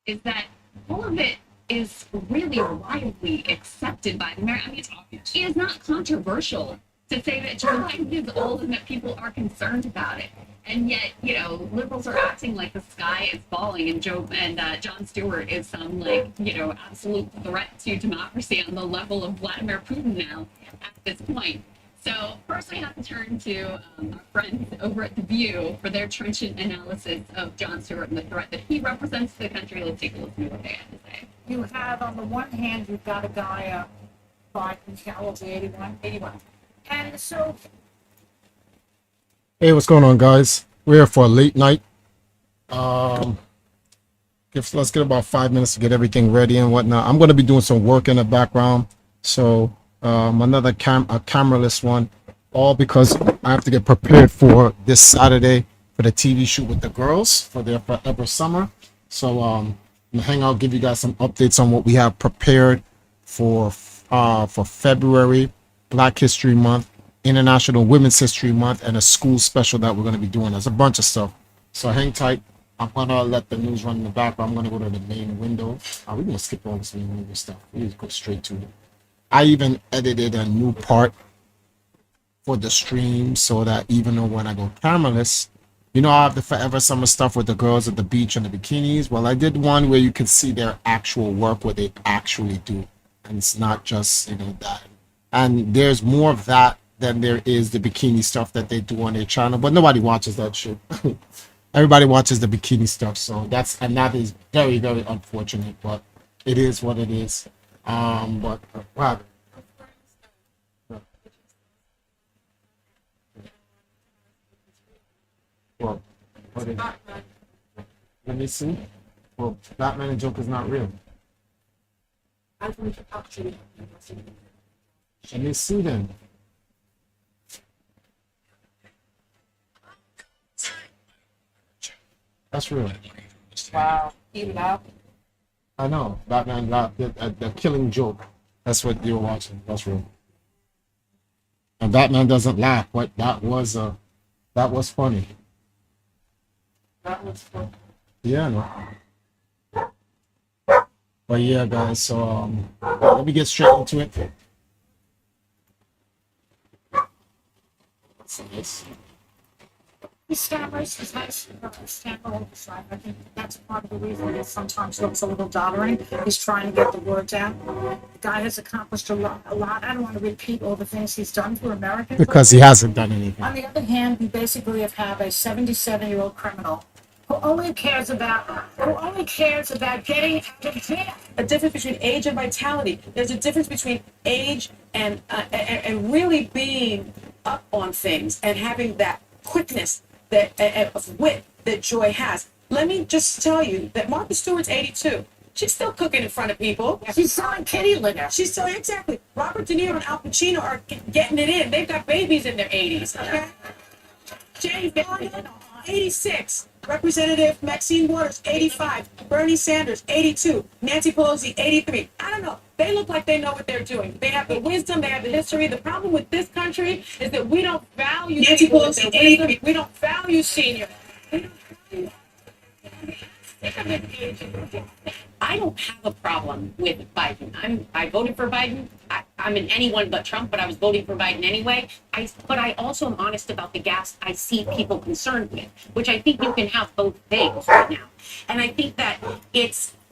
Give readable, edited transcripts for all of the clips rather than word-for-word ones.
is that all of it is really widely accepted by the American. I mean, it is not controversial to say that Joe Biden is old and that people are concerned about it. And yet, liberals are acting like the sky is falling, and Jon Stewart is some absolute threat to democracy on the level of Vladimir Putin now at this point. So first, I have to turn to our friends over at The View for their trenchant analysis of Jon Stewart and the threat that he represents to the country. Let's take a listen to what they have to say. You have, on the one hand, you've got a guy, Biden, how old is he, 81? 81. And so... Hey, what's going on, guys? We're here for a late night. Let's get about 5 minutes to get everything ready and whatnot. I'm going to be doing some work in the background. So another cameraless one, all because I have to get prepared for this Saturday for the TV shoot with the girls for their Forever Summer. So I'm gonna hang out, give you guys some updates on what we have prepared for February, Black History Month, International Women's History Month, and a school special that we're going to be doing. There's a bunch of stuff. So hang tight. I'm going to let the news run in the background. I'm going to go to the main window. We're going to skip all this main window stuff. We just go straight to it. I even edited a new part for the stream so that even though when I go cameraless, I have the Forever Summer stuff with the girls at the beach and the bikinis. Well, I did one where you can see their actual work, what they actually do. And it's not just, that. And there's more of that than there is the bikini stuff that they do on their channel. But nobody watches that shit. Everybody watches the bikini stuff. So that is very, very unfortunate. But it is what it is. But wow. Well, let me see. Well, Batman and Joker's not real. Let me see then. That's real. Wow, he laughed. I know. Batman laughed at the killing joke. That's what you're watching. That's real. And Batman doesn't laugh, but that was funny. That was fun. Yeah, no. But yeah, guys, so let me get straight into it. What's this? He stammers, his nice stammer all the time. I think that's part of the reason he sometimes looks a little doddering. He's trying to get the words out. The guy has accomplished a lot. I don't want to repeat all the things he's done for Americans. Because he hasn't done anything. On the other hand, we basically have a 77-year-old criminal who only cares about getting out of jail. A difference between age and vitality. There's a difference between age and really being up on things and having that quickness that of wit that Joy has. Let me just tell you that Martha Stewart's 82. She's still cooking in front of people. She's selling kitty litter. She's still, exactly. Robert De Niro and Al Pacino are getting it in. They've got babies in their 80s. Okay. James Biden, 86. Representative Maxine Waters, 85. Bernie Sanders, 82. Nancy Pelosi, 83. I don't know. They look like they know what they're doing. They have the wisdom. They have the history. The problem with this country is that we don't value Nancy Pelosi, 83. We don't value seniors. I don't have a problem with Biden. I voted for Biden. I'm an anyone but Trump, but I was voting for Biden anyway. But I also am honest about the gas I see people concerned with, which I think you can have both things right now. And I think that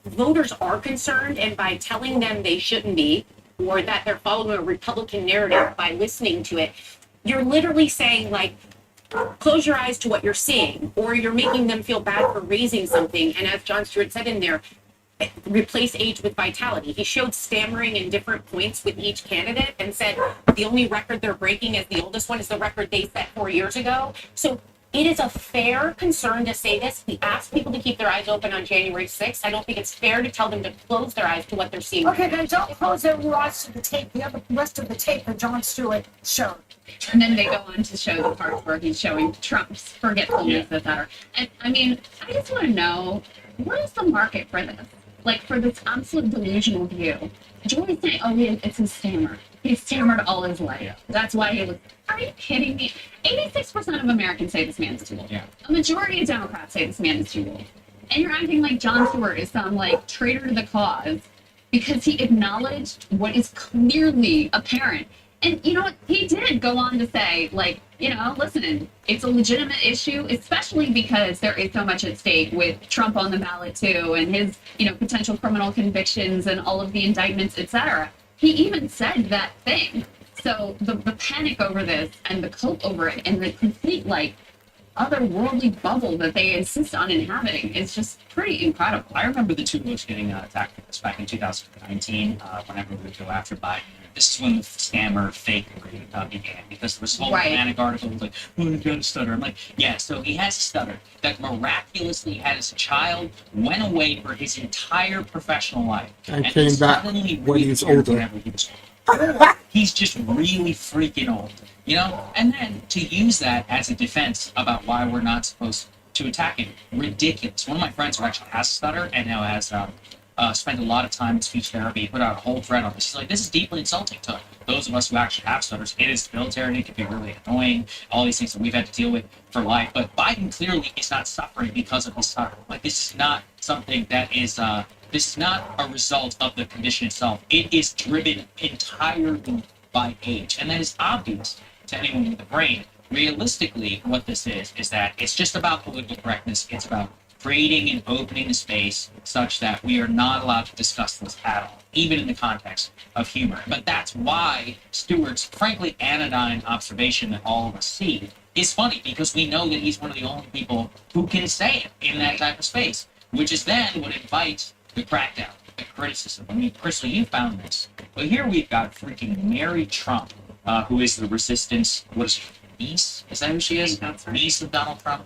voters are concerned, and by telling them they shouldn't be, or that they're following a Republican narrative by listening to it, you're literally saying, like, close your eyes to what you're seeing, or you're making them feel bad for raising something. And as Jon Stewart said in there, replace age with vitality. He showed stammering in different points with each candidate and said the only record they're breaking as the oldest one is the record they set 4 years ago. So it is a fair concern to say this. We ask people to keep their eyes open on January 6th. I don't think it's fair to tell them to close their eyes to what they're seeing. Okay, then don't close their eyes to the tape, the rest of the tape that Jon Stewart showed. And then they go on to show the parts where he's showing Trump's forgetfulness, etc. And I mean, I just want to know, what is the market for this? Like, for this absolute delusional view. Joy's saying, oh, it's his stammer. He's stammered all his life. That's why he was. Are you kidding me? 86% of Americans say this man is too old. Yeah. A majority of Democrats say this man is too old. and you're acting like Jon Stewart is some like traitor to the cause because he acknowledged what is clearly apparent. And you know what? He did go on to say, like, listen, it's a legitimate issue, especially because there is so much at stake with Trump on the ballot too, and his, potential criminal convictions and all of the indictments, etc. He even said that thing. So the panic over this and the cope over it and the complete like otherworldly bubble that they insist on inhabiting is just pretty incredible. I remember the two of us getting attacked for this back in 2019, whenever we would go after Biden. This is when the scammer fakery began, because there was a whole panic article was like, oh, he's got a stutter. I'm like, yeah, so he has a stutter that miraculously had as a child, went away for his entire professional life. And came back when he was older. He's just really freaking old, And then to use that as a defense about why we're not supposed to attack him, ridiculous. One of my friends who actually has a stutter and now has spent a lot of time in speech therapy, put out a whole thread on this. He's like, this is deeply insulting to those of us who actually have stutters. It is military, it can be really annoying, all these things that we've had to deal with for life. But Biden clearly is not suffering because of his stutter. Like, this is not something that is, this is not a result of the condition itself. It is driven entirely by age. And that is obvious to anyone with a brain. Realistically, what this is that it's just about political correctness. It's about creating and opening a space such that we are not allowed to discuss this at all, even in the context of humor. But that's why Stewart's, frankly, anodyne observation that all of us see is funny, because we know that he's one of the only people who can say it in that type of space, which is then what invites the crackdown, the criticism. I mean, Crystal, you found this. But here we've got freaking Mary Trump, who is the resistance, what is she, niece? Is that who she is? Niece of Donald Trump.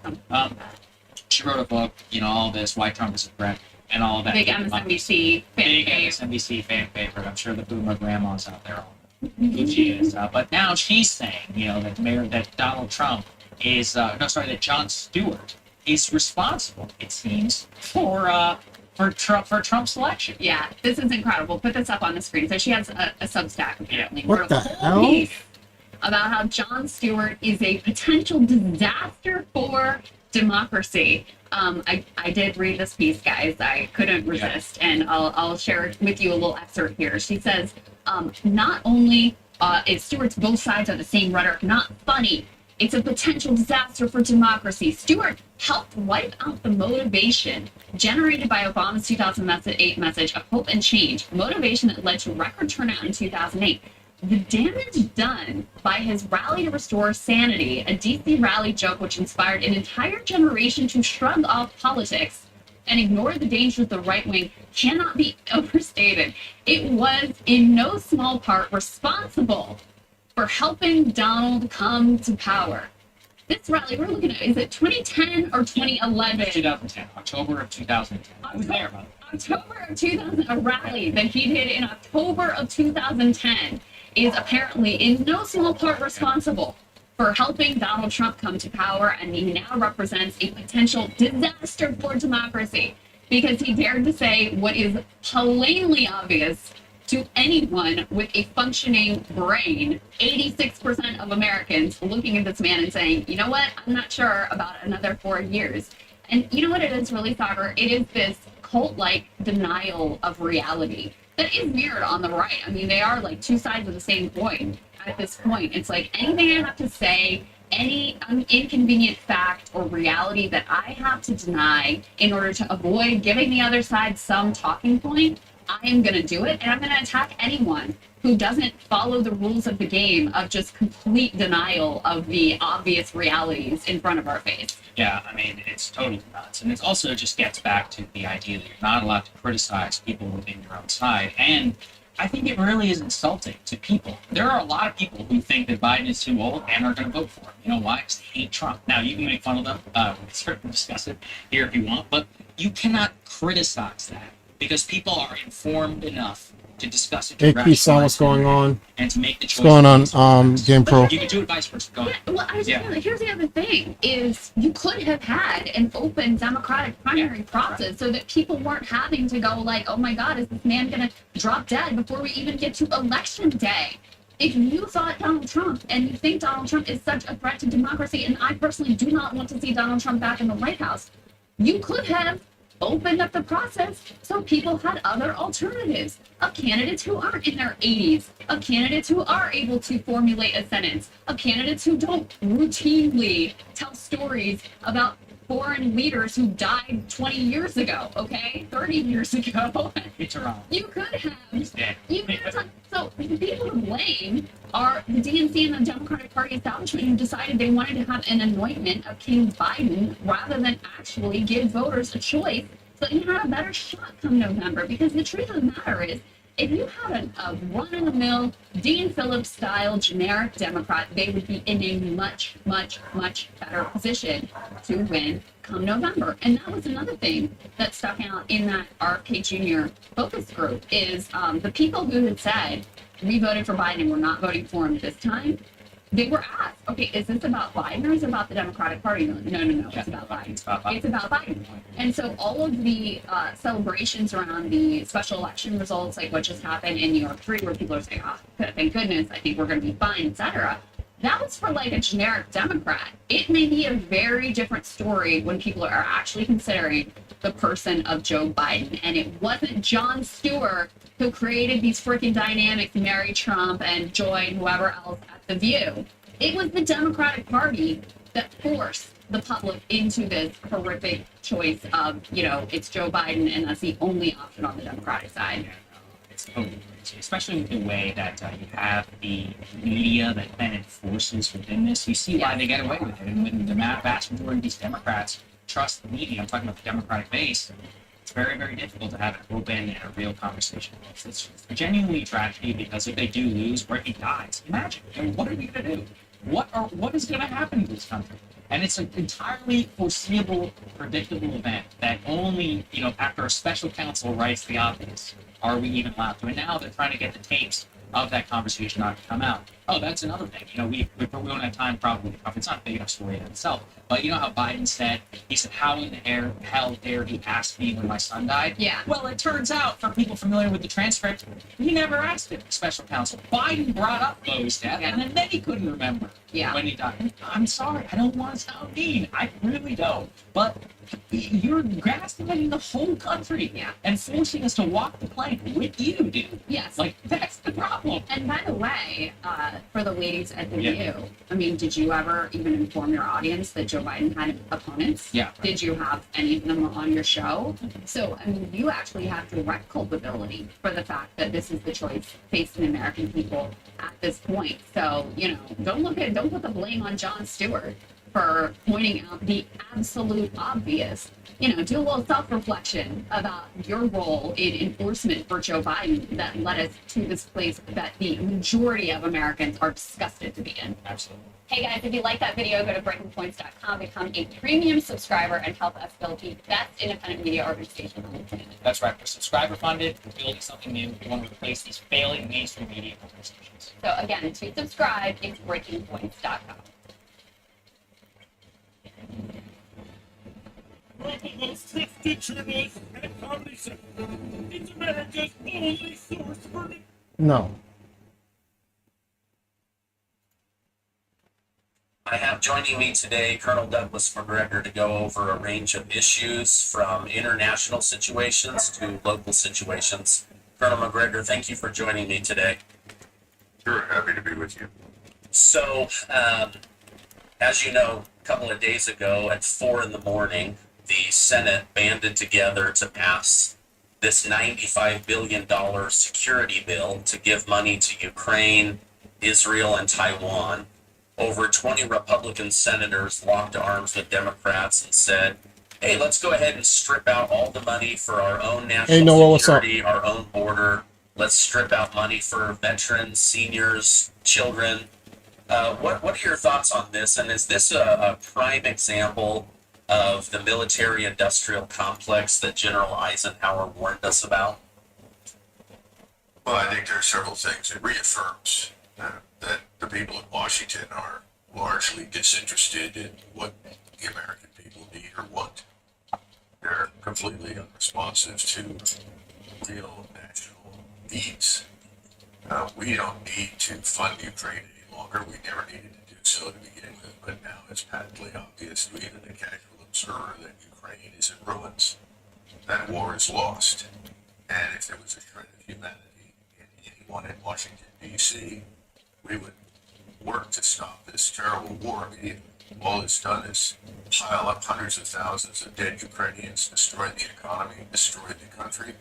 She wrote a book, all this, Why Trump is a Threat, and all of that. Big MSNBC fan Big favorite. MSNBC fan favorite. I'm sure the boomer grandmas out there all know who she is. But now she's saying, that Donald Trump is, that Jon Stewart is responsible, it seems, for Trump's selection. Yeah, this is incredible. Put this up on the screen. So she has a Substack apparently. What wrote the a whole hell? piece about how Jon Stewart is a potential disaster for democracy. I did read this piece, guys. I couldn't resist, and I'll share with you a little excerpt here. She says, not only is Stewart's both sides of the same rhetoric not funny, it's a potential disaster for democracy. Stewart helped wipe out the motivation generated by Obama's 2008 message of hope and change, motivation that led to record turnout in 2008. The damage done by his rally to restore sanity, a DC rally joke which inspired an entire generation to shrug off politics and ignore the dangers of the right wing, cannot be overstated. It was in no small part responsible for helping Donald come to power. This rally, we're looking at, is it 2010 or 2011? 2010, October of 2010. I was there, man. October of 2000, a rally that he did in October of 2010 is apparently in no small part responsible for helping Donald Trump come to power, and he now represents a potential disaster for democracy because he dared to say what is plainly obvious to anyone with a functioning brain. 86% of Americans looking at this man and saying, you know what, I'm not sure about another 4 years. And you know what it is really, Sagar? It is this cult-like denial of reality that is mirrored on the right. I mean, they are like two sides of the same coin at this point. It's like anything I have to say, any inconvenient fact or reality that I have to deny in order to avoid giving the other side some talking point, I am going to do it, and I'm going to attack anyone who doesn't follow the rules of the game of just complete denial of the obvious realities in front of our face. Yeah, I mean, it's totally nuts. And it also just gets back to the idea that you're not allowed to criticize people within your own side. And I think it really is insulting to people. There are a lot of people who think that Biden is too old and are going to vote for him. You know why? Because they hate Trump. Now, you can make fun of them. We can certainly discuss it here if you want. But you cannot criticize that because people are informed enough to discuss it. Hey, peace out. What's going on? And to make the choice. What's going on, Game Pro? You can do it vice versa. Go ahead. Yeah, well, I was just saying, here's the other thing, is you could have had an open democratic primary process so that people weren't having to go like, oh my God, is this man going to drop dead before we even get to election day? If you thought Donald Trump and you think Donald Trump is such a threat to democracy, and I personally do not want to see Donald Trump back in the White House, you could have opened up the process so people had other alternatives of candidates who aren't in their 80s, of candidates who are able to formulate a sentence, of candidates who don't routinely tell stories about foreign leaders who died 20 years ago, okay? 30 years ago. It's around. You could have. He's dead. You could have done. So the people to blame are the DNC and the Democratic Party establishment who decided they wanted to have an anointment of King Biden rather than actually give voters a choice so you had a better shot come November. Because the truth of the matter is, if you had a run-of-the-mill Dean Phillips style generic Democrat, they would be in a much, much, much better position to win come November. And that was another thing that stuck out in that RFK Jr. focus group is the people who had said, we voted for Biden and we're not voting for him this time. They were asked, okay, is this about Biden or is it about the Democratic Party? No, it's about Biden. It's about Biden. And so all of the celebrations around the special election results, like what just happened in New York 3, where people are saying, oh, thank goodness, I think we're going to be fine, etc. That was for like a generic Democrat. It may be a very different story when people are actually considering the person of Joe Biden. And it wasn't Jon Stewart who created these freaking dynamics, Mary Trump and Joy and whoever else at The View. It was the Democratic Party that forced the public into this horrific choice of, it's Joe Biden and that's the only option on the Democratic side. Yeah, it's totally crazy, especially with the way that you have the media that then enforces within this. You see why they get away with it. And when the vast majority of these Democrats trust the media, I'm talking about the Democratic base, it's very, very difficult to have an open and a real conversation. It's genuinely tragedy because if they do lose, Britain dies. Imagine, what are we going to do? What is going to happen to this country? And it's an entirely foreseeable, predictable event that only, after a special counsel writes the obvious, are we even allowed to? And now they're trying to get the tapes of that conversation not to come out. Oh, that's another thing. We don't have time probably to cover. It's not a big enough story in itself. But you know how Biden said, how in the hell dare he ask me when my son died? Yeah. Well, it turns out, for people familiar with the transcript, he never asked it, special counsel. Biden brought up Bo's death, and then he couldn't remember when he died. I'm sorry, I don't want to sound mean. I really don't. But you're gaslighting the whole country and forcing us to walk the plank with you, dude. Yes. Like, that's the problem. And by the way, for the ladies at The View, I mean, did you ever even inform your audience that Joe Biden had opponents? Yeah. Did you have any of them on your show? So, I mean, you actually have direct culpability for the fact that this is the choice facing American people at this point. So, don't put the blame on Jon Stewart for pointing out the absolute obvious. Do a little self-reflection about your role in enforcement for Joe Biden that led us to this place that the majority of Americans are disgusted to be in. Absolutely. Hey guys, if you like that video, go to breakingpoints.com, become a premium subscriber, and help us build the best independent media organization on the planet. That's right. We're subscriber funded. We're building something new. We want to replace these failing mainstream media organizations. So again, to subscribe, it's breakingpoints.com. One of the most trusted journalists and Comedy Central. It's America's only source for the No. I have joining me today Colonel Douglas McGregor to go over a range of issues from international situations to local situations. Colonel McGregor, thank you for joining me today. Sure, happy to be with you. So, as you know, a couple of days ago at 4 a.m, the Senate banded together to pass this $95 billion security bill to give money to Ukraine, Israel, and Taiwan. Over 20 Republican senators locked arms with Democrats and said, hey, let's go ahead and strip out all the money for our own national security, our own border. Let's strip out money for veterans, seniors, children. What are your thoughts on this? And is this a prime example of the military-industrial complex that General Eisenhower warned us about? Well, I think there are several things. It reaffirms that the people in Washington are largely disinterested in what the American people need or want. They're completely unresponsive to real national needs. We don't need to fund Ukraine any longer. We never needed to do so to begin with, but now it's patently obvious to even a casual observer that Ukraine is in ruins. that war is lost. And if there was a shred of humanity in anyone in Washington, D.C., we would work to stop this terrible war immediately. All it's done is pile up hundreds of thousands of dead Ukrainians, destroy the economy, destroy the country.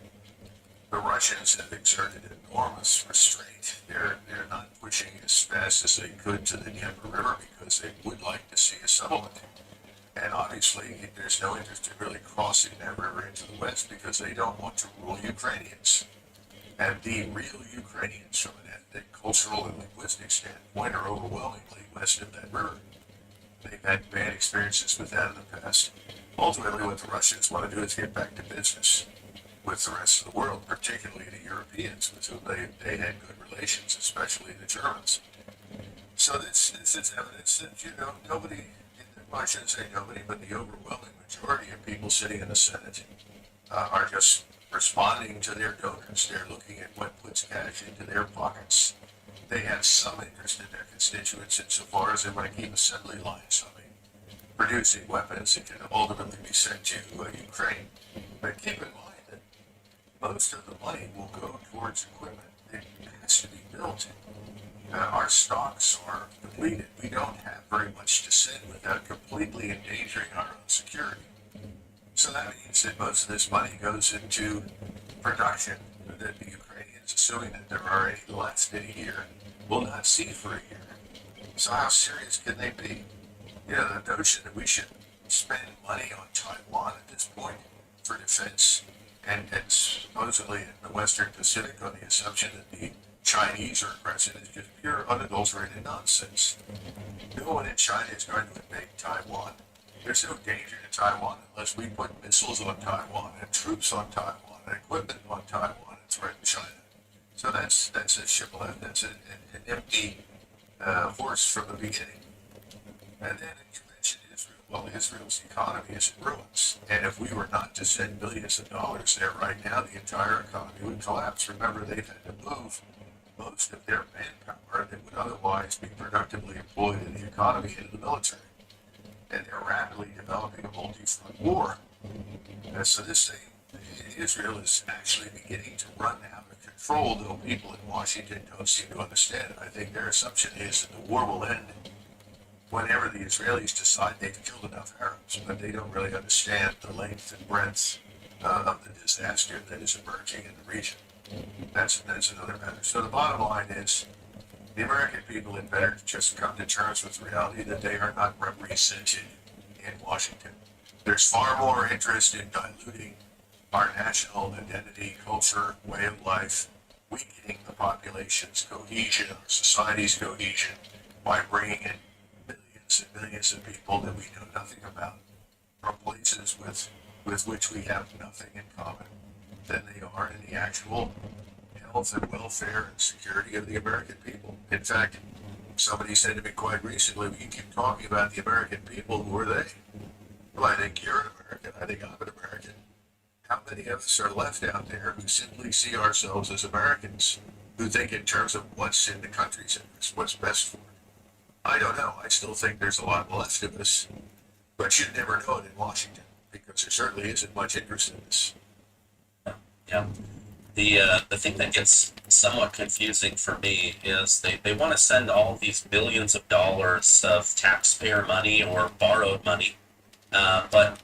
The Russians have exerted enormous restraint. They're not pushing as fast as they could to the Dnieper River because they would like to see a settlement. And obviously, there's no interest in really crossing that river into the west because they don't want to rule Ukrainians. And the real Ukrainians from an ethnic, cultural, and linguistic standpoint are overwhelmingly west of that river. They've had bad experiences with that in the past. Ultimately, what the Russians want to do is get back to business with the rest of the world, particularly the Europeans, with whom they had good relations, especially the Germans. So this is evidence that, nobody, well, I shouldn't say nobody, but the overwhelming majority of people sitting in the Senate are just responding to their donors. They're looking at what puts cash into their pockets. They have some interest in their constituents insofar as they want to keep assembly lines humming, producing weapons that can ultimately be sent to Ukraine. But keep in mind that most of the money will go towards equipment that has to be built. Our stocks are depleted. We don't have very much to send without completely endangering our own security. So that means that most of this money goes into production that the Ukrainians, assuming that there are any left in a year, will not see for a year. So how serious can they be? The notion that we should spend money on Taiwan at this point for defense and supposedly in the Western Pacific on the assumption that the Chinese are aggressive is just pure unadulterated nonsense. No one in China is going to invade Taiwan. There's no danger to Taiwan unless we put missiles on Taiwan and troops on Taiwan and equipment on Taiwan and threaten China. So that's a shibboleth. That's an empty horse from the beginning. And then you mentioned Israel. Well, Israel's economy is in ruins. And if we were not to send billions of dollars there right now, the entire economy would collapse. Remember, they've had to move most of their manpower that would otherwise be productively employed in the economy into the military. And they're rapidly developing a multi-front war. So this thing, Israel is actually beginning to run out of control, though people in Washington don't seem to understand it. I think their assumption is that the war will end whenever the Israelis decide they've killed enough Arabs, but they don't really understand the length and breadth of the disaster that is emerging in the region. That's another matter. So the bottom line is, the American people had better just come to terms with the reality that they are not represented in Washington. There's far more interest in diluting our national identity, culture, way of life, weakening the population's cohesion, our society's cohesion, by bringing in millions and millions of people that we know nothing about from places with which we have nothing in common than they are in the actual health and welfare and security of the American people. In fact, somebody said to me quite recently, we keep talking about the American people, who are they? Well, I think you're an American. I think I'm an American. How many of us are left out there who simply see ourselves as Americans, who think in terms of what's in the country's interest, what's best for it? I don't know. I still think there's a lot left of us, but you'd never know it in Washington, because there certainly isn't much interest in this. Yeah. The thing that gets somewhat confusing for me is they want to send all these billions of dollars of taxpayer money or borrowed money, but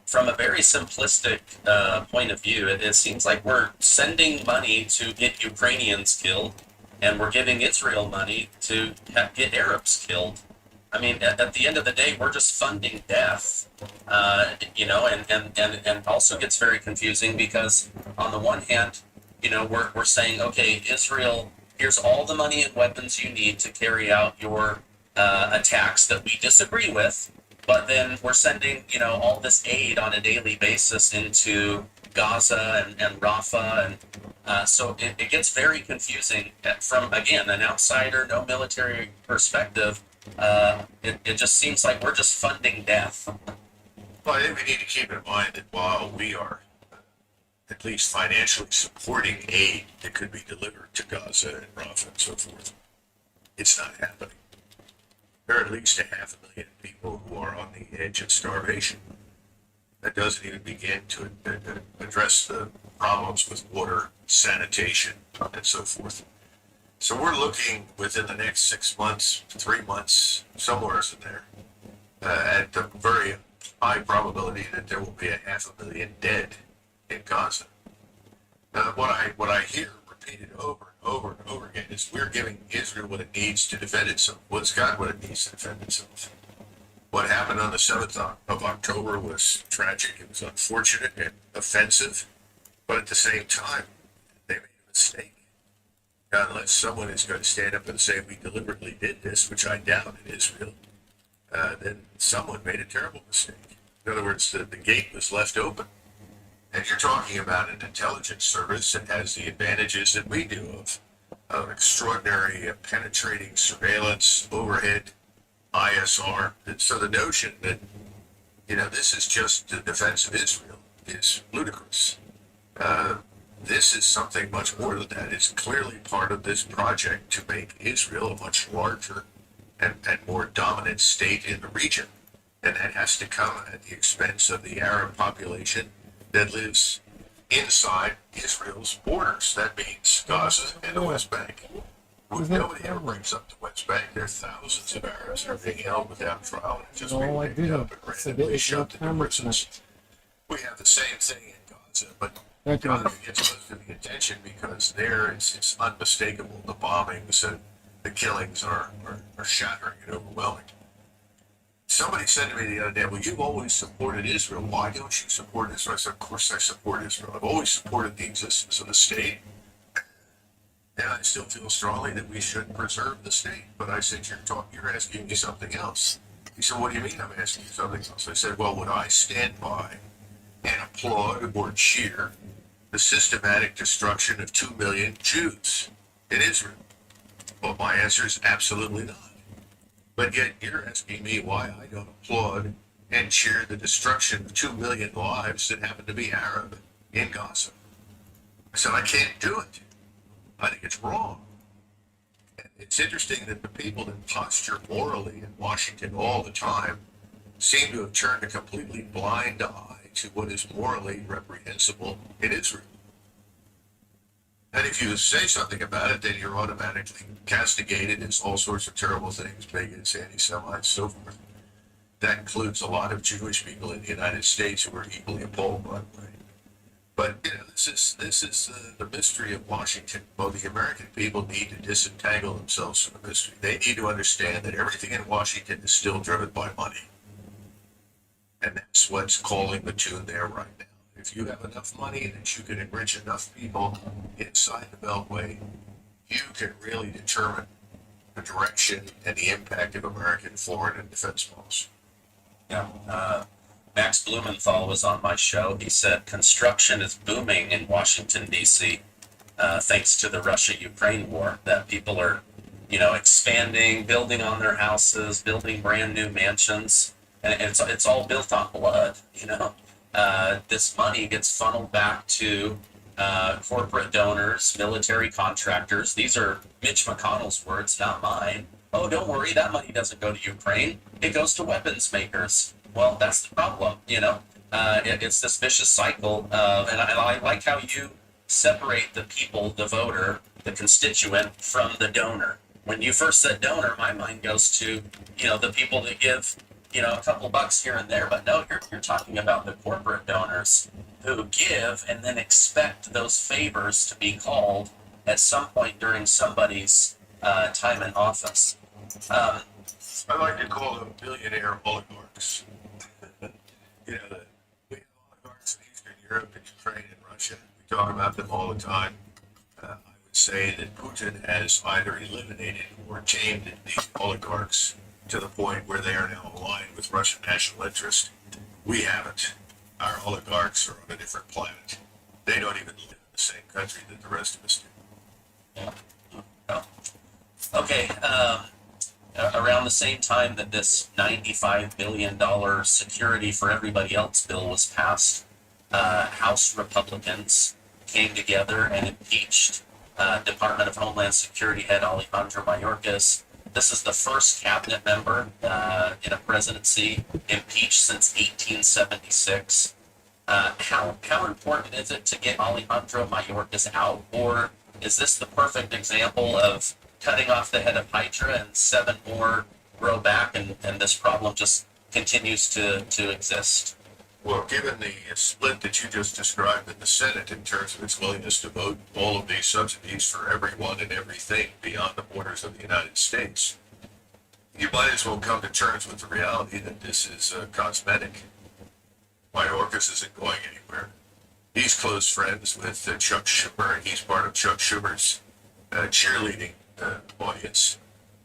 from a very simplistic point of view, it seems like we're sending money to get Ukrainians killed, and we're giving Israel money to get Arabs killed. I mean, at the end of the day, we're just funding death, and also gets very confusing because on the one hand, we're saying, okay, Israel, here's all the money and weapons you need to carry out your attacks that we disagree with, but then we're sending, all this aid on a daily basis into Gaza and Rafah, and so it gets very confusing from, again, an outsider, no military perspective. It just seems like we're just funding death. Well, I think we need to keep in mind that while we are at least financially supporting aid that could be delivered to Gaza and Rafah and so forth, it's not happening. There are at least 500,000 people who are on the edge of starvation. that doesn't even begin to address the problems with water, sanitation, and so forth. So we're looking within the next 6 months, 3 months, somewhere in there, at the very high probability that there will be 500,000 dead in Gaza. What I hear repeated over and over and over again is we're giving Israel what it needs to defend itself. Well, it's got what it needs to defend itself. What happened on the 7th of October was tragic. It was unfortunate and offensive, but at the same time, they made a mistake. Unless someone is going to stand up and say we deliberately did this, which I doubt in Israel, then someone made a terrible mistake. In other words, the gate was left open. And you're talking about an intelligence service that has the advantages that we do of extraordinary penetrating surveillance, overhead, ISR. And so the notion that, this is just the defense of Israel is ludicrous. This is something much more than that. It's clearly part of this project to make Israel a much larger and more dominant state in the region. And that has to come at the expense of the Arab population that lives inside Israel's borders. That means Gaza and the West Bank. Nobody ever brings up the West Bank. There are thousands of Arabs that are being held without trial and just being picked up and randomly shoved into prisons. We have the same thing in Gaza, but Gaza gets most of the attention because there it's unmistakable. The bombings and the killings are shattering and overwhelming. Somebody said to me the other day, well, you've always supported Israel. Why don't you support Israel? I said, of course I support Israel. I've always supported the existence of the state. And I still feel strongly that we should preserve the state. But I said, you're asking me something else. He said, what do you mean I'm asking you something else? I said, well, would I stand by and applaud or cheer the systematic destruction of 2 million Jews in Israel? Well, my answer is absolutely not. But yet you're asking me why I don't applaud and cheer the destruction of 2 million lives that happen to be Arab in Gaza. I said, I can't do it. I think it's wrong. And it's interesting that the people that posture morally in Washington all the time seem to have turned a completely blind eye to what is morally reprehensible in Israel. And if you say something about it, then you're automatically castigated as all sorts of terrible things, bigots, anti-Semites, so forth. That includes a lot of Jewish people in the United States who are equally appalled, by the way. But this is the mystery of Washington. Well, the American people need to disentangle themselves from the mystery. They need to understand that everything in Washington is still driven by money, and that's what's calling the tune there right now. If you have enough money that you can enrich enough people inside the Beltway, you can really determine the direction and the impact of American foreign and defense policy. Yeah. Max Blumenthal was on my show. He said construction is booming in Washington, D.C., thanks to the Russia-Ukraine war, that people are, expanding, building on their houses, building brand new mansions, and it's all built on blood, This money gets funneled back to corporate donors, military contractors. These are Mitch McConnell's words, not mine. Oh, don't worry, that money doesn't go to Ukraine. It goes to weapons makers. Well, that's the problem, It's this vicious cycle of, and I like how you separate the people, the voter, the constituent from the donor. When you first said donor, my mind goes to, the people that give, a couple bucks here and there. But no, you're talking about the corporate donors who give and then expect those favors to be called at some point during somebody's time in office. I like to call them billionaire oligarchs. We have oligarchs in Eastern Europe and Ukraine and Russia. We talk about them all the time. I would say that Putin has either eliminated or tamed these oligarchs to the point where they are now aligned with Russian national interest. We haven't. Our oligarchs are on a different planet. They don't even live in the same country that the rest of us do. Yeah. Okay. Around the same time that this $95 billion security for everybody else bill was passed, House Republicans came together and impeached Department of Homeland Security head Alejandro Mayorkas This is the first cabinet member in a presidency impeached since 1876. How important is it to get Alejandro Mayorkas out, or is this the perfect example of cutting off the head of Hydra and 7 more grow back, and this problem just continues to exist? Well, given the split that you just described in the Senate in terms of its willingness to vote all of these subsidies for everyone and everything beyond the borders of the United States, you might as well come to terms with the reality that this is cosmetic. Mayorkas isn't going anywhere. He's close friends with Chuck Schumer, and he's part of Chuck Schumer's cheerleading audience.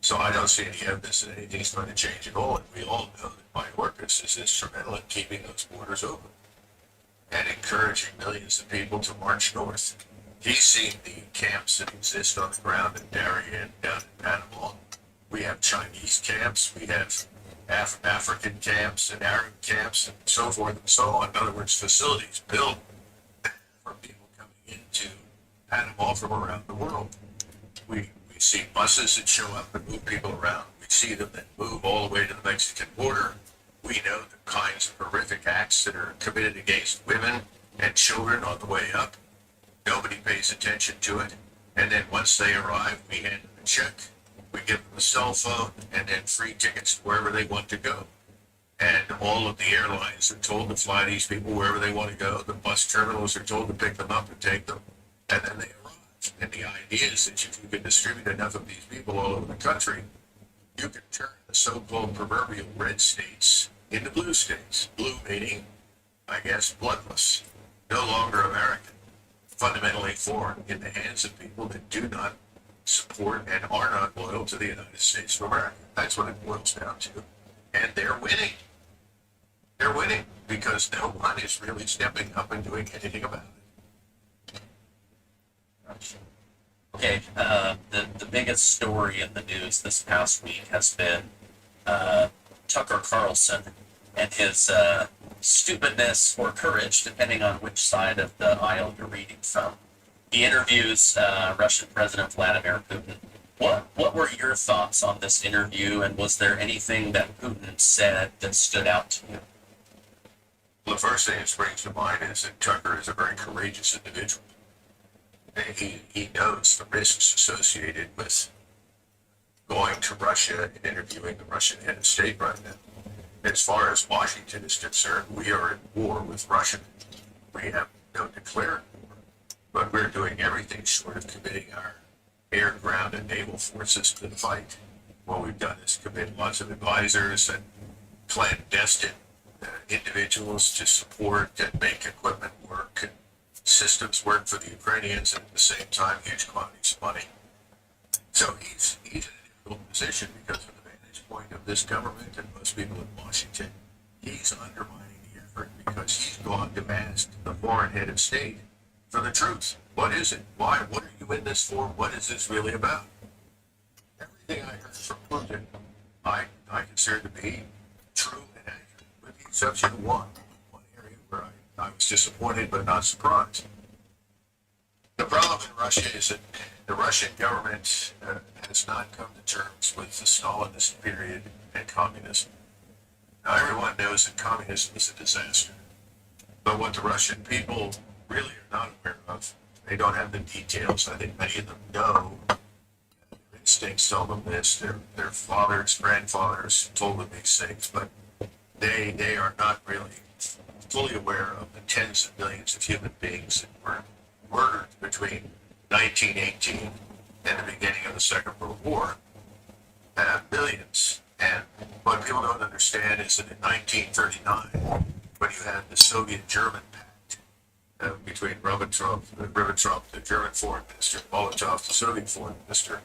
So I don't see any evidence that anything's going to change at all. And we all know that Mayorkas is instrumental in keeping those borders open and encouraging millions of people to march north. He's seen the camps that exist on the ground in Darien, down in Panama. We have Chinese camps, we have African camps and Arab camps and so forth and so on. In other words, facilities built for people coming into Panama from around the world. We see buses that show up and move people around. We see them that move all the way to the Mexican border. We know the kinds of horrific acts that are committed against women and children on the way up. Nobody pays attention to it. And then once they arrive, we hand them a check. We give them a cell phone and then free tickets to wherever they want to go. And all of the airlines are told to fly these people wherever they want to go. The bus terminals are told to pick them up and take them. And then they arrive. And the idea is that if you can distribute enough of these people all over the country, you can turn the so-called proverbial red states into blue states. Blue meaning, I guess, bloodless, no longer American, fundamentally foreign, in the hands of people that do not support and are not loyal to the United States of America. That's what it boils down to. And they're winning. They're winning because no one is really stepping up and doing anything about it. Okay, the biggest story in the news this past week has been Tucker Carlson and his stupidness or courage, depending on which side of the aisle you're reading from. He interviews Russian President Vladimir Putin. What were your thoughts on this interview, and was there anything that Putin said that stood out to you? Well, the first thing that springs to mind is that Tucker is a very courageous individual. He knows the risks associated with going to Russia and interviewing the Russian head of state right now. As far as Washington is concerned, we are at war with Russia. We have no declared war, but we're doing everything short of committing our air, ground, and naval forces to the fight. What we've done is commit lots of advisors and clandestine individuals to support and make equipment work and systems work for the Ukrainians, and at the same time, huge quantities of money. So he's in a difficult position because of the vantage point of this government and most people in Washington. He's undermining the effort because he's gone to ask the foreign head of state for the truth. What is it? Why? What are you in this for? What is this really about? Everything I heard from Putin, I consider to be true and accurate, with the exception of one area where I was disappointed but not surprised. The problem in Russia is that the Russian government has not come to terms with the Stalinist period and communism. Now, everyone knows that communism is a disaster. But what the Russian people really are not aware of, they don't have the details. I think many of them know. Their instincts tell them this. Their fathers, grandfathers told them these things, but they are not really fully aware of the tens of millions of human beings that were murdered between 1918 and the beginning of the Second World War. Millions. And what people don't understand is that in 1939, when you had the Soviet-German pact between Ribbentrop, the German foreign minister, Molotov, the Soviet foreign minister,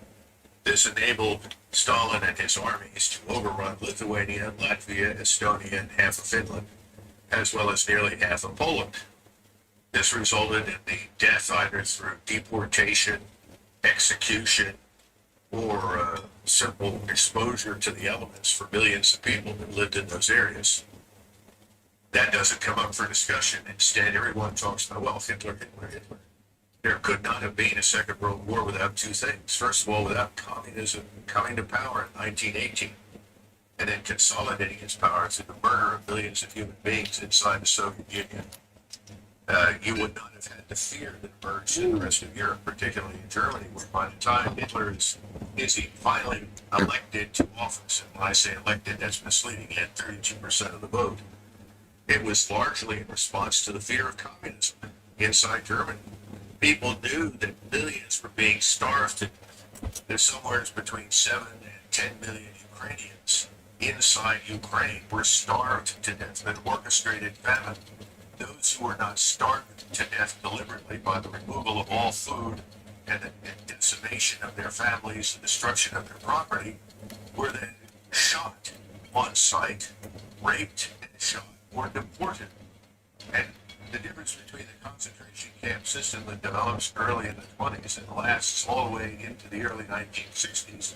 this enabled Stalin and his armies to overrun Lithuania, Latvia, Estonia, and half of Finland, as well as nearly half of Poland. This resulted in the death either through deportation, execution, or simple exposure to the elements for millions of people that lived in those areas. That doesn't come up for discussion. Instead, everyone talks about, well, Hitler. There could not have been a Second World War without two things. First of all, without communism coming to power in 1918 and then consolidating its power through the murder of millions of human beings inside the Soviet Union, you would not have had the fear that emerged in the rest of Europe, particularly in Germany, where by the time Hitler is finally elected to office, and when I say elected, that's misleading, he had 32% of the vote. It was largely in response to the fear of communism inside Germany. People knew that millions were being starved to death. There's somewhere between 7 and 10 million Ukrainians inside Ukraine were starved to death, an orchestrated famine. Those who were not starved to death deliberately by the removal of all food and the decimation of their families, the destruction of their property, were then shot on sight, raped and shot, or deported. And the difference between the concentration camp system that develops early in the 20s and lasts all the way into the early 1960s,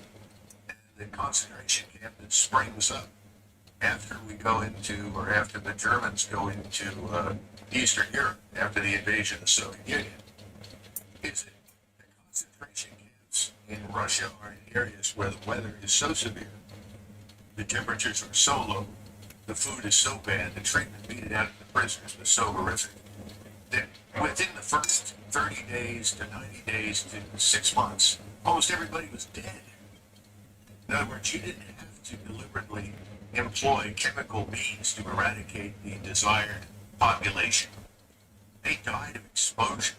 and the concentration camp that springs up after we go into, or after the Germans go into Eastern Europe, after the invasion of the Soviet Union, is that the concentration camps in Russia are in areas where the weather is so severe, the temperatures are so low, the food is so bad, the treatment meted out to the prisoners was so horrific, that within the first 30 days to 90 days to 6 months, almost everybody was dead. In other words, you didn't have to deliberately employ chemical means to eradicate the desired population. They died of exposure.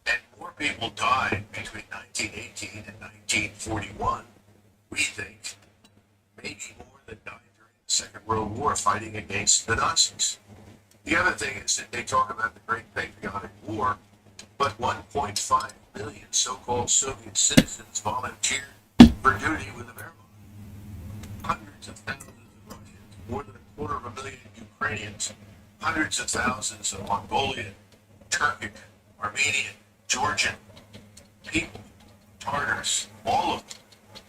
And more people died between 1918 and 1941, we think, maybe more than died during the Second World War fighting against the Nazis. The other thing is that they talk about the Great Patriotic War, but 1.5 million so-called Soviet citizens volunteered for duty with the Wehrmacht. Hundreds of thousands of Russians, more than 250,000 Ukrainians, hundreds of thousands of Mongolian, Turkic, Armenian, Georgian people, Tartars, all of them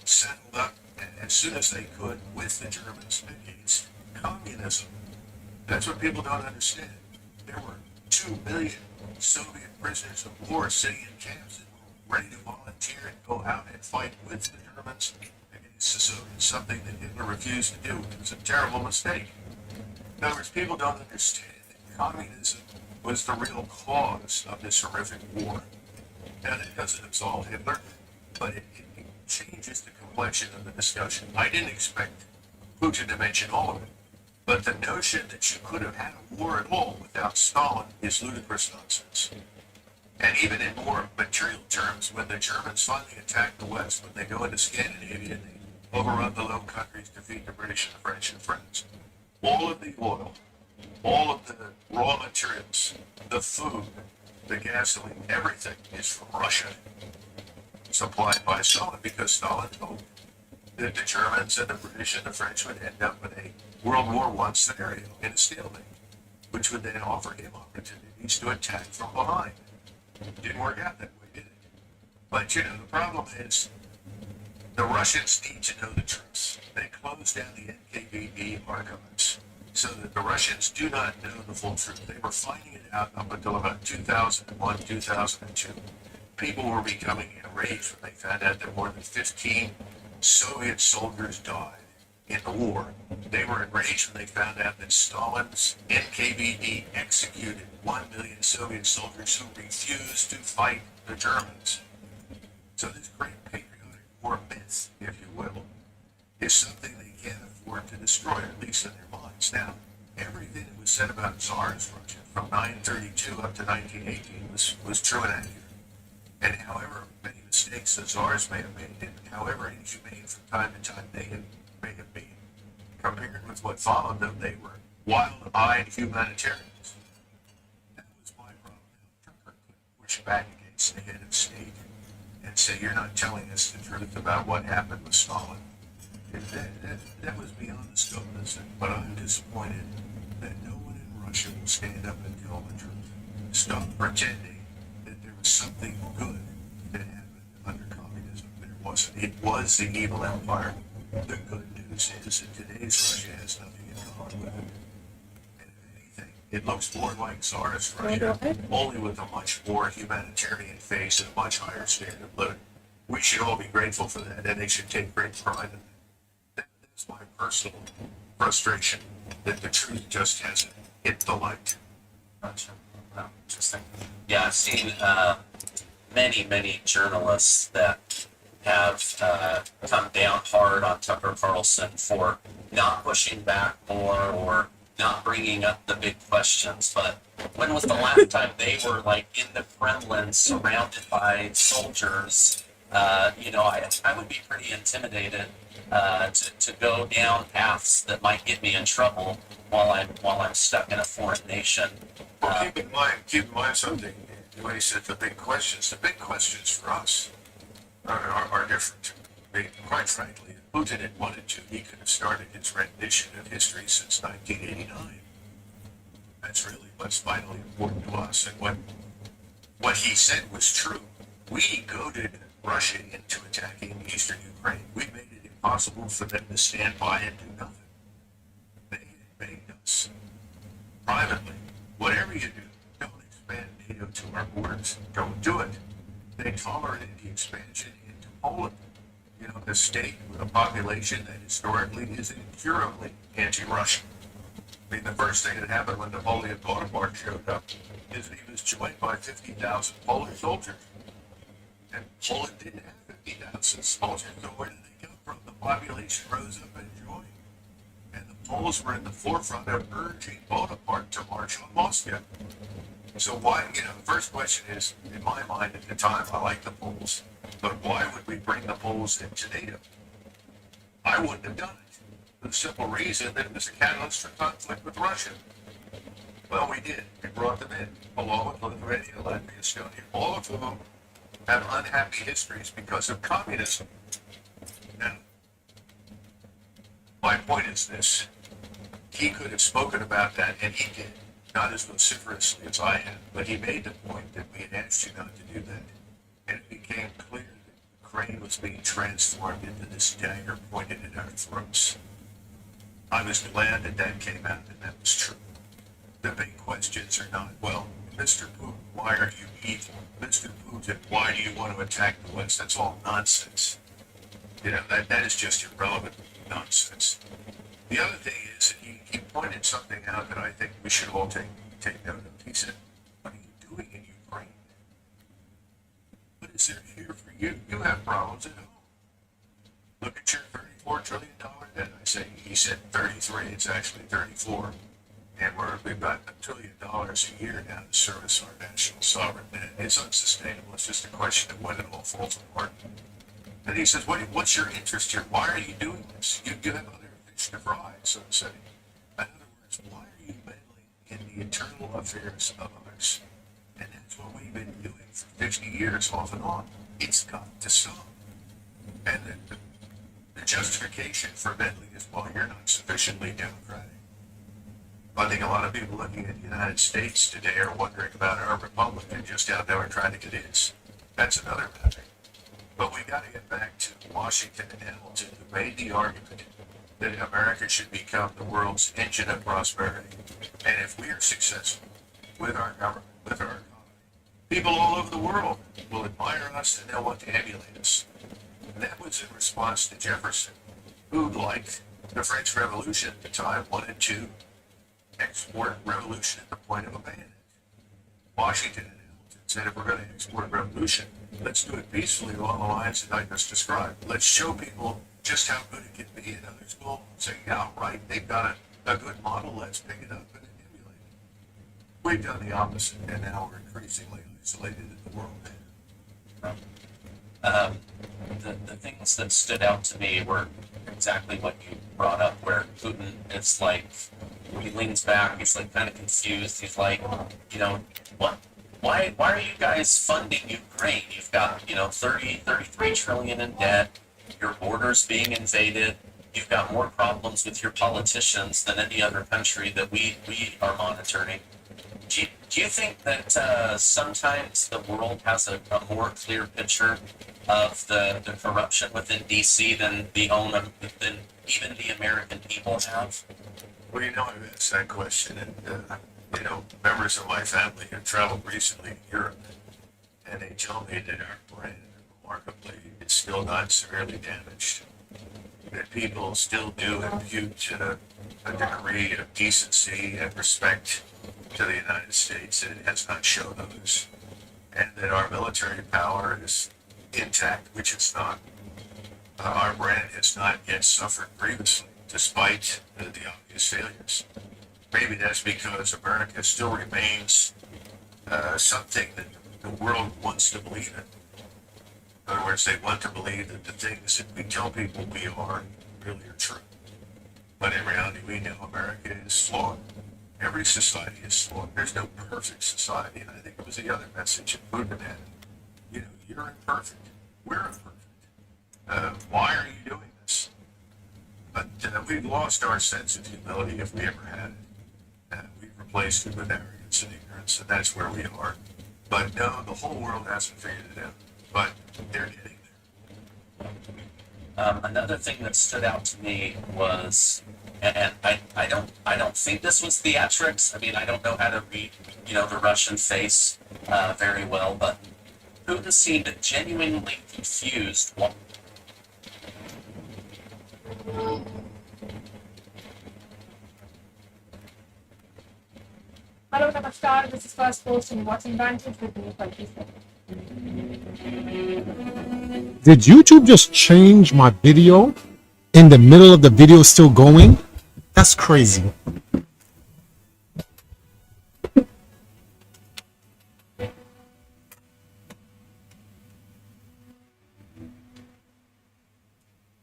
settled up as soon as they could with the Germans against communism. That's what people don't understand. There were 2 million Soviet prisoners of war sitting in camps that were ready to volunteer and go out and fight with the Germans against the Soviets, something that Hitler refused to do. It was a terrible mistake. In other words, people don't understand that communism was the real cause of this horrific war. Now, that doesn't absolve Hitler, but it changes the complexion of the discussion. I didn't expect Putin to mention all of it, but the notion that you could have had a war at all without Stalin is ludicrous nonsense. And even in more material terms, when the Germans finally attack the West, when they go into Scandinavia and they overrun the Low Countries, defeat the British and the French and France, all of the oil, all of the raw materials, the food, the gasoline, everything is from Russia, supplied by Stalin, because Stalin hoped that the Germans and the British and the French would end up in a World War I scenario, in a stalemate, which would then offer him opportunities to attack from behind. It didn't work out that way, did it? But, the problem is the Russians need to know the truth. They closed down the NKVD archives so that the Russians do not know the full truth. They were finding it out up until about 2001, 2002. People were becoming enraged when they found out that more than 15 Soviet soldiers died in the war. They were enraged when they found out that Stalin's NKVD executed 1 million Soviet soldiers who refused to fight the Germans. So this great patriotic war myth, if you will, is something they can't afford to destroy, at least in their minds. Now, everything that was said about Tsarist Russia from 932 up to 1918 was true and accurate. And however many mistakes the Tsars may have made, and however inhumane from time to time they may have been, compared with what followed them, they were wild-eyed humanitarians. That was my problem. Tucker could push back against the head of state and say, you're not telling us the truth about what happened with Stalin. That was beyond the scope of this thing. But I'm disappointed that no one in Russia will stand up and tell the truth. Stop pretending that there was something good that happened under communism. There wasn't. It was the evil empire. The good news is that today's Russia has nothing in common with it. And if anything, It looks more like Tsarist Russia, only with a much more humanitarian face and a much higher standard of living. We should all be grateful for that, and they should take great pride in it. That's my personal frustration, that the truth just hasn't hit the light. Gotcha. Oh, interesting. Yeah, I've seen many journalists that have come down hard on Tucker Carlson for not pushing back more or not bringing up the big questions. But when was the last time they were like in the Kremlin surrounded by soldiers? I would be pretty intimidated to go down paths that might get me in trouble while I'm stuck in a foreign nation. Well, keep in mind something. When he said the big questions for us are different. I mean, quite frankly, if Putin had wanted to, he could have started his rendition of history since 1989. That's really what's vitally important to us. And what he said was true. We goaded Russia into attacking eastern Ukraine. We made it impossible for them to stand by and do nothing. They begged us privately, whatever you do, don't expand NATO to our borders. Don't do it. They tolerated the expansion into Poland. You know, the state with a population that historically is incurably anti-Russian. I mean, the first thing that happened when Napoleon Bonaparte showed up is that he was joined by 50,000 Polish soldiers. And Poland didn't have 50,000 soldiers, so where did they come from? The population rose up and joined. And the Poles were in the forefront of urging Bonaparte to march on Moscow. So why, the first question is, in my mind at the time, I like the Poles, but why would we bring the Poles into NATO? I wouldn't have done it, for the simple reason that it was a catalyst for conflict with Russia. Well, we did. We brought them in, along with Lithuania, Latvia, Estonia, all of whom have unhappy histories because of communism. Now, my point is this. He could have spoken about that, and he did. Not as vociferously as I have, but he made the point that we had asked you not to do that. And it became clear that Ukraine was being transformed into this dagger pointed at our throats. I was glad that that came out and that was true. The big questions are not, well, Mr. Putin, why are you evil? Mr. Putin, why do you want to attack the West? That's all nonsense. That is just irrelevant nonsense. The other thing is that he pointed something out that I think we should all take note of. He said, what are you doing in Ukraine? What is there here for you? You have problems at home. Look at your $34 trillion debt. He said 33, it's actually 34. And we've got $1 trillion a year now to service our national sovereign debt. It's unsustainable. It's just a question of when it all falls apart. And he says, what's your interest here? Why are you doing this? You have other fish to fry, so to say. In other words, why are you meddling in the internal affairs of others? And that's what we've been doing for 50 years off and on. It's got to stop. And the justification for meddling is, well, you're not sufficiently democratic. I think a lot of people looking at the United States today are wondering about our republic and just how democratic it is. That's another matter. But we got to get back to Washington and Hamilton, who made the argument that America should become the world's engine of prosperity. And if we are successful with our government, with our economy, people all over the world will admire us and they'll want to emulate us. And that was in response to Jefferson, who, like the French Revolution at the time, wanted to export revolution at the point of abandonment. Washington and Hamilton said, if we're going to export revolution, let's do it peacefully along the lines that I just described. Let's show people just how good it can be, and others will say, yeah, right, they've got a good model, let's pick it up and emulate it. We've done the opposite, and now we're increasingly isolated in the world. The things that stood out to me were exactly what you brought up, where Putin is like, he leans back, he's like kind of confused, he's like, why are you guys funding Ukraine? You've got, 33 trillion in debt, your borders being invaded, you've got more problems with your politicians than any other country that we are monitoring. Do you think that sometimes the world has a more clear picture of the corruption within DC than even the American people have? Well, I've asked that question, and you know, members of my family have traveled recently to Europe, and they tell me that our brand, remarkably, is still not severely damaged. That people still do impute a degree of decency and respect to the United States that it has not shown others, and that our military power is intact, which it's not. Our brand has not yet suffered grievously, despite the obvious failures. Maybe that's because America still remains something that the world wants to believe in. In other words, they want to believe that the things that we tell people we are really are true. But in reality, we know America is flawed. Every society is flawed. There's no perfect society. And I think it was the other message that Putin had. You know, you're imperfect. We're imperfect. Why are you doing this? But we've lost our sense of humility if we ever had it. We've replaced it with arrogance and ignorance, and that's where we are. But no, the whole world hasn't figured it out. But they're getting there. Another thing that stood out to me was, and I don't think this was theatrics. I mean, I don't know how to read, you know, the Russian face very well, but Putin seemed genuinely confused. Hello, Namaskar. This is First Post in Watching Vantage with me, Valkyries. Did YouTube just change my video in the middle of the video still going? That's crazy.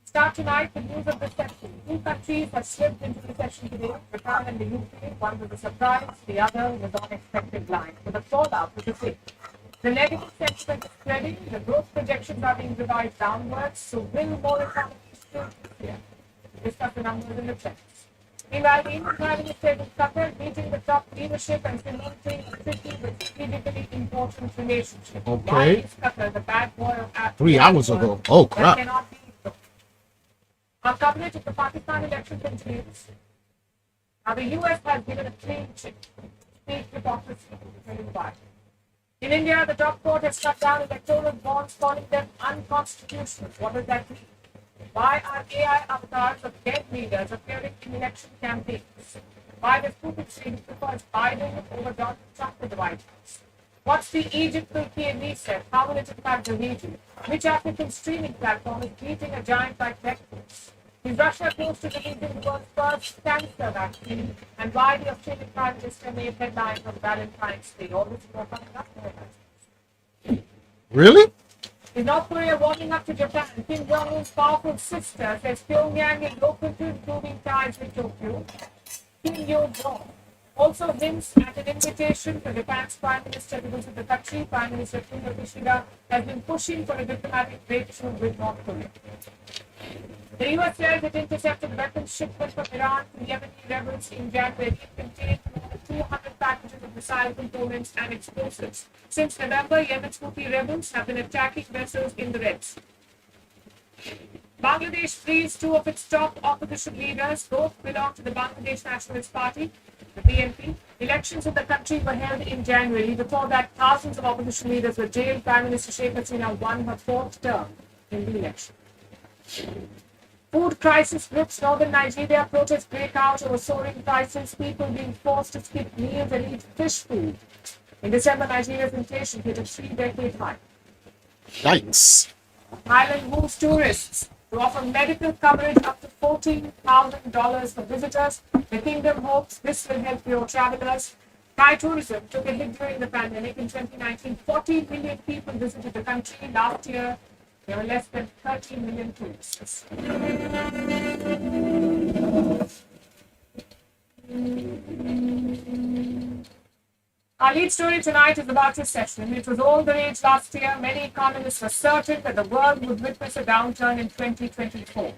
Start tonight with news of recession. Two countries have slipped into recession today, Japan and the UK. One was a surprise, the other was unexpected blind. But the fallout is the same. The negative sentiment is spreading, the growth projections are being revised downwards, so will more economies still this year? Discuss the numbers and the trends. Meanwhile, the Indian Prime Minister is Qatar meeting the top leadership and cementing a tricky but strategically important relationship. Okay. Why is Qatar the bad boy of 3 hours ago. Oh, that crap. cannot be ignored? Our coverage of the Pakistan election continues. Now, the US has given a clean chip. State hypocrisy to the why. In India, the top court has shut down electoral bonds, calling them unconstitutional. What does that mean? Why are AI avatars of dead leaders appearing in election campaigns? Why does Putin say he prefers Biden over Donald Trump to the White House? What's the Egypt Turkey reset? How will it impact the region? Which African streaming platform is beating a giant like Netflix? Is Russia close to releasing the world's first cancer vaccine? And why the Australian Prime Minister made headlines on Valentine's Day? All this more coming up. Really? Is North Korea warming up to Japan? Kim Jong-un's powerful sister says Pyongyang is open to improving ties with Tokyo. Kim Yo-jong also hints at an invitation for Japan's Prime Minister to visit the country. Prime Minister Fumio Kishida has been pushing for a diplomatic breakthrough with North Korea. The US says it intercepted weapons shipment from Iran to Yemeni rebels in January. It contained more than 200 packages of missile components and explosives. Since November, Yemen's Houthi rebels have been attacking vessels in the Red Sea. Bangladesh frees two of its top opposition leaders. Both belong to the Bangladesh Nationalist Party, the BNP. Elections in the country were held in January. Before that, thousands of opposition leaders were jailed. Prime Minister Sheikh Hasina won her fourth term in the election. Food crisis grips northern Nigeria. Protests break out over soaring prices. People being forced to skip meals and eat fish food. In December, Nigeria's inflation hit a 3-decade high. Yikes. Thailand moves tourists to offer medical coverage up to $14,000 for visitors. The kingdom hopes this will help your travelers. Thai tourism took a hit during the pandemic. In 2019, 40 million people visited the country. Last year, there were less than 30 million tourists. Our lead story tonight is about recession. It was all the rage last year. Many economists were certain that the world would witness a downturn in 2024.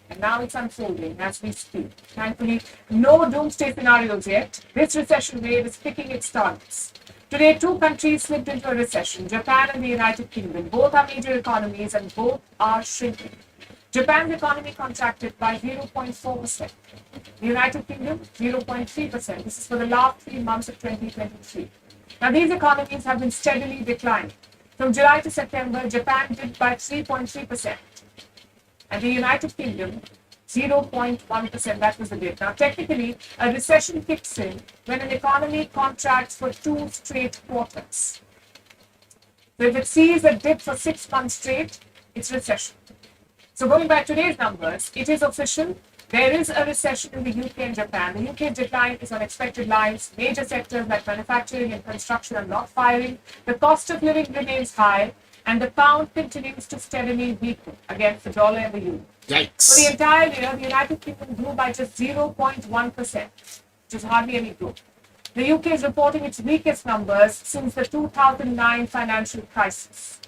And now it's unfolding as we speak. Thankfully, no doomsday scenarios yet. This recession wave is picking its targets. Today, two countries slipped into a recession, Japan and the United Kingdom. Both are major economies and both are shrinking. Japan's economy contracted by 0.4%. The United Kingdom, 0.3%. This is for the last 3 months of 2023. Now, these economies have been steadily declining. From July to September, Japan dipped by 3.3%. And the United Kingdom, 0.1%. That was the dip. Now, technically, a recession kicks in when an economy contracts for 2 straight quarters. So if it sees a dip for 6 months straight, it's recession. So going by today's numbers, it is official. There is a recession in the UK and Japan. The UK's decline is on expected lines. Major sectors like manufacturing and construction are not firing. The cost of living remains high, and the pound continues to steadily weaken against the dollar and the euro. For the Yikes. entire year, the United Kingdom grew by just 0.1%, which is hardly any growth. The UK is reporting its weakest numbers since the 2009 financial crisis.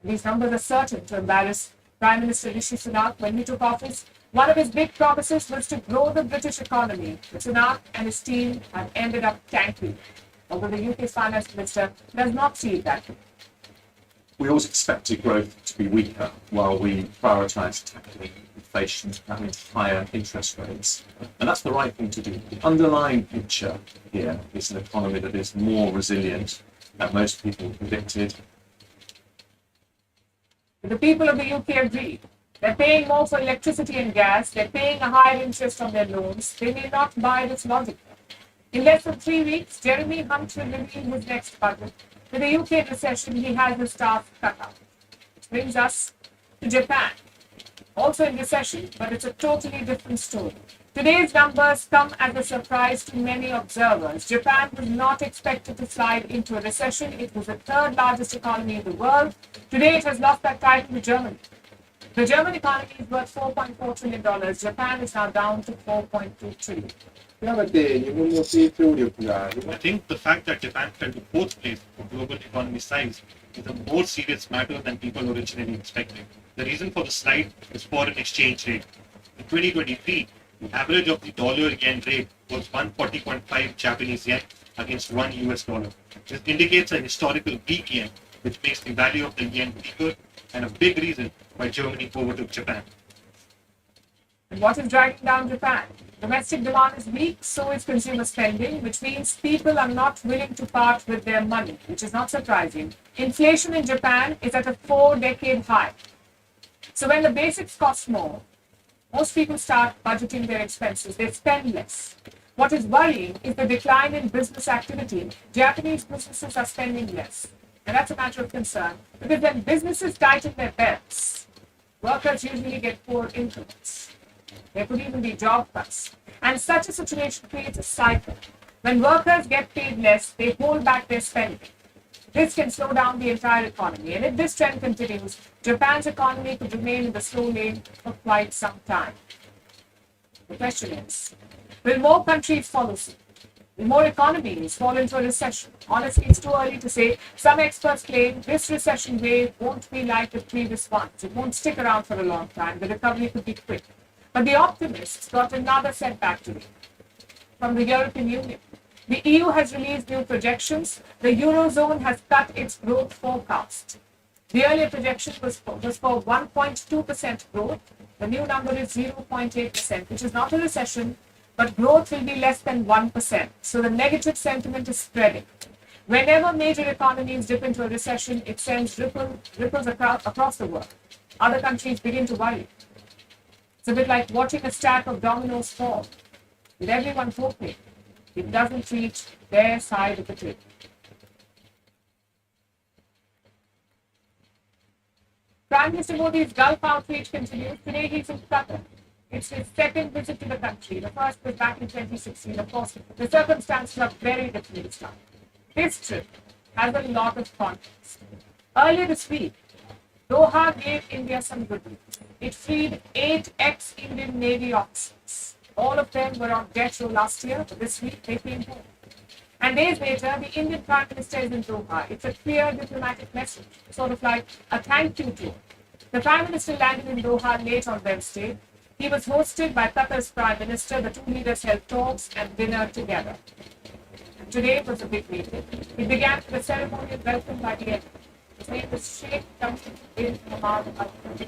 These numbers are certain to embarrass Prime Minister Rishi Sunak when he took office. One of his big promises was to grow the British economy, but Sunak and his team have ended up tanking, although the UK's finance minister does not see it that way. We always expected growth to be weaker while we prioritised tackling inflation and higher interest rates. And that's the right thing to do. The underlying picture here is an economy that is more resilient than most people predicted. The people of the UK agree. They're paying more for electricity and gas. They're paying a higher interest on their loans. They may not buy this logic. In less than 3 weeks, Jeremy Hunt will reveal his next budget. With the UK recession, he has his staff cut out. Which brings us to Japan. Also in recession, but it's a totally different story. Today's numbers come as a surprise to many observers. Japan was not expected to slide into a recession. It was the third largest economy in the world. Today it has lost that title to Germany. The German economy is worth $4.4 trillion. Japan is now down to $4.2 trillion. 極めて日本の成長力が I think the fact that Japan fell to fourth place for global economy size is a more serious matter than people originally expected. The reason for the slide is foreign exchange rate. In 2023, the average of the dollar-yen rate was 140.5 Japanese yen against $1 US. This indicates a historical weak yen, which makes the value of the yen weaker and a big reason why Germany overtook Japan. And what is dragging down Japan? Domestic demand is weak, so is consumer spending, which means people are not willing to part with their money, which is not surprising. Inflation in Japan is at a 4-decade high. So when the basics cost more, most people start budgeting their expenses. They spend less. What is worrying is the decline in business activity. Japanese businesses are spending less. And that's a matter of concern, because when businesses tighten their belts, workers usually get poor increments. There could even be job cuts. And such a situation creates a cycle. When workers get paid less, they hold back their spending. This can slow down the entire economy. And if this trend continues, Japan's economy could remain in the slow lane for quite some time. The question is, will more countries follow suit? Will more economies fall into a recession? Honestly, it's too early to say. Some experts claim this recession wave won't be like the previous ones. It won't stick around for a long time. The recovery could be quick. But the optimists got another setback today from the European Union. The EU has released new projections. The Eurozone has cut its growth forecast. The earlier projection was for 1.2% growth. The new number is 0.8%, which is not a recession, but growth will be less than 1%. So the negative sentiment is spreading. Whenever major economies dip into a recession, it sends ripples across the world. Other countries begin to worry. It's a bit like watching a stack of dominoes fall, with everyone hoping it doesn't reach their side of the table. Prime Minister Modi's Gulf outreach continues. Today he's in Qatar. It's his second visit to the country. The first was back in 2016. Of course, the circumstances are very different this time. This trip has a lot of context. Earlier this week, Doha gave India some good news. It freed 8 ex-Indian Navy officers. All of them were on death row last year, but this week they came home. And days later, the Indian Prime Minister is in Doha. It's a clear diplomatic message, sort of like a thank you tour. The Prime Minister landed in Doha late on Wednesday. He was hosted by Qatar's Prime Minister. The two leaders held talks and dinner together. And today was a big meeting. It began with a ceremonial welcome by the emir. name is Sheikh Tamim bin Hamad Al Thani.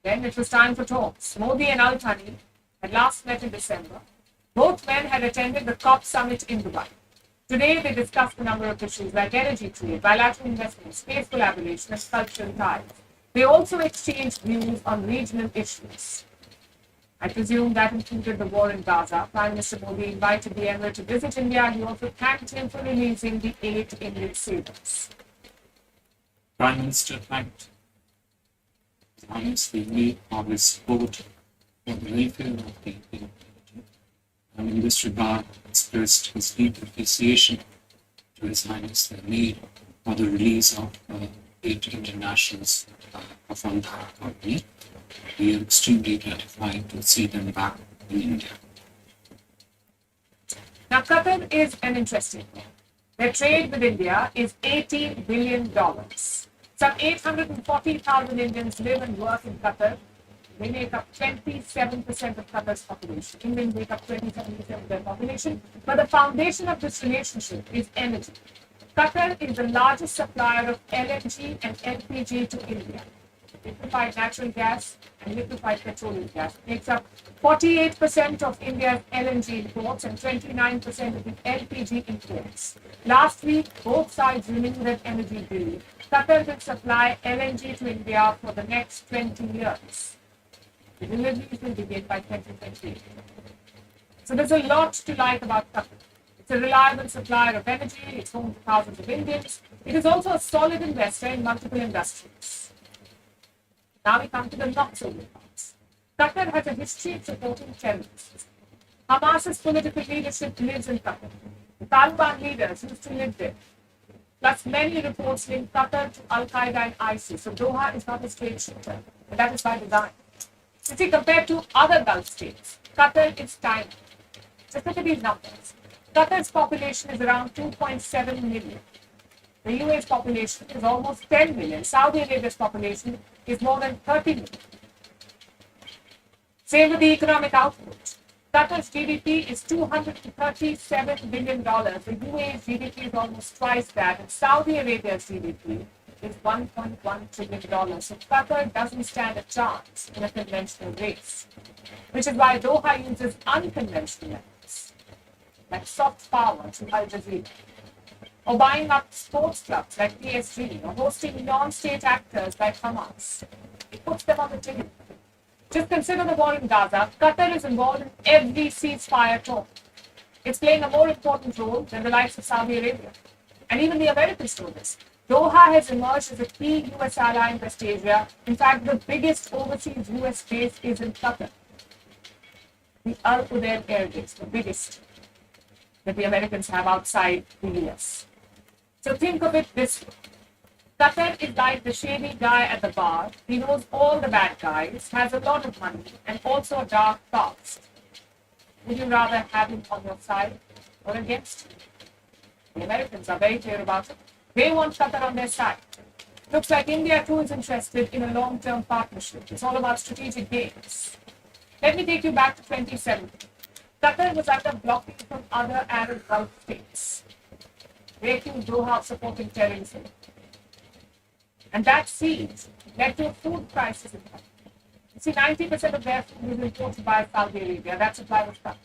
Then it was time for talks. Modi and Al Thani had last met in December. Both men had attended the COP summit in Dubai. Today, they discussed a number of issues like energy trade, bilateral investment, space collaboration, and cultural ties. They also exchanged views on regional issues. I presume that included the war in Gaza. Prime Minister Modi invited the Emir to visit India. He also thanked him for releasing the 8 Indian sailors. Prime Minister thanked honestly me for his support for the welfare of the Indian community, and in this regard expressed his deep appreciation to His Highness the Emir for the release of 8 Indian nationals of Empire Arcadia. We are extremely gratified to see them back in India. Now, Qatar is an interesting one. Their trade with India is $18 billion. Some 840,000 Indians live and work in Qatar. They make up 27% of Qatar's population. Indians make up 27% of their population. But the foundation of this relationship is energy. Qatar is the largest supplier of LNG and LPG to India. Liquefied natural gas and liquefied petroleum gas makes up 48% of India's LNG imports and 29% of the LPG imports. Last week, both sides renewed an energy deal. Qatar will supply LNG to India for the next 20 years. The deliveries will begin by 2028. So there's a lot to like about Qatar. It's a reliable supplier of energy. It's home to thousands of Indians. It is also a solid investor in multiple industries. Now we come to the not-so-good parts. Qatar has a history of supporting terrorists. Hamas's political leadership lives in Qatar. The Taliban leaders used to live there. Plus, many reports link Qatar to Al-Qaeda and ISIS. So Doha is not a straight shooter. And that is by design. You see, compared to other Gulf states, Qatar is tiny. Just look at these numbers. Qatar's population is around 2.7 million. The UAE's population is almost 10 million. Saudi Arabia's population is more than 30 million. Same with the economic output. Qatar's GDP is $237 billion. The UAE's GDP is almost twice that. And Saudi Arabia's GDP is $1.1 trillion. So Qatar doesn't stand a chance in a conventional race. Which is why Doha uses unconventional methods, like soft power to Al Jazeera, or buying up sports clubs like PSG, or hosting non-state actors like Hamas. It puts them on the ticket. Just consider the war in Gaza. Qatar is involved in every ceasefire talk. It's playing a more important role than the likes of Saudi Arabia. And even the Americans know this. Doha has emerged as a key US ally in West Asia. In fact, the biggest overseas US base is in Qatar. The Al Udeid Air Base, the biggest that the Americans have outside the US. So think of it this way. Qatar is like the shady guy at the bar. He knows all the bad guys, has a lot of money, and also a dark past. Would you rather have him on your side or against him? The Americans are very clear about it. They want Qatar on their side. Looks like India too is interested in a long-term partnership. It's all about strategic gains. Let me take you back to 2017. Qatar was under blocking from other Arab Gulf states. They accused Doha of supporting terrorism. And that siege led to a food crisis in Qatar. You see, 90% of their food was imported by Saudi Arabia. That supply was cut.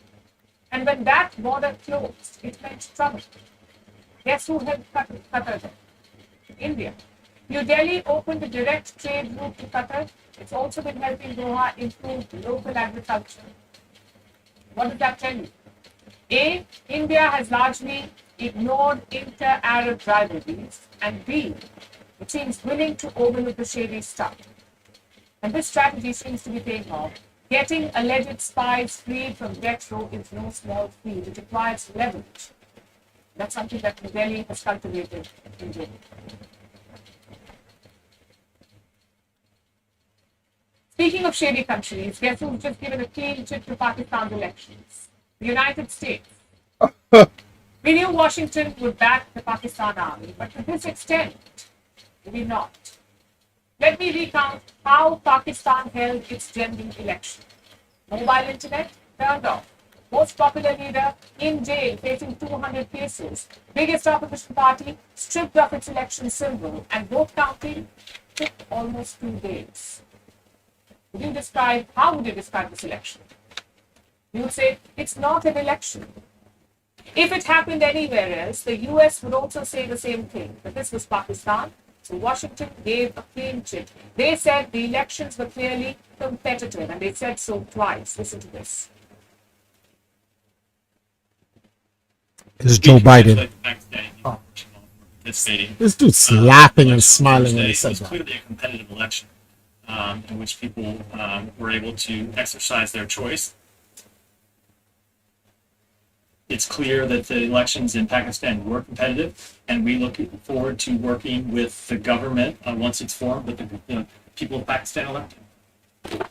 And when that border closed, it meant trouble. Guess who helped Qatar then? India. New Delhi opened a direct trade route to Qatar. It's also been helping Doha improve local agriculture. What does that tell you? A, India has largely ignored inter-Arab rivalries, and B, it seems willing to overlook the shady stuff. And this strategy seems to be paying off. Getting alleged spies freed from death row is no small feat. It requires leverage. That's something that New Delhi has cultivated in Delhi. Speaking of shady countries, guess who's just given a clean chit to Pakistan's elections? The United States. We knew Washington would back the Pakistan army, but to this extent, we did not. Let me recount how Pakistan held its general election. Mobile internet turned off. Most popular leader in jail facing 200 cases. Biggest opposition party stripped of its election symbol, and vote counting took almost 2 days. How would you describe this election? You would say it's not an election. If it happened anywhere else, the US would also say the same thing. But this was Pakistan, so Washington gave a clean chit. They said the elections were clearly competitive, and they said so twice. Listen to this. This is Joe Biden. Oh. Participating. This dude's laughing and smiling when he it says was that. clearly a competitive election in which people were able to exercise their choice. It's clear that the elections in Pakistan were competitive, and we look forward to working with the government once it's formed, with the people of Pakistan elected. Not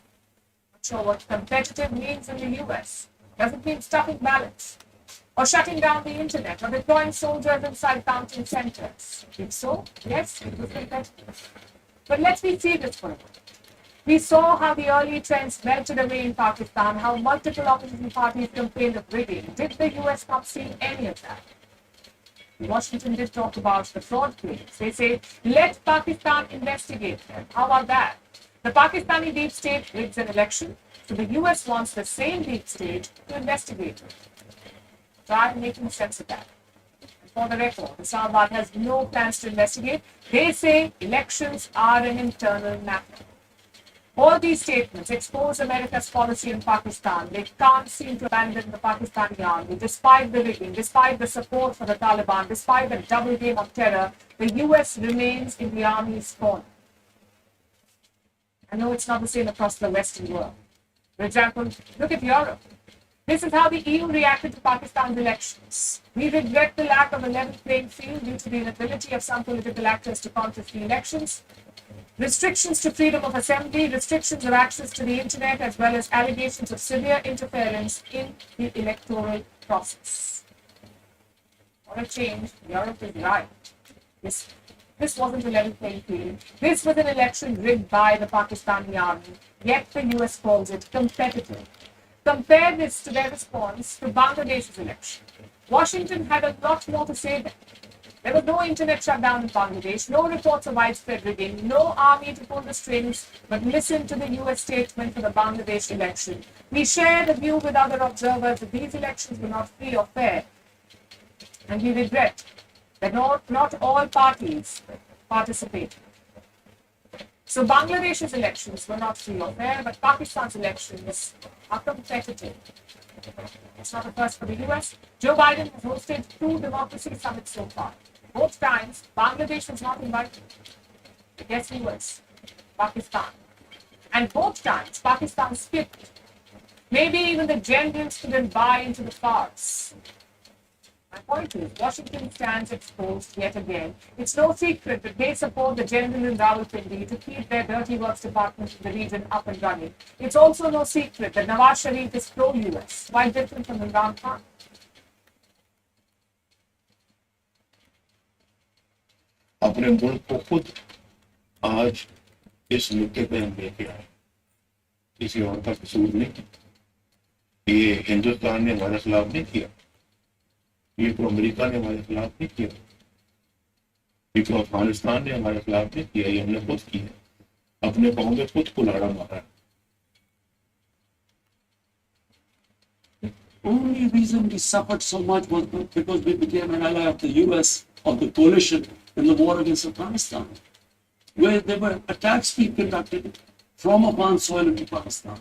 sure what competitive means in the US. Doesn't mean stuffing ballots, or shutting down the internet, or deploying soldiers inside counting centers. If so, yes, it was competitive. But let's be serious for a moment. We saw how the early trends melted away in Pakistan, how multiple opposition parties complained of rigging. Did the US not see any of that? Washington did talk about the fraud claims. They say, let Pakistan investigate them. How about that? The Pakistani deep state rigs an election, so the US wants the same deep state to investigate it. Try making sense of that. And for the record, Islamabad has no plans to investigate. They say elections are an internal matter. All these statements expose America's policy in Pakistan. They can't seem to abandon the Pakistani army, despite the rigging, despite the support for the Taliban, despite the double game of terror. The US remains in the army's corner. I know it's not the same across the Western world. For example, look at Europe. This is how the EU reacted to Pakistan's elections. We regret the lack of a level playing field due to the inability of some political actors to contest the elections. Restrictions to freedom of assembly, restrictions of access to the internet, as well as allegations of severe interference in the electoral process. For a change, Europe is right. This wasn't a level playing field. This was an election rigged by the Pakistani army, yet the US calls it competitive. Compare this to their response to Bangladesh's election. Washington had a lot more to say then. There was no internet shutdown in Bangladesh, no reports of widespread rigging, no army to pull the strings, but listen to the US statement for the Bangladesh election. We share the view with other observers that these elections were not free or fair, and we regret that not all parties participated. So Bangladesh's elections were not free or fair, but Pakistan's elections are competitive. It's not a first for the US. Joe Biden has hosted 2 democracy summits so far. Both times, Bangladesh was not invited. Guess who was? Pakistan. And both times, Pakistan skipped. Maybe even the generals couldn't buy into the farce. My point is, Washington stands exposed yet again. It's no secret that they support the general in Rawalpindi to keep their dirty works department in the region up and running. It's also no secret that Nawaz Sharif is pro-US, quite different from Imran Khan. अपने मुल्क को खुद आज इस मुद्दे पे हम लेके आए, किसी और का कसूर नहीं। ये हिंदुस्तान ने हमारे खिलाफ नहीं किया, ये तो अमेरिका ने हमारे खिलाफ नहीं किया, ये तो अफगानिस्तान ने हमारे खिलाफ नहीं किया, ये हमने खुद किया। अपने पाँव में खुद कुल्हाड़ा मारा। Only reason we suffered so much was because we became an ally of the US, of the coalition in the war against Afghanistan, where there were attacks being conducted from Afghan soil into Pakistan.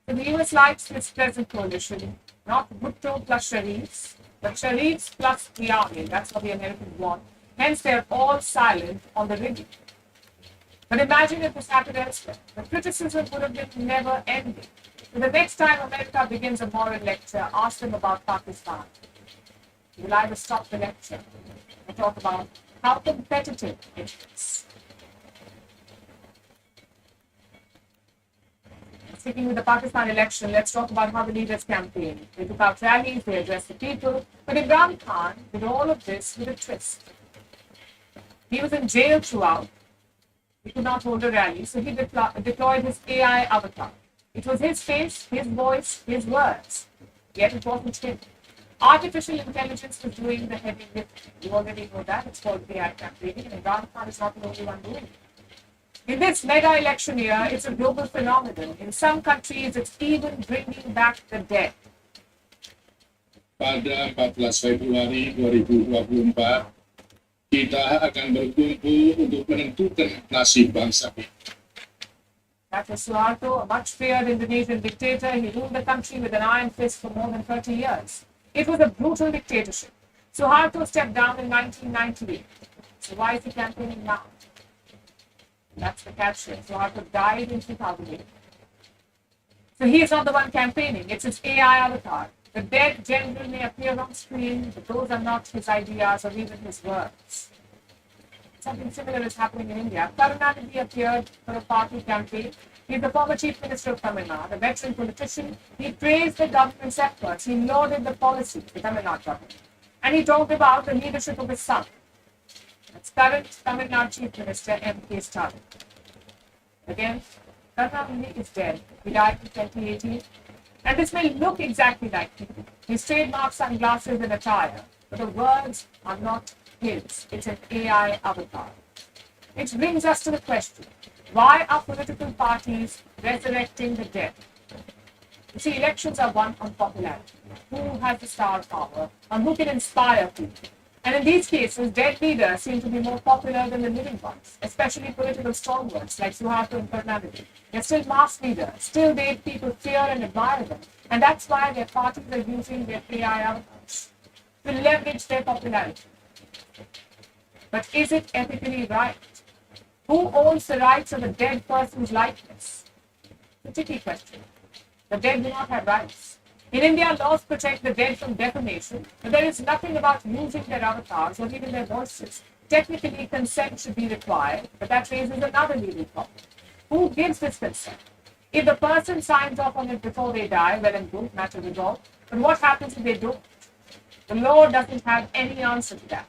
So the US likes this present coalition, not Bhutto plus Sharifs, but Sharifs plus the army. That's what the Americans want. Hence, they're all silent on the rigging. But imagine if this happened elsewhere. The criticism would have been never ending. So the next time America begins a moral lecture, ask them about Pakistan. You'll either stop the lecture and talk about how competitive it is. Sticking with the Pakistan election, let's talk about how the leaders campaigned. They took out rallies, they addressed the people, but Imran Khan did all of this with a twist. He was in jail throughout. He could not hold a rally, so he deployed his AI avatar. It was his face, his voice, his words. Yet it wasn't him. Artificial intelligence was doing the heavy lifting. You already know that. It's called AI campaigning, and Imran Khan is not the only one doing it. In this mega election year, it's a global phenomenon. In some countries, it's even bringing back the dead. Pada 14 Februari 2024, kita akan berkumpul untuk menentukan nasib bangsa kita. That was Suharto, a much feared Indonesian dictator. He ruled the country with an iron fist for more than 30 years. It was a brutal dictatorship. Suharto stepped down in 1998. So why is he campaigning now? That's the catch here. Suharto died in 2008. So he is not the one campaigning. It's his AI avatar. The dead general may appear on screen, but those are not his ideas or even his words. Something similar is happening in India. Karunanidhi appeared for a party campaign. He's the former Chief Minister of Tamil Nadu, a veteran politician. He praised the government's efforts. He lauded the policies of the Tamil Nadu government. And he talked about the leadership of his son. That's current Tamil Nadu Chief Minister M.K. Stalin. Again, Karunanidhi is dead. He died in 2018. And this may look exactly like him. His trademark sunglasses and attire, but the words are not his. It's an AI avatar. Which brings us to the question, why are political parties resurrecting the dead? You see, elections are won on popularity. Who has the star power and who can inspire people? And in these cases, dead leaders seem to be more popular than the living ones, especially political stalwarts like Suharto and Karunanidhi. They're still mass leaders. Still, people fear and admire them. And that's why their parties are using their AI avatars to leverage their popularity. But is it ethically right? Who owns the rights of a dead person's likeness? It's a tricky question. The dead do not have rights. In India, laws protect the dead from defamation, but there is nothing about using their avatars or even their voices. Technically, consent should be required, but that raises another legal problem. Who gives this consent? If the person signs off on it before they die, well and good, matter resolved. But what happens if they don't? The law doesn't have any answer to that,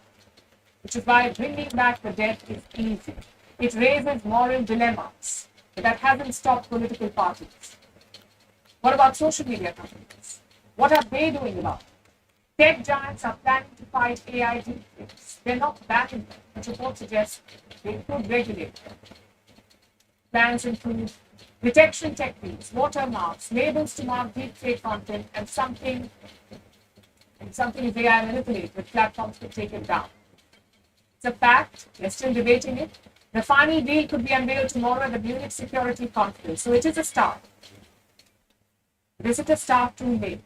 which is why bringing back the dead is easy. It raises moral dilemmas, but that hasn't stopped political parties. What about social media companies? What are they doing about it? Tech giants are planning to fight AI deepfakes. They're not banning them, but reports suggest they could regulate them. Plans include detection techniques, watermarks, labels to mark deepfake content, and something is AI manipulated, with platforms to take it down. It's a fact. They're still debating it. The final deal could be unveiled tomorrow at the Munich Security Conference, so it is a start. But is it a start too late?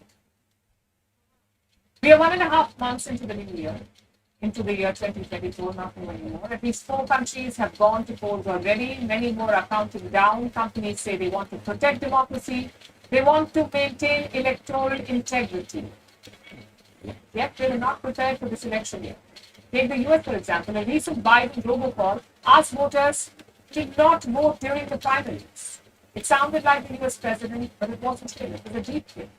We are 1.5 months into the new year, into the year 2024, not new anymore. At least 4 countries have gone to polls already. Many more are counting down. Companies say they want to protect democracy. They want to maintain electoral integrity. Yet they are not prepared for this election year. Take the US, for example. A recent Biden robocall asked voters to not vote during the primaries. It sounded like the US president, but it wasn't him. It was a deep fake.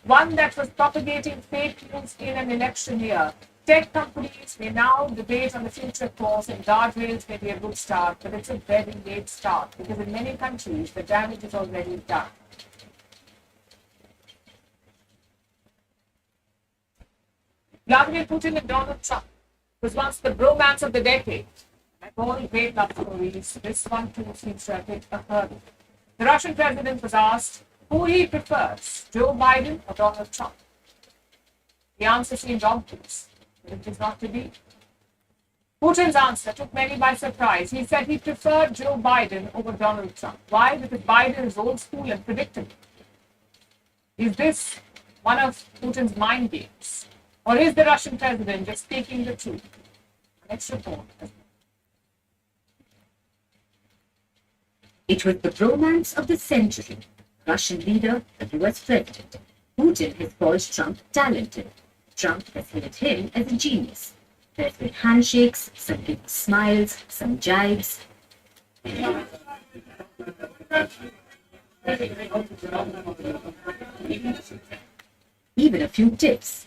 One that was propagating fake news in an election year. Tech companies may now debate on the future course, and guardrails may be a good start, but it's a very late start because in many countries the damage is already done. Vladimir Putin and Donald Trump was once the bromance of the decade. Like all great love stories, this one too seems to have hit a hurdle. The Russian president was asked who he prefers, Joe Biden or Donald Trump. The answer seemed obvious, but it was not to be. Putin's answer took many by surprise. He said he preferred Joe Biden over Donald Trump. Why? Because Biden is old school and predictable. Is this one of Putin's mind games? Or is the Russian president just speaking the truth? Let's report. It was the bromance of the century. Russian leader, the US president. Putin has called Trump talented. Trump has hailed him as a genius. There's been handshakes, some big smiles, some jibes. Even a few tips.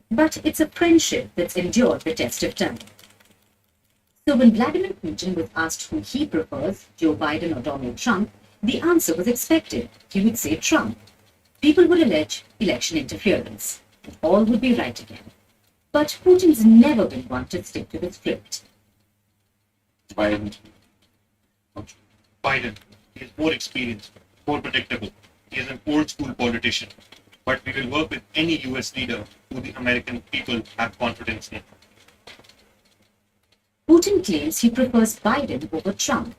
But it's a friendship that's endured the test of time. So when Vladimir Putin was asked who he prefers, Joe Biden or Donald Trump, the answer was expected. He would say Trump. People would allege election interference. And all would be right again. But Putin's never been one to stick to the script. Biden. Biden. He is more experienced, more predictable. He is an old school politician. But we will work with any US leader who the American people have confidence in. Putin claims he prefers Biden over Trump.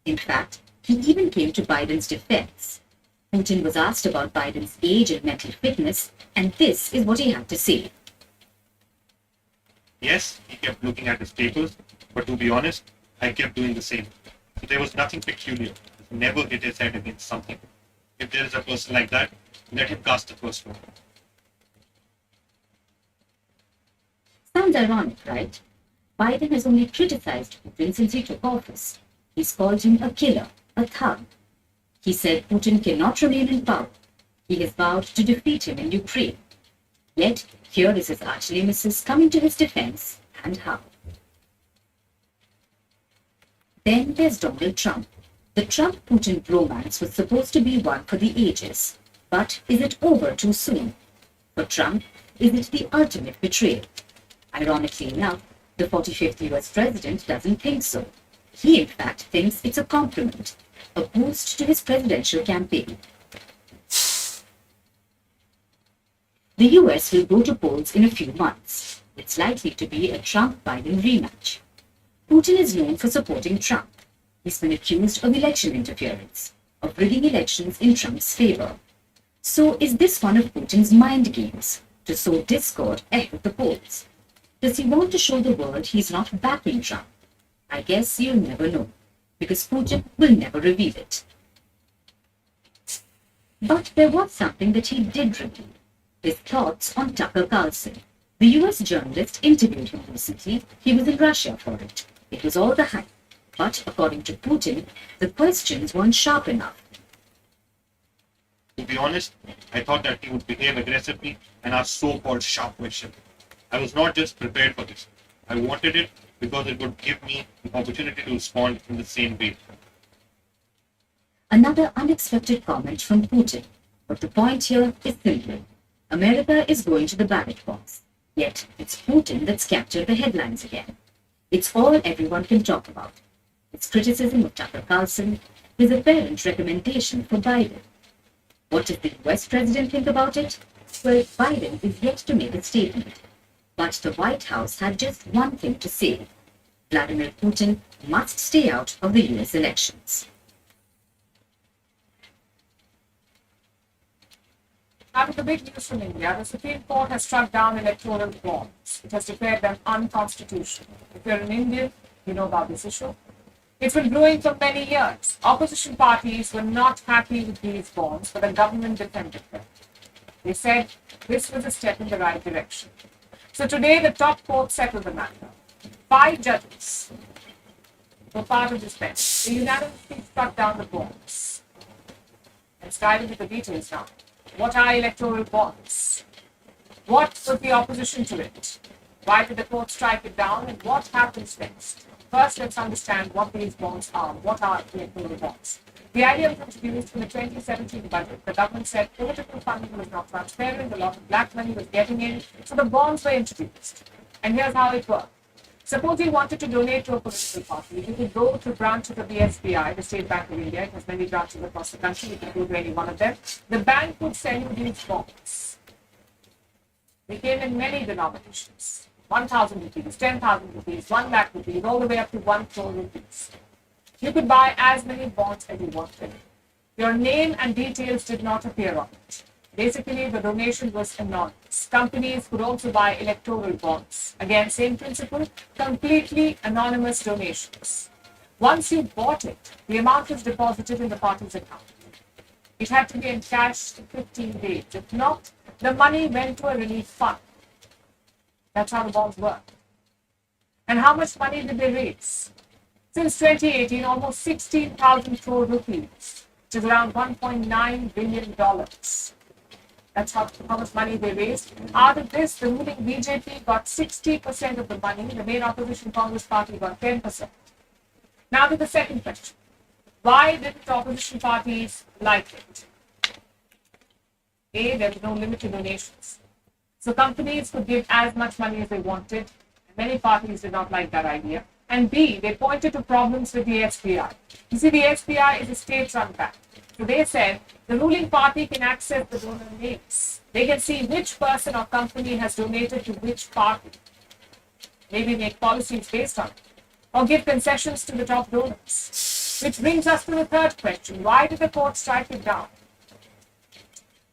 In fact, he even came to Biden's defense. Putin was asked about Biden's age and mental fitness, and this is what he had to say. Yes, he kept looking at his papers, but to be honest, I kept doing the same. So there was nothing peculiar. He never hit his head against something. If there is a person like that, let him cast the first vote. Sounds ironic, right? Biden has only criticized Putin since he took office. He's called him a killer, a thug. He said Putin cannot remain in power. He has vowed to defeat him in Ukraine. Yet, here is his arch nemesis coming to his defense, and how. Then there's Donald Trump. The Trump-Putin bromance was supposed to be one for the ages. But is it over too soon? For Trump, is it the ultimate betrayal? Ironically enough, the 45th US president doesn't think so. He, in fact, thinks it's a compliment, a boost to his presidential campaign. The US will go to polls in a few months. It's likely to be a Trump-Biden rematch. Putin is known for supporting Trump. He's been accused of election interference, of rigging elections in Trump's favor. So is this one of Putin's mind games, to sow discord ahead of the polls? Does he want to show the world he's not backing Trump? I guess you'll never know, because Putin will never reveal it. But there was something that he did reveal, his thoughts on Tucker Carlson. The US journalist interviewed him recently. He was in Russia for it. It was all the hype. But according to Putin, the questions weren't sharp enough. To be honest, I thought that he would behave aggressively and ask so-called sharp questions. I was not just prepared for this. I wanted it because it would give me the opportunity to respond in the same way. Another unexpected comment from Putin. But the point here is simple. America is going to the ballot box. Yet it's Putin that's captured the headlines again. It's all everyone can talk about. It's criticism of Tucker Carlson, his apparent recommendation for Biden. What does the US president think about it? Well, Biden is yet to make a statement. But the White House had just one thing to say. Vladimir Putin must stay out of the US elections. After the big news from India, the Supreme Court has struck down electoral bonds. It has declared them unconstitutional. If you're an Indian, you know about this issue. It's been brewing for many years. Opposition parties were not happy with these bonds, but the government defended them. They said this was a step in the right direction. So today, the top court settled the matter. 5 judges were part of this bench. They unanimously struck down the bonds. Let's dive into the details now. What are electoral bonds? What was the opposition to it? Why did the court strike it down, and what happens next? First, let's understand what these bonds are. What are electoral bonds? The idea was introduced in the 2017 budget. The government said political funding was not transparent, a lot of black money was getting in, so the bonds were introduced. And here's how it worked. Suppose you wanted to donate to a political party, you could go to a branch of the SBI, the State Bank of India. It has many branches across the country. You could go to any one of them. The bank would sell you these bonds. They came in many denominations. 1,000 rupees, 10,000 rupees, 1 lakh rupees, all the way up to 1 crore rupees. You could buy as many bonds as you wanted. Your name and details did not appear on it. Basically, the donation was anonymous. Companies could also buy electoral bonds. Again, same principle, completely anonymous donations. Once you bought it, the amount was deposited in the party's account. It had to be in cash in 15 days. If not, the money went to a relief fund. That's how the bonds work. And how much money did they raise? Since 2018, almost 16,000 crore rupees. which is around $1.9 billion. That's how much money they raised. Out of this, the ruling BJP got 60% of the money. The main opposition Congress party got 10%. Now to the second question. Why didn't opposition parties like it? A, there was no limit to donations. So companies could give as much money as they wanted. Many parties did not like that idea. And B, they pointed to problems with the SBI. You see, the SBI is a state-run bank. So they said the ruling party can access the donor names. They can see which person or company has donated to which party. Maybe make policies based on it. Or give concessions to the top donors. Which brings us to the third question. Why did the court strike it down?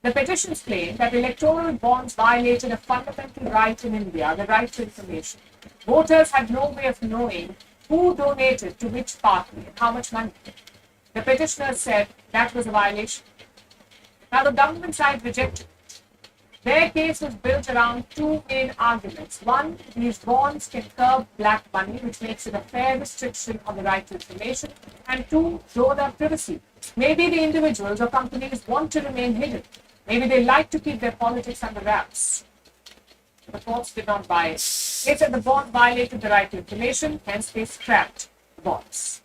The petitions claim that electoral bonds violated a fundamental right in India, the right to information. Voters had no way of knowing who donated to which party and how much money. The petitioners said that was a violation. Now, the government side rejected it. Their case was built around two main arguments. One, these bonds can curb black money, which makes it a fair restriction on the right to information. And two, donor privacy. Maybe the individuals or companies want to remain hidden. Maybe they like to keep their politics under wraps. The courts did not buy it. They said the bond violated the right to information, hence they scrapped the bonds.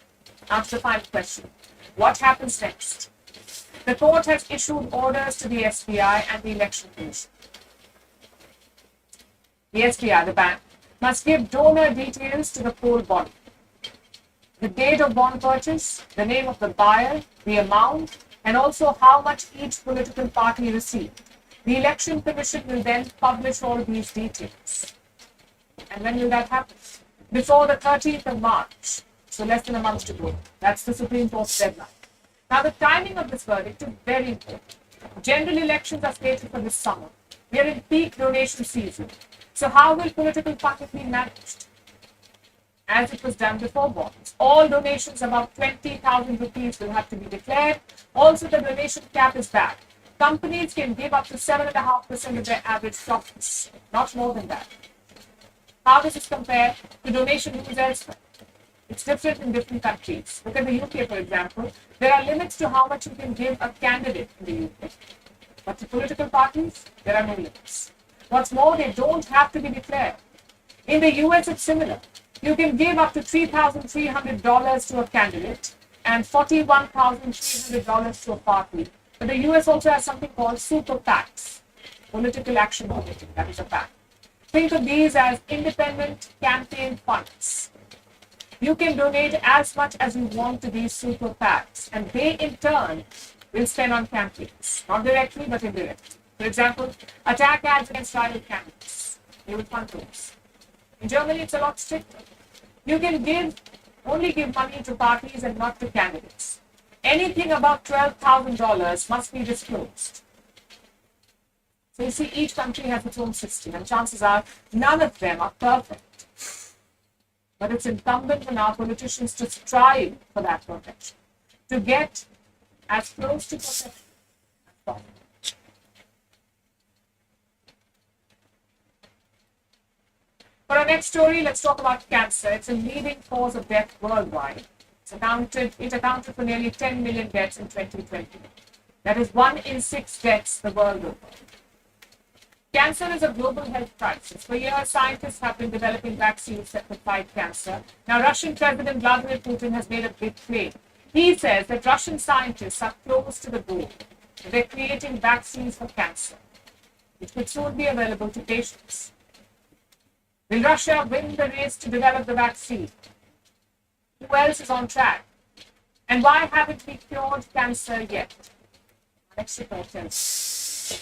Now to the final question. What happens next? The court has issued orders to the SBI and the Election Commission. The SBI, the bank, must give donor details to the poll body. The date of bond purchase, the name of the buyer, the amount, and also how much each political party received. The Election Commission will then publish all these details. And when will that happen? Before the 13th of March, so less than a month to go. That's the Supreme Court's deadline. Now, the timing of this verdict is very important. General elections are slated for this summer. We are in peak donation season. So how will political funding be managed? As it was done before bonds. All donations above 20,000 rupees will have to be declared. Also, the donation cap is back. Companies can give up to 7.5% of their average profits, not more than that. How does this compare to donation rules elsewhere? It's different in different countries. Look at the UK, for example. There are limits to how much you can give a candidate in the UK. But to political parties, there are no limits. What's more, they don't have to be declared. In the US, it's similar. You can give up to $3,300 to a candidate and $41,300 to a party. But the US also has something called super PACs, political action committee, that is a PAC. Think of these as independent campaign funds. You can donate as much as you want to these super PACs, and they in turn will spend on campaigns, not directly but indirectly. For example, attack ads against rival candidates. They will fund those. In Germany, it's a lot stricter. You can only give money to parties and not to candidates. Anything above $12,000 must be disclosed. So you see, each country has its own system, and chances are none of them are perfect. But it's incumbent on our politicians to strive for that protection, to get as close to protection as possible. For our next story, let's talk about cancer. It's a leading cause of death worldwide. It accounted for nearly 10 million deaths in 2020. That is 1 in 6 deaths the world over. Cancer is a global health crisis. For years, scientists have been developing vaccines that could fight cancer. Now, Russian President Vladimir Putin has made a big claim. He says that Russian scientists are close to the goal. They're creating vaccines for cancer, which could soon be available to patients. Will Russia win the race to develop the vaccine? Who else is on track? And why haven't we cured cancer yet? Next report tells.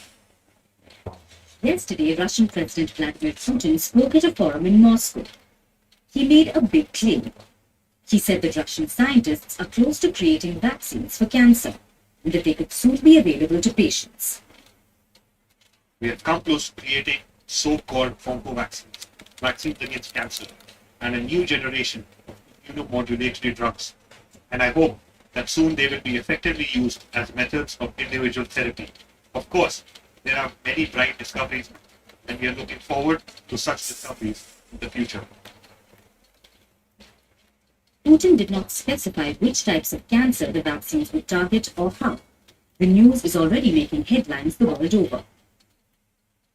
Yesterday, Russian President Vladimir Putin spoke at a forum in Moscow. He made a big claim. He said that Russian scientists are close to creating vaccines for cancer and that they could soon be available to patients. We have come close to creating so-called onco-vaccines, vaccines against cancer, and a new generation of immunomodulatory drugs. And I hope that soon they will be effectively used as methods of individual therapy. Of course, there are many bright discoveries, and we are looking forward to such discoveries in the future. Putin did not specify which types of cancer the vaccines would target or how. The news is already making headlines the world over.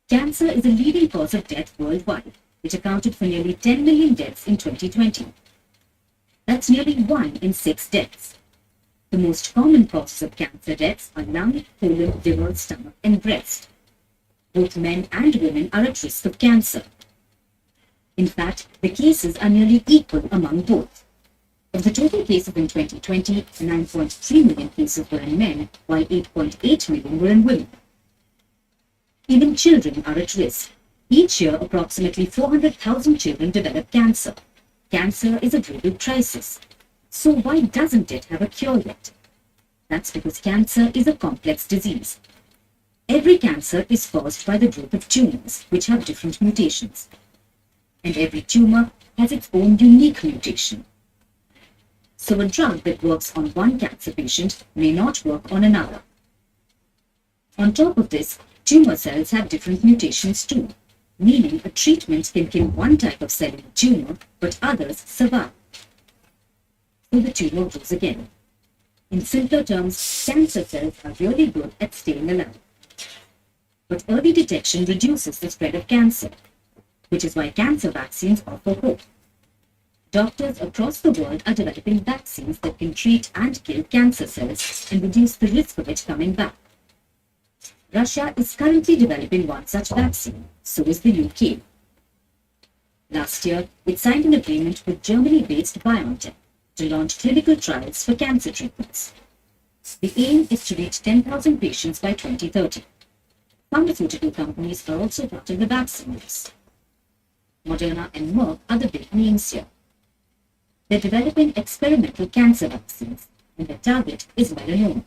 Cancer is a leading cause of death worldwide. It accounted for nearly 10 million deaths in 2020. That's nearly 1 in 6 deaths. The most common causes of cancer deaths are lung, colon, liver, stomach, and breast. Both men and women are at risk of cancer. In fact, the cases are nearly equal among both. Of the total cases in 2020, 9.3 million cases were in men, while 8.8 million were in women. Even children are at risk. Each year, approximately 400,000 children develop cancer. Cancer is a global crisis. So why doesn't it have a cure yet? That's because cancer is a complex disease. Every cancer is caused by the growth of tumors, which have different mutations. And every tumor has its own unique mutation. So a drug that works on one cancer patient may not work on another. On top of this, tumor cells have different mutations too, meaning a treatment can kill one type of cell in the tumor, but others survive. So the tumor grows again. In simpler terms, cancer cells are really good at staying alive. But early detection reduces the spread of cancer, which is why cancer vaccines offer hope. Doctors across the world are developing vaccines that can treat and kill cancer cells and reduce the risk of it coming back. Russia is currently developing one such vaccine, so is the UK. Last year, it signed an agreement with Germany-based BioNTech to launch clinical trials for cancer treatments. The aim is to reach 10,000 patients by 2030. Pharmaceutical companies are also part of the vaccine race. Moderna and Merck are the big names here. They're developing experimental cancer vaccines, and their target is melanoma,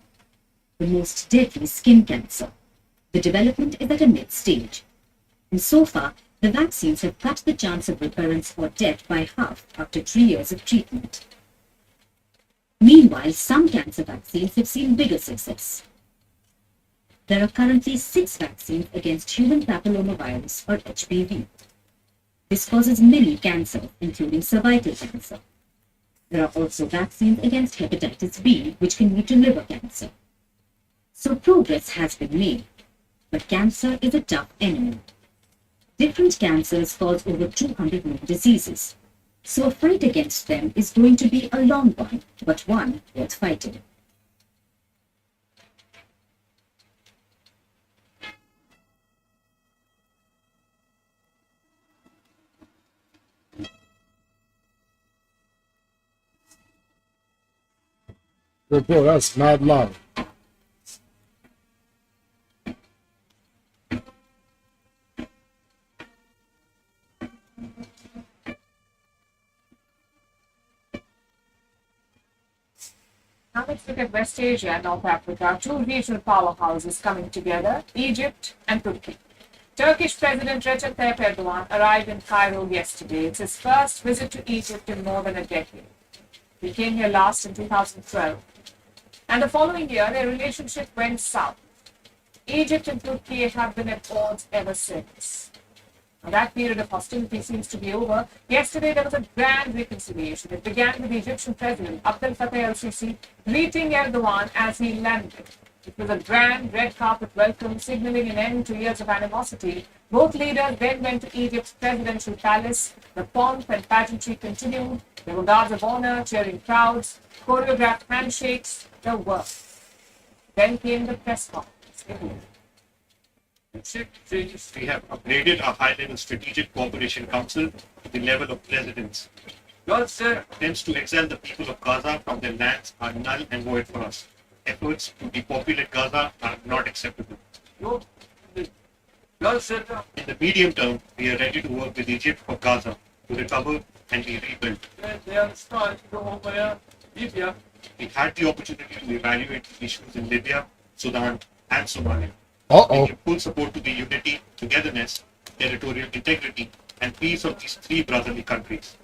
the most deadly skin cancer. The development is at a mid-stage, and so far, the vaccines have cut the chance of recurrence or death by half after 3 years of treatment. Meanwhile, some cancer vaccines have seen bigger success. There are currently 6 vaccines against human papillomavirus or HPV. This causes many cancers, including cervical cancer. There are also vaccines against hepatitis B, which can lead to liver cancer. So progress has been made, but cancer is a tough enemy. Different cancers cause over 200 known diseases. So a fight against them is going to be a long one, but one worth fighting. Good bro, that's mad loud. Now let's look at West Asia and North Africa, two regional powerhouses coming together, Egypt and Turkey. Turkish President Recep Tayyip Erdogan arrived in Cairo yesterday. It's his first visit to Egypt in more than a decade. He came here last in 2012. And the following year, their relationship went south. Egypt and Turkey have been at odds ever since. Now, that period of hostility seems to be over. Yesterday, there was a grand reconciliation. It began with the Egyptian President Abdel Fattah el-Sisi greeting Erdogan as he landed. It was a grand red carpet welcome, signaling an end to years of animosity. Both leaders then went to Egypt's presidential palace. The pomp and pageantry continued. There were guards of honor, cheering crowds, choreographed handshakes, the works. Then came the press conference. We have upgraded our high-level strategic cooperation council to the level of presidents. Attempts to exile the people of Gaza from their lands are null and void for us. Efforts to depopulate Gaza are not acceptable. In the medium term, we are ready to work with Egypt for Gaza to recover and be rebuilt. We had the opportunity to evaluate issues in Libya, Sudan, and Somalia. We give full support to the unity, togetherness, territorial integrity, and peace of these 3 brotherly countries.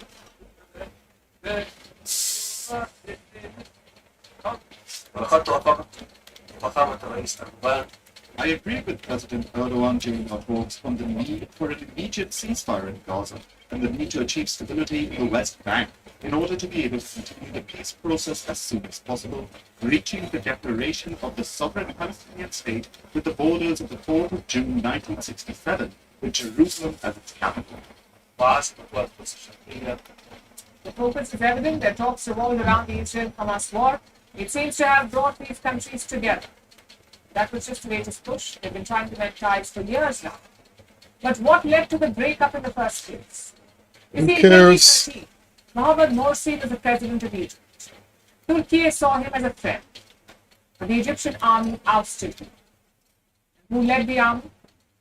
I agree with President Erdogan during our talks on the need for an immediate ceasefire in Gaza and the need to achieve stability in the West Bank. in order to be able to continue the peace process as soon as possible, reaching the declaration of the sovereign Palestinian state with the borders of the 4th of June 1967, with Jerusalem as its capital. Vast work position here. The focus is evident. Their talks revolved around the Israel-Hamas war. It seems to have brought these countries together. That was just the latest push. They've been trying to mend ties for years now. But what led to the breakup in the first place? You see, in 2013, Mohamed Morsi was the president of Egypt. Turkey saw him as a friend. But the Egyptian army ousted him. Who led the army?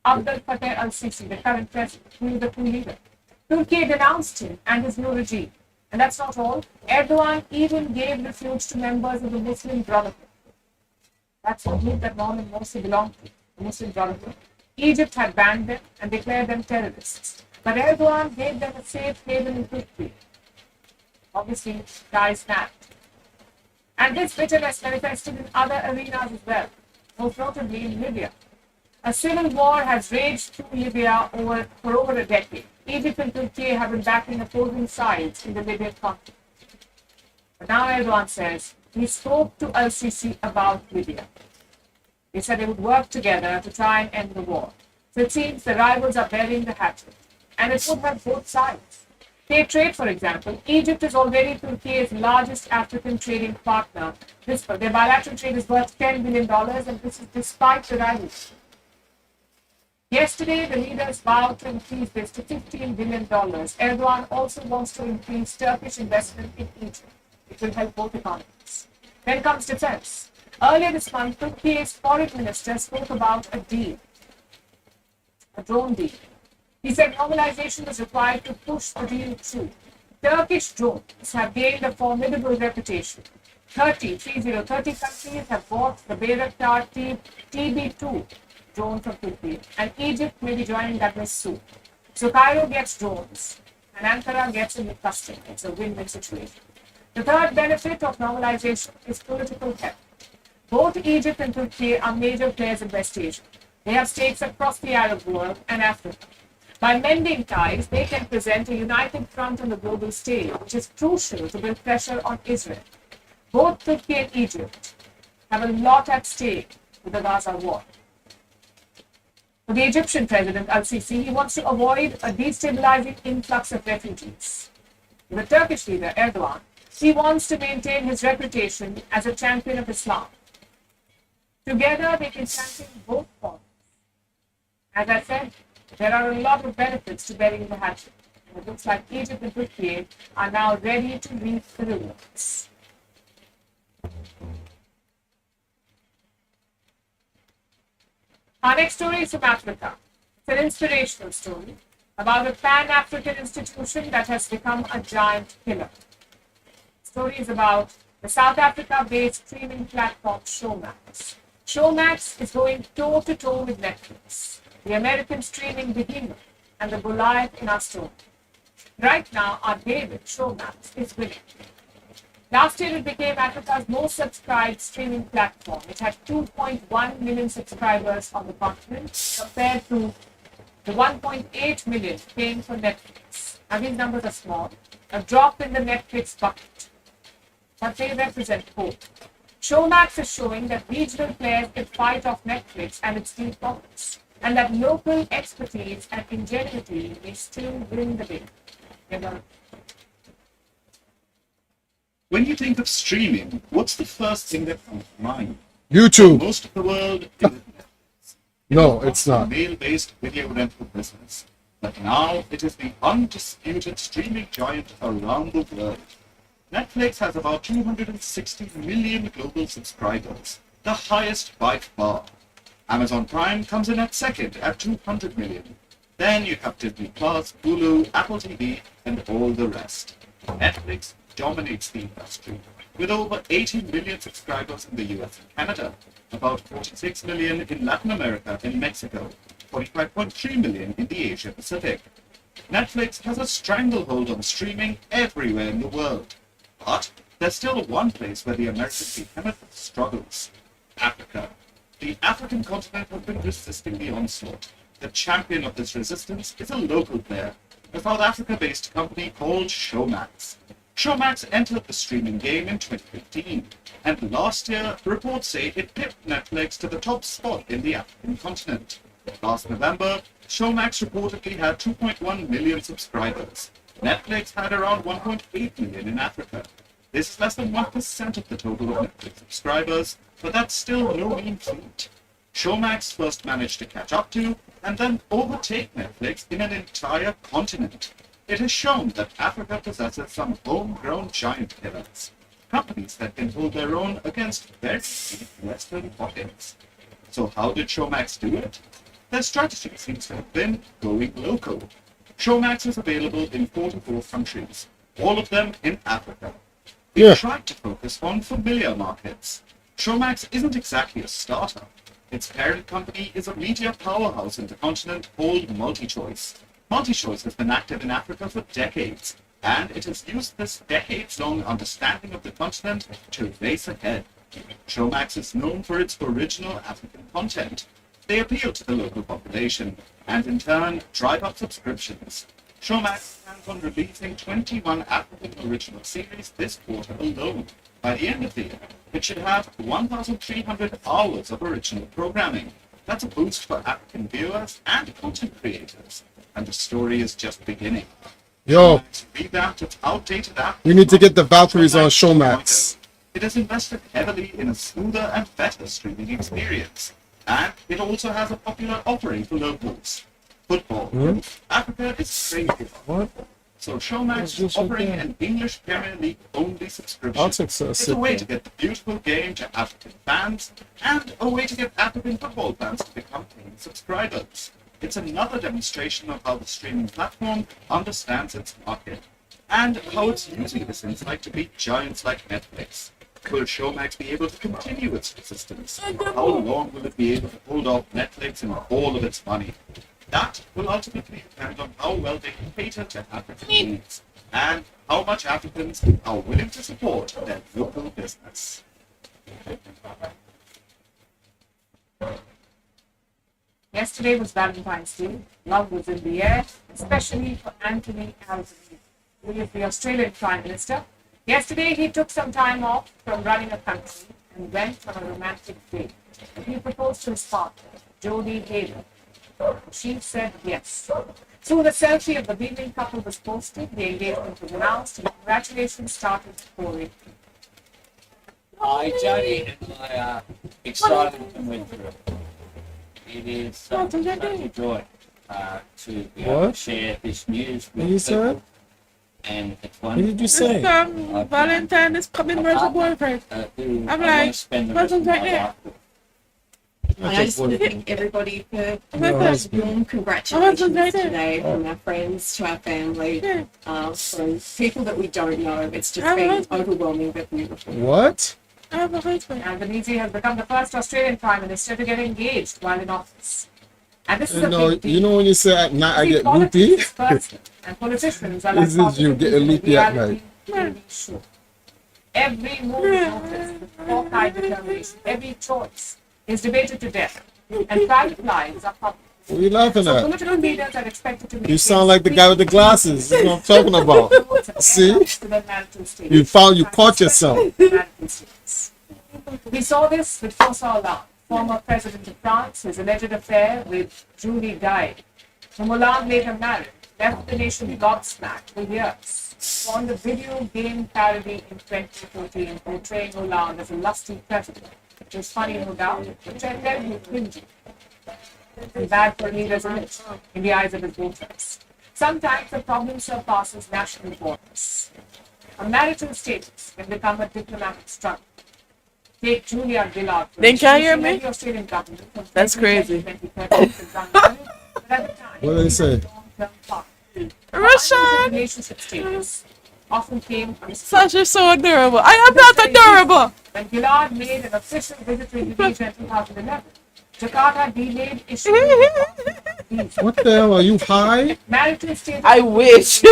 Abdel Fattah al-Sisi, the current president, who is the coup leader. Turkey denounced him and his new regime. And that's not all. Erdogan even gave refuge to members of the Muslim Brotherhood. That's the group that Mohamed Morsi belonged to, the Muslim Brotherhood. Egypt had banned them and declared them terrorists. But Erdogan gave them a safe haven in Turkey. Obviously, guys snapped. And this bitterness manifested in other arenas as well, most notably in Libya. A civil war has raged through Libya for over a decade. Egypt and Turkey have been backing opposing sides in the Libyan conflict. But now Erdogan says he spoke to al-Sisi about Libya. They said they would work together to try and end the war. So it seems the rivals are burying the hatchet. And it would have both sides. Take trade, for example. Egypt is already Turkey's largest African trading partner. Their bilateral trade is worth $10 billion, and this is despite the rivals. Yesterday, the leaders vowed to increase this to $15 billion. Erdogan also wants to increase Turkish investment in Egypt. It will help both economies. Then comes defense. Earlier this month, Turkey's foreign minister spoke about a deal, a drone deal. He said normalization was required to push the deal through. Turkish drones have gained a formidable reputation. 30 countries have bought the Bayraktar TB2 drone from Turkey, and Egypt may be joining that list soon. So Cairo gets drones, and Ankara gets a new customer. It's a win-win situation. The third benefit of normalization is political help. Both Egypt and Turkey are major players in West Asia. They have stakes across the Arab world and Africa. By mending ties, they can present a united front on the global stage, which is crucial to build pressure on Israel. Both Turkey and Egypt have a lot at stake with the Gaza war. For the Egyptian president, al-Sisi, he wants to avoid a destabilizing influx of refugees. The Turkish leader, Erdogan, he wants to maintain his reputation as a champion of Islam. Together, they can champion both causes. As I said, there are a lot of benefits to burying the hatchet. And it looks like Egypt and Turkey are now ready to reap the rewards. Our next story is from Africa. It's an inspirational story about a Pan-African institution that has become a giant killer. The story is about the South Africa-based streaming platform Showmax. Showmax is going toe-to-toe with Netflix, the American streaming behemoth, and the Goliath in our story. Right now, our David, Showmax, is winning. Last year, it became Africa's most subscribed streaming platform. It had 2.1 million subscribers on the continent, compared to the 1.8 million paying for Netflix. Now, these numbers are small, a drop in the Netflix bucket, but they represent hope. Showmax is showing that regional players can fight off Netflix and its deep pockets, and that local expertise and ingenuity may still win the day. When you think of streaming, what's the first thing that comes to mind? YouTube. Most of the world is No, it's not. mail-based video rental business. But now it is the undisputed streaming giant around the world. Netflix has about 260 million global subscribers, the highest by far. Amazon Prime comes in at second at 200 million. Then you have Disney Plus, Hulu, Apple TV, and all the rest. Netflix dominates the industry, with over 80 million subscribers in the US and Canada, about 46 million in Latin America and Mexico, 45.3 million in the Asia Pacific. Netflix has a stranglehold on streaming everywhere in the world. But there's still one place where the American behemoth struggles: Africa. The African continent has been resisting the onslaught. The champion of this resistance is a local player, a South Africa-based company called Showmax. Showmax entered the streaming game in 2015, and last year, reports say it pipped Netflix to the top spot in the African continent. Last November, Showmax reportedly had 2.1 million subscribers. Netflix had around 1.8 million in Africa. This is less than 1% of the total of Netflix subscribers, but that's still no mean feat. Showmax first managed to catch up to and then overtake Netflix in an entire continent. It has shown that Africa possesses some homegrown giant killers, companies that can hold their own against very big Western pockets. So how did Showmax do it? Their strategy seems to have been going local. Showmax is available in 44 countries, all of them in Africa. They tried to focus on familiar markets. Showmax isn't exactly a startup. Its parent company is a media powerhouse in the continent called MultiChoice. MultiChoice has been active in Africa for decades, and it has used this decades-long understanding of the continent to race ahead. Showmax is known for its original African content. They appeal to the local population, and in turn, drive up subscriptions. Showmax plans on releasing 21 African original series this quarter alone. By the end of the year, it should have 1,300 hours of original programming. That's a boost for African viewers and content creators. And the story is just beginning. Yo, Showmax revamped its outdated app. we need to get the Valkyries on Showmax. It has invested heavily in a smoother and better streaming experience. And it also has a popular offering for locals. Football. Africa is crazy. So Showmax is offering an English Premier League only subscription. It's a way to get the beautiful game to African fans and a way to get African football fans to become paying subscribers. It's another demonstration of how the streaming platform understands its market and how it's using this insight to beat giants like Netflix. Will Showmax be able to continue its resistance? How long will it be able to hold off Netflix and all of its money? That will ultimately depend on how well they can cater to African needs and how much Africans are willing to support their local business. Yesterday was Valentine's Day. Love was in the air, especially for Anthony Albanese, who is the Australian Prime Minister. Yesterday, he took some time off from running a country and went on a romantic date. He proposed to his partner, Jodie Hayden. She said yes. Soon a selfie of the beaming couple was posted, the engagement was announced, and congratulations started pouring. Hi, Jodie, and I excited to meet you. It is such a joy to be able to share this news with people. And it's What did you say? Valentine is coming with a boyfriend. I'm like, wasn't right there. I just want to thank everybody for warm congratulations today, from our friends to our family, from people that we don't know. It's just been overwhelming but beautiful. What? Albanese has become the first Australian Prime Minister to get engaged while in office. And this is a big deal. You know when you say at night I get loopy? And politicians are like This is you getting loopy at night. Sure. Every move noticed, with forthright determination, every choice is debated to death, and private lives are public. What are you laughing So at? political leaders are expected to You sound like the guy with the glasses. That's what I'm talking about. See? You caught yourself. We saw this with François Hollande, former president of France, his alleged affair with Julie Guy, whom Hollande later married, left the nation gobsmacked for years. Spawned a video game parody in 2014 portraying Hollande as a lusty president. It was funny, no doubt, but terribly cringy. And bad for a leader's image in the eyes of his voters. Sometimes the problem surpasses national borders. A marital status can become a diplomatic struggle. Take Julia Gillard. They can't hear me? The Australian government from That's crazy. 2013 What did they say? Russian! Relationship status often came from Sasha's so adorable. I am not adorable! When Gillard made an official visit to Indonesia in 2011, Jakarta delayed issuing. What the hell? Are you high? Marital status. I wish.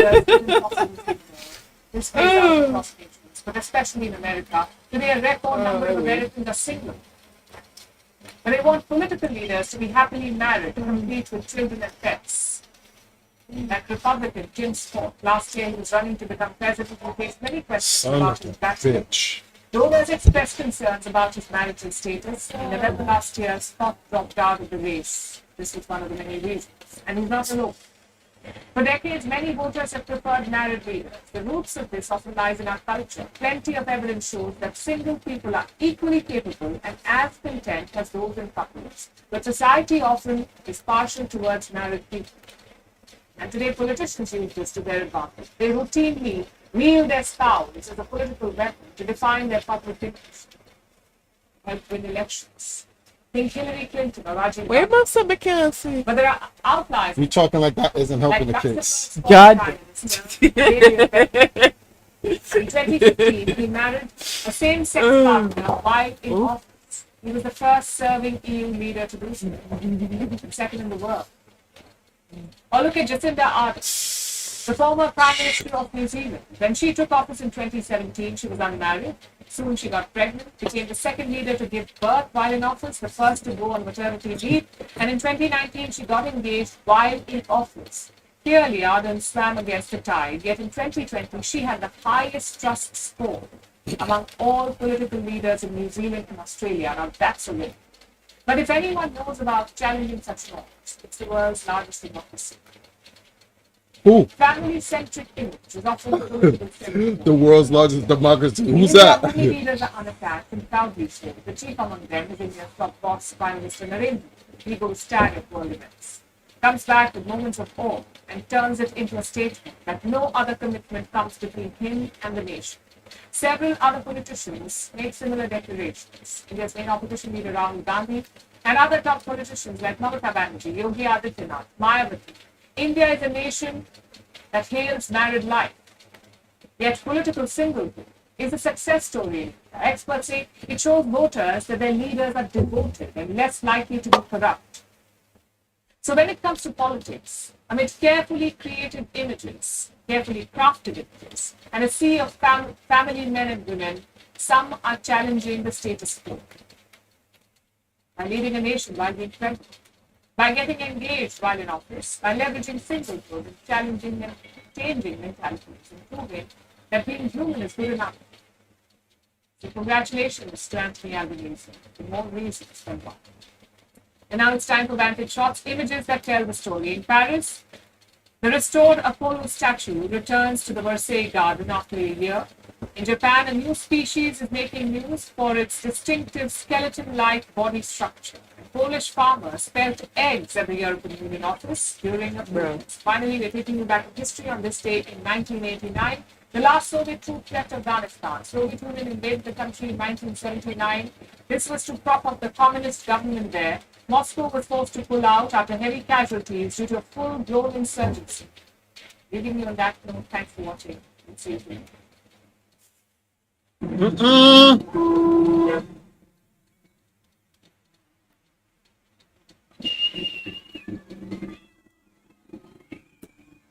This phase out across nations, but especially in America, today a record number of Americans are single. But they want political leaders to be happily married to compete with children and pets. that Republican, Jim Scott, last year he was running to become president, he faced many questions Son about of his a background. bitch. Though there's expressed concerns about his marital status, in November last year, Scott dropped out of the race. This was one of the many reasons. And he's not alone. For decades, many voters have preferred married leaders. The roots of this often lies in our culture. Plenty of evidence shows that single people are equally capable and as content as those in couples. But society often is partial towards married people. And today, politicians use this to their advantage. They routinely wield their spouse as a political weapon to define their public interest. Help win elections. Think Hillary Clinton or Rajiv Where Gandhi. must I can't see? But there are outliers. You talking like that isn't helping the Like case. God. In 2015, he married a same-sex partner while in office. He was the first serving EU leader to do so, and second in the world. Or look at Jacinda Ardern, the former Prime Minister of New Zealand. When she took office in 2017, she was unmarried. Soon she got pregnant, became the second leader to give birth while in office, the first to go on maternity leave, and in 2019 she got engaged while in office. Clearly, Ardern swam against the tide, yet in 2020 she had the highest trust score among all political leaders in New Zealand and Australia. Now that's a win. But if anyone knows about challenging such norms, it's the world's largest democracy. Who? Family-centric image is often the political symbol. The world's largest democracy. Who's India, that? many leaders are unattacked and proudly so. The chief among them is India's top boss, Prime Minister Narendra Modi. He goes stag at world events, comes back with moments of awe, and turns it into a statement that no other commitment comes between him and the nation. Several other politicians made similar declarations. India's main opposition leader Rahul Gandhi and other top politicians like Mamata Banerjee, Yogi Adityanath, Mayawati. India is a nation that hails married life. Yet political singlehood is a success story. Experts say it shows voters that their leaders are devoted and less likely to be corrupt. So when it comes to politics, amid carefully created images, carefully crafted images, and a sea of family men and women, some are challenging the status quo. By leading a nation while being credible, by getting engaged while in office, by leveraging singlehood and challenging and changing mentalities, and proving that being human is good enough. So congratulations to Anthony Albanese, for more reasons than one. And now it's time for Vantage Shots, images that tell the story. In Paris, the restored Apollo statue returns to the Versailles Garden after a year. In Japan, a new species is making news for its distinctive skeleton-like body structure. Polish farmers spelt eggs at the European Union office during a protest. Finally, we're taking you back in history on this day in 1989. The last Soviet troop left Afghanistan. Soviet Union invaded the country in 1979. This was to prop up the communist government there. Moscow was forced to pull out after heavy casualties due to a full-blown insurgency. Leaving you on that note, thanks for watching. And see you soon.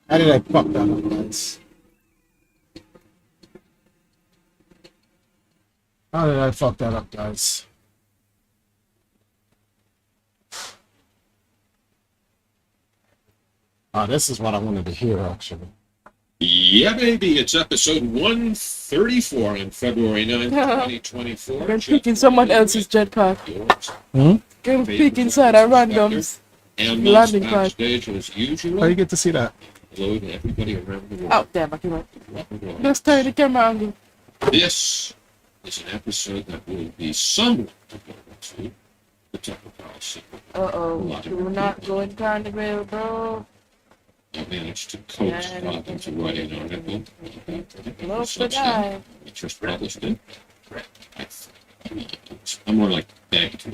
How did I fuck that up, guys? How did I fuck that up, guys? This is what I wanted to hear, actually. Yeah, baby, it's episode 134 on February 9th, 2024. Gonna peek in someone else's jetpack. Gonna peek inside a random's landing pad. Backstage as usual. How do you get to see that? Hello to everybody around the world. Out there, back here. Let's turn the camera angle. This is an episode that will be somewhat devoted to the Tucker policy. Uh-oh. Do not go in carnival, bro. I managed to coax Bob into writing an article about Close the guy. He just published it. I'm more like begged to.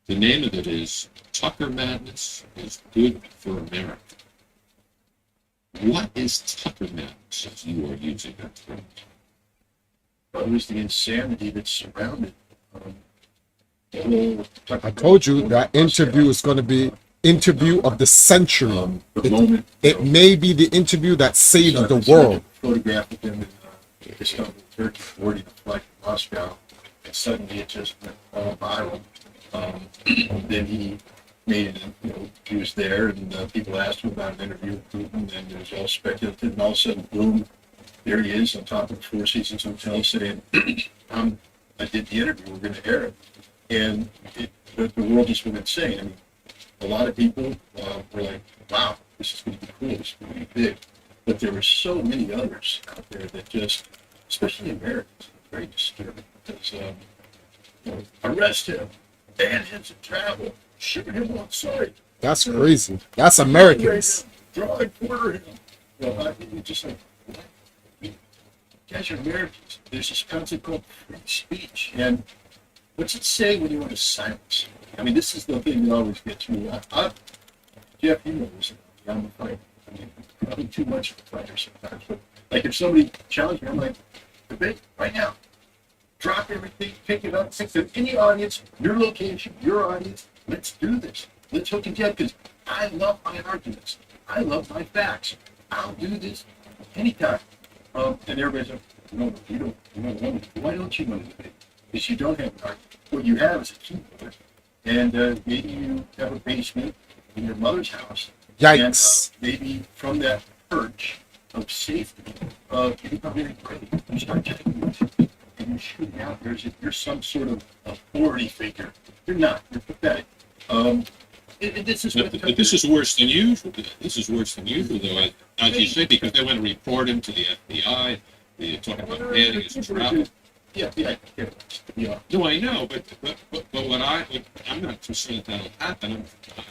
The name of it is Tucker Madness is Good for America. What is Tucker Madness as you are using that term? It was the insanity that surrounded I told you that interview is going to be interview of the century. It may be the interview that saved the world. Photograph of him in Istanbul, Turkey, boarding a flight to Moscow, and suddenly it just went all viral. Then he made, he was there, and people asked him about an interview with Putin, and it was all speculative, and all of a sudden, boom, there he is on top of the Four Seasons Hotel saying, I did the interview, we're going to air it. And the world just went insane. I mean, a lot of people were like, wow, this is going to be cool, this is going to be big. But there were so many others out there that just, especially Americans, very disturbing. Because, arrest him, ban him to travel, shoot him on sight. That's crazy. That's Americans. Draw and quarter him. You just like, you guys are Americans. There's this concept called free speech. And what's it say when you want to silence? I mean, this is the thing that always gets me. Jeff, you know this. I'm a fighter. I mean, probably too much of a fighter sometimes. But like, if somebody challenged me, I'm like, debate right now. Drop everything, pick it up, pick them in the audience, your location, your audience. Let's do this. Let's hook it together because I love my arguments. I love my facts. I'll do this anytime. And everybody's like, no, you don't. Why don't you want to debate? Because you don't have an argument. What you have is a keyboard, and maybe you have a basement in your mother's house. Yikes. And maybe from that perch of safety, you come in and great. You start taking it. And you're shooting out there as if you're some sort of authority figure. You're not. You're pathetic. This is but this is worse than usual. This is worse than usual, though, as you say, because they want to report him to the FBI. They're talking about banning his travel. Yeah. No, I know, but I'm not concerned that that'll happen.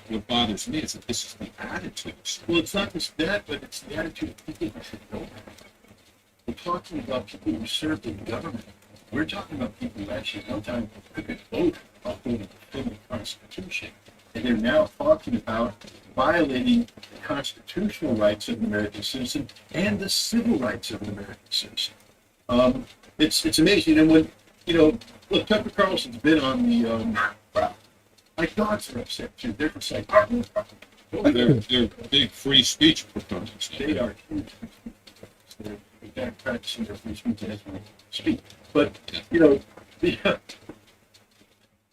What bothers me is that this is the attitude. Well, it's not just that, but it's the attitude of people who should know that. We're talking about people who served in government. We're talking about people who actually sometimes could vote according to the Constitution. And they're now talking about violating the constitutional rights of an American citizen and the civil rights of an American citizen. It's amazing. And when, look, Tucker Carlson's been on the, my dogs are upset too. They're just like, they're big free speech proponents. They are huge. They're practicing their free speech as we speak. But,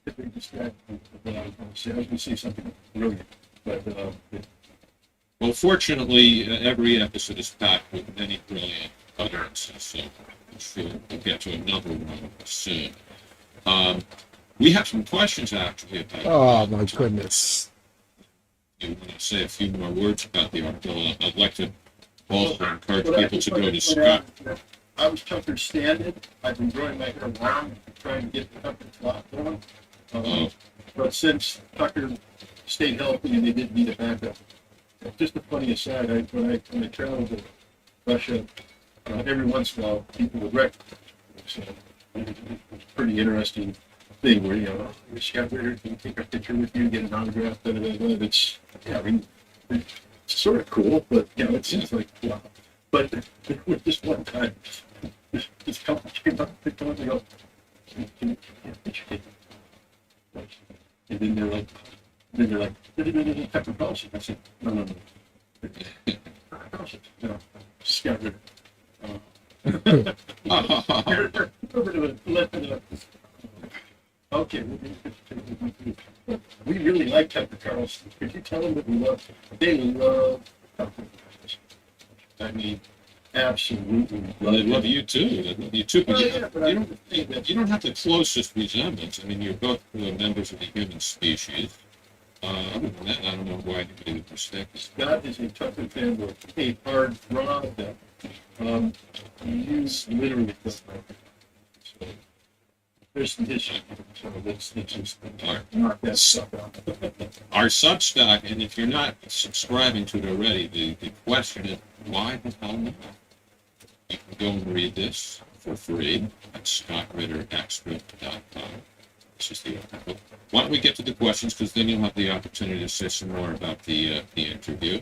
if we distract what I was going to say, I was going to say something brilliant. But, well, fortunately, every episode is packed with many brilliant utterances, so I'm sure we'll get to another one soon. We have some questions actually about. Oh my goodness! You want to say a few more words about the article? I'd like to also encourage people to go to Scott. I was Tucker standing. I've been growing my hair long, trying to get the Tucker flop going. But since Tucker stayed healthy and they didn't need a backup, just a funny aside, when I traveled to Russia, every once in a while people would recognize me. So it was a pretty interesting thing where, Scott Ritter, can you take a picture with you, get an autograph, it's sort of cool, but, it seems like, wow. But with this one time, this couple came up, they told me, can you picture it? And then they're like, Tucker Carlson. I said, no. Tucker Carlson, Scott Ritter. Okay, we really like Tucker Carlson. Could you tell them that they love Tucker Carlson? I mean, absolutely. Well, they love you too. They love you too. But you don't have the closest resemblance. I mean, you're both members of the human species. Other than that, I don't know why anybody would mistake us. Scott is a Tucker fan with a hard draw that he's literally does nothing. So there's some history. So let's just knock that stuff out. Our Substack, and if you're not subscribing to it already, the question is, why the hell not? You can go and read this for free at scottritterextra.com. This is the article. Why don't we get to the questions, because then you'll have the opportunity to say some more about the interview.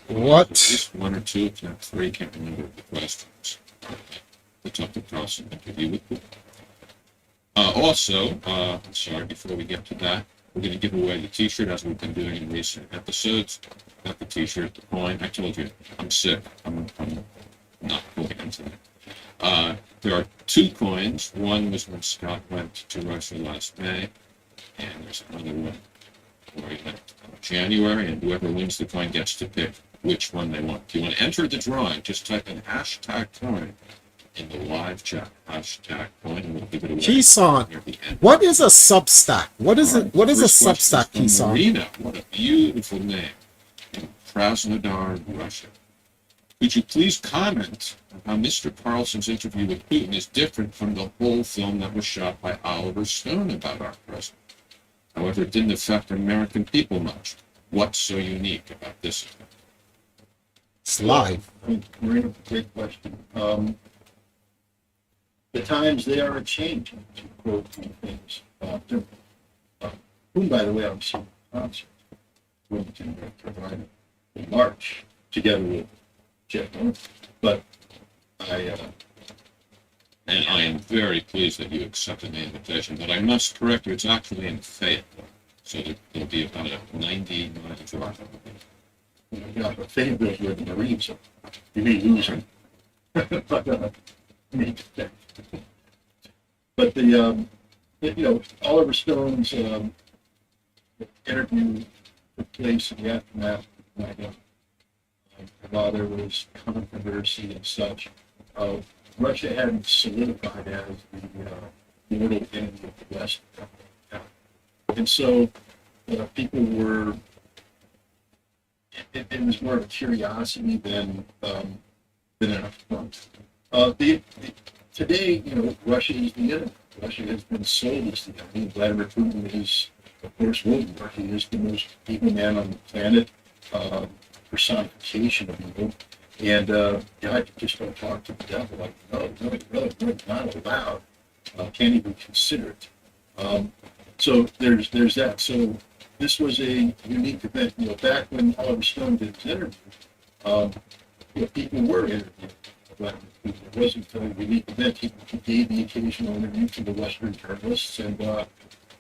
What? At least one or two, if not three, can't remember the questions. The Tucker Carlson interview with them. Also, I'm sorry, before we get to that, we're going to give away the T-shirt as we've been doing in recent episodes. Not the T-shirt, the coin. I told you, I'm sick. I'm not going into that. There are two coins. One was when Scott went to Russia last May, and there's another one or in January, and whoever wins the coin gets to pick which one they want. If you want to enter the drawing, just type in hashtag coin in the live chat. Hashtag coin, and we'll give it away. Keeson, near the end. what is a Substack? What is it? What is a First question Substack, is from Keson? Marina, what a beautiful name. In Krasnodar, Russia. Could you please comment on how Mr. Carlson's interview with Putin is different from the whole film that was shot by Oliver Stone about our president? However, it didn't affect American people much. What's so unique about this event? It's live. Marina, great question. The times they are changing, to quote some things. Whom, by the way, I was seeing a concert in Wilmington, North Carolina, in March, together with Jeff. But And I am very pleased that you accepted the invitation, but I must correct you, it's actually in Fayetteville. So there'll be about a 90 miles drive. yeah, but Fayetteville's where the Marines are. You may lose them. But Oliver Stone's interview took place in the aftermath of 9/11. While there was controversy and such, Russia hadn't solidified as the mortal enemy of the West. And so people were, it was more of a curiosity than an affront. Today, Russia is the enemy. Russia has been sold as the enemy. Vladimir Putin is, of course, world war. He is the most evil man on the planet, personification of evil. And I just don't talk to the devil like, no, not allowed. Can't even consider it. So there's that. So this was a unique event. Back when Oliver Stone did his interview, people were interviewed. But it wasn't a unique event. He gave the occasional interview to the Western journalists, and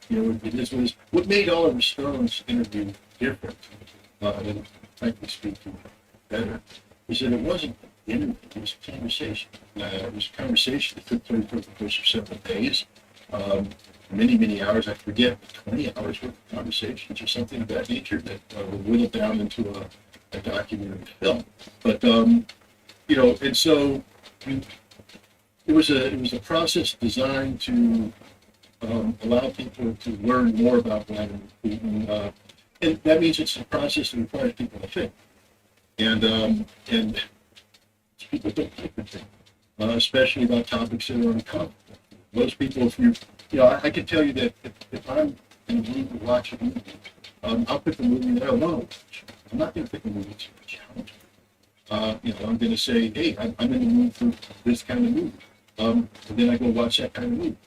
it was what made Oliver Stone's interview different, and frankly speaking, better, is that it wasn't an interview; it was a conversation. It was a conversation that took place over the course of several days, many hours. I forget, 20 hours worth of conversations or something of that nature that were whittled down into a documentary film. But and so it was a process designed to allow people to learn more about Vladimir Putin, and that means it's a process that requires people to think, and people don't think the thing, especially about topics that are uncommon. Most people, if I can tell you that if I'm in a mood to watch a movie, I'll pick a movie that I want to watch. I'm not going to pick a movie that's going to challenge me. I'm going to say, hey, I'm in the mood for this kind of movie. And then I go watch that kind of movie.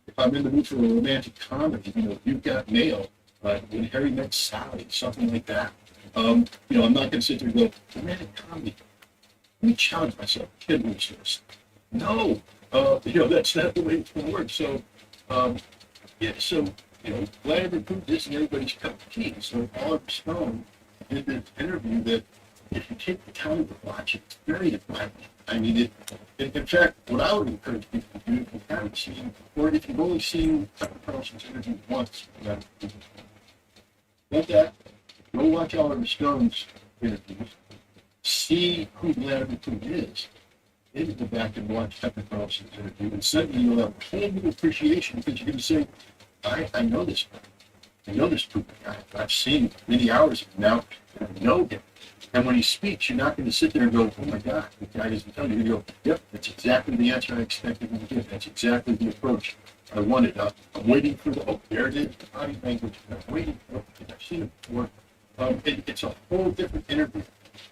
If I'm in the mood for a romantic comedy, You've Got Mail, When Harry Met Sally, something like that. I'm not going to sit there and go, romantic comedy. Let me challenge myself. Kid moves this. No, that's not the way it's going to work. So, Vladimir Putin isn't everybody's cup of tea. So Oliver Stone did this interview that, if you take the time to watch it, it's very enlightening. I mean, in fact, what I would encourage people to do, if you haven't seen, or if you've only seen Tucker Carlson's interview once, let that, go watch Oliver Stone's interviews, see who Vladimir Putin is, then go back and watch Tucker Carlson's interview, and suddenly you'll have a whole new appreciation, because you're going to say, I know this guy. I know this Putin guy. I've seen many hours of him now, and I know him. And when he speaks, you're not going to sit there and go, oh my God, the guy doesn't tell you. You go, yep, that's exactly the answer I expected him to give. That's exactly the approach I wanted. I'm waiting for there it is, the body language. I'm waiting for it. I've seen it before. It's a whole different interview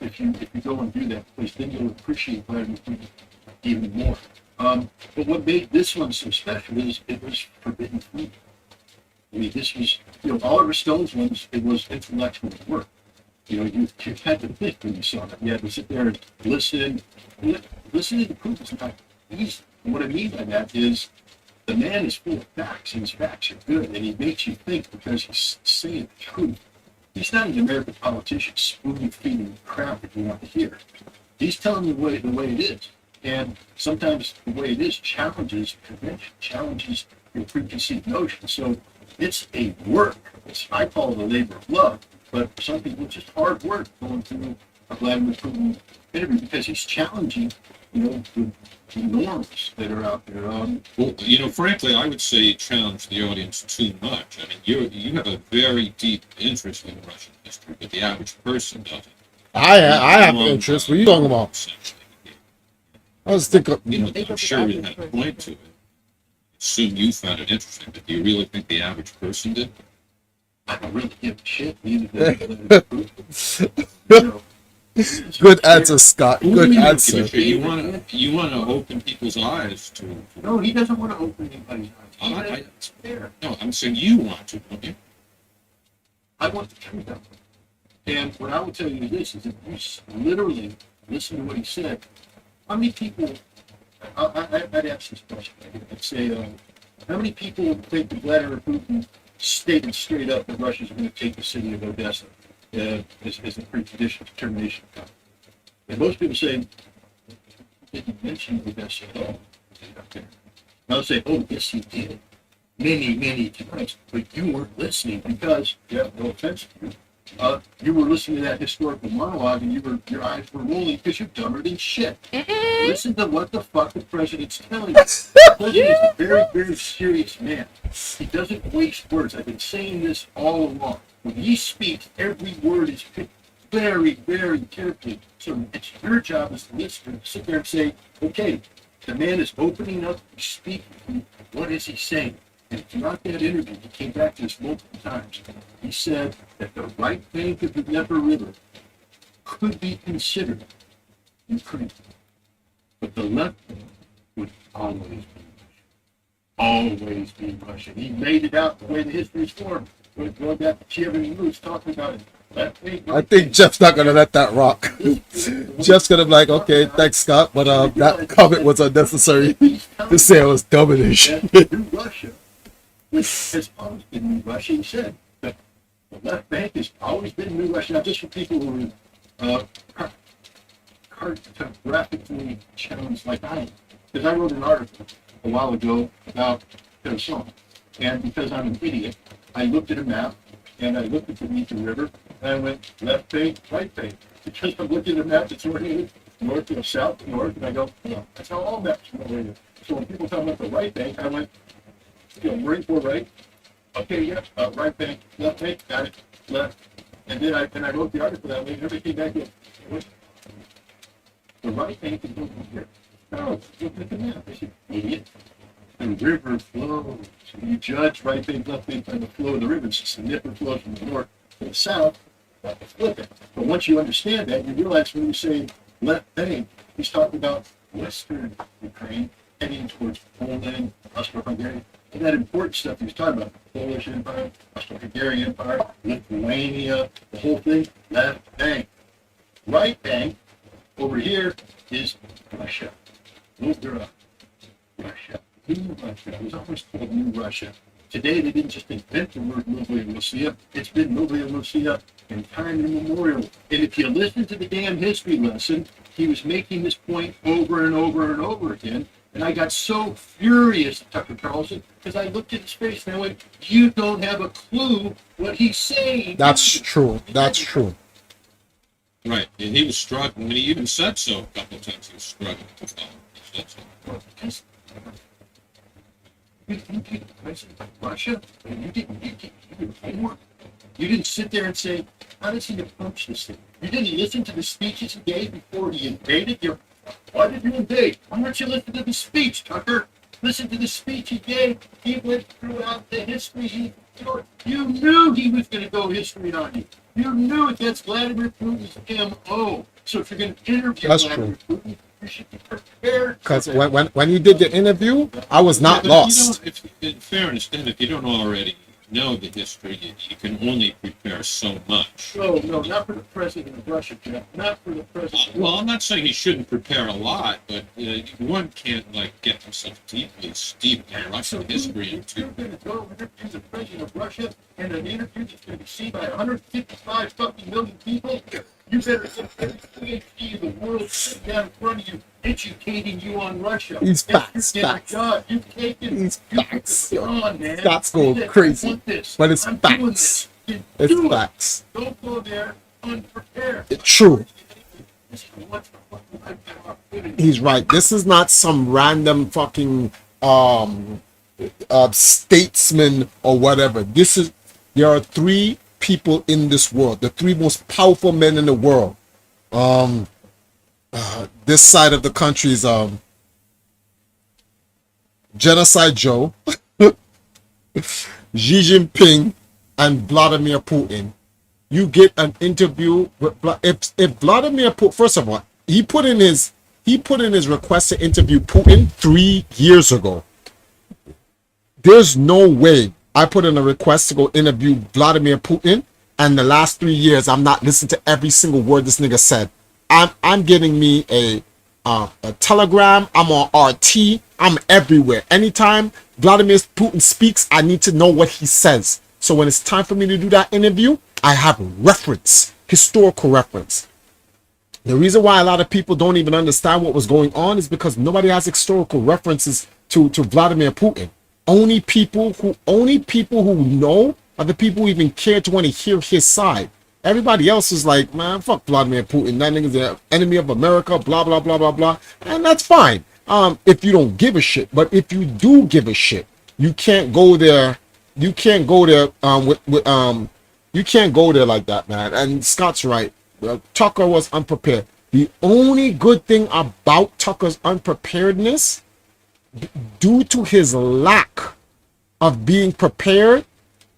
if you go and do that, because then you'll appreciate Vladimir Putin even more. But what made this one so special is it was forbidden food. I mean, this was, Oliver Stone's ones, it was intellectual work. You had to think when you saw that. You had to sit there and listen. Listening to Putin's not easy. And what I mean by that is the man is full of facts, and his facts are good, and he makes you think because he's saying the truth. He's not an American politician spoon-feeding crap that you want to hear. He's telling you the way it is. And sometimes the way it is challenges convention, challenges your preconceived notions. So it's a work. I call it a labor of love, but for some people, it's just hard work going through a Vladimir Putin interview because he's challenging, the norms that are out there. Well, frankly, I would say challenge the audience too much. I mean, you have a very deep interest in Russian history, but the average person doesn't. I have interest. What are you talking about? I was thinking. I'm sure it had a point to it. Assume you found it interesting, but do you really think the average person did? I don't really give a shit. Neither Good answer, Scott. Good answer. You want to open people's eyes to. No, he doesn't want to open anybody's eyes. No, I'm saying you want to, don't you? I want the truth out. And what I will tell you is this: is if you literally listen to what he said, how many people? I'd ask this question. I'd say, how many people think that Vladimir Putin stated straight up that Russia's going to take the city of Odessa as a precondition to termination of conflict? And most people say, didn't mention Odessa at all. Okay. I'll say, oh, yes, he did. Many, many times. But you weren't listening because, no offense to you, you were listening to that historical monologue and your eyes were rolling because you're dumber than shit. Listen to what the fuck the president's telling you. The president is a very, very serious man. He doesn't waste words. I've been saying this all along. When he speaks, every word is picked very, very carefully. So it's your job as the listener to sit there and say, okay, the man is opening up, he's speaking. What is he saying? And throughout that interview, he came back to this multiple times. He said that the right bank of the Dnieper River could be considered Ukraine, but the left bank would always be Russia. Always be Russia. He made it out the way the history is formed. Going back to Chevy Moose talking about it. I think Jeff's not gonna let that rock. Jeff's gonna be like, okay, thanks, Scott, but that comment was unnecessary to say I was domination. New Russia, which has always been New Russia. He said that the left bank has always been New Russia, not just for people who are cartographically challenged like I am. Because I wrote an article a while ago about Kherson, and because I'm an idiot, I looked at a map and I looked at the Dnieper River and I went left bank, right bank. Because I'm looking at a map that's oriented north to south to north, and I go, yeah, that's how all maps are oriented. So when people talk about the right bank, I went, Marine Corps right. Okay, yeah, right bank, left bank, got it, left. And then I wrote the article that way, and everything back in. The right bank is over here. No, look at the map. I said, idiot. The river flows. You judge right bank, left bank by the flow of the river. It's just the Dnieper flows from the north to the south. Flip it. But once you understand that, you realize when you say left bank, he's talking about western Ukraine, heading towards Poland, Austro-Hungary. And that important stuff he was talking about, Polish Empire, Austro-Hungarian Empire, Lithuania, the whole thing, left bank. Right bank, over here, is Russia. Russia. New Russia. It was always called New Russia. Today, they didn't just invent the word Novaya Russia. It's been Novaya Russia in time immemorial. And if you listen to the damn history lesson, he was making this point over and over and over again. And I got so furious at Tucker Carlson because I looked at his face and I went, you don't have a clue what he's saying. That's true. That's true. Right. And he was struggling. When he even said so a couple of times, he was struggling to follow. He said so. You did the president of Russia, and you did homework. You didn't sit there and say, how does he approach this thing? You didn't listen to the speeches he gave before he invaded. Why did you invade? Why don't you listen to the speech, Tucker? Listen to the speech he gave. He went throughout the history. You knew he was going to go history on you. You knew it. That's Vladimir Putin's M.O. So if you're going to interview Vladimir Putin, you should be prepared. Because when you did the interview, I was not lost. In fairness, then, if you don't already know the history, you can only prepare so much. No, not for the president of Russia, Jeff. Not for the president. Well, I'm not saying he shouldn't prepare a lot, but one can't get himself deeply steeped in Russian history. You're going to go interview the president of Russia in an interview that's going to be seen by 155 fucking million people. You better get every PhD in the world sitting down in front of you, educating you on Russia. He's If facts, you get facts. a job, you've taken, He's you put facts. the on, man. Scott's You going said, I crazy. want this. But it's I'm doing facts. this. You It's do it. facts. Don't go there unprepared. It's true. What's the fucking lifetime opportunity? He's right. This is not some random fucking statesman or whatever. There are three people in this world, the three most powerful men in the world. This side of the country is Genocide Joe, Xi Jinping, and Vladimir Putin. You get an interview with if Vladimir Putin. First of all, he put in his request to interview Putin 3 years ago. There's no way I put in a request to go interview Vladimir Putin, and the last 3 years I'm not listening to every single word this nigga said. I'm getting me a telegram. I'm on RT. I'm everywhere. Anytime Vladimir Putin speaks, I need to know what he says. So when it's time for me to do that interview, I have reference, historical reference. The reason why a lot of people don't even understand what was going on is because nobody has historical references to Vladimir Putin. Only people who know are the people who even care to want to hear his side. Everybody else is like, man, fuck Vladimir Putin. That nigga's the enemy of America, blah, blah, blah, blah, blah. And that's fine. If you don't give a shit. But if you do give a shit, you can't go there. You can't go there you can't go there like that, man. And Scott's right. Tucker was unprepared. The only good thing about Tucker's unpreparedness, due to his lack of being prepared,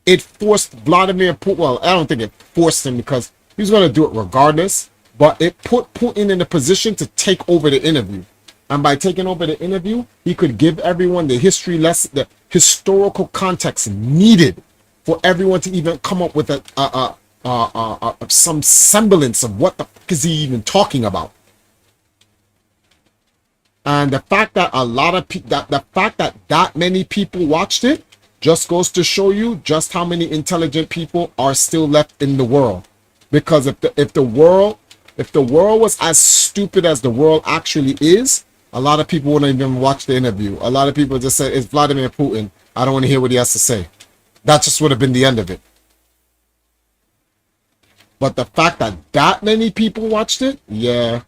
it forced Vladimir Putin. Well, I don't think it forced him because he was going to do it regardless, but it put Putin in a position to take over the interview. And by taking over the interview, he could give everyone the history lesson, the historical context needed for everyone to even come up with some semblance of what the fuck is he even talking about. And the fact that that many people watched it just goes to show you just how many intelligent people are still left in the world. Because if the world was as stupid as the world actually is, a lot of people wouldn't even watch the interview. A lot of people just said, it's Vladimir Putin. I don't want to hear what he has to say. That just would have been the end of it. But the fact that that many people watched it, yeah.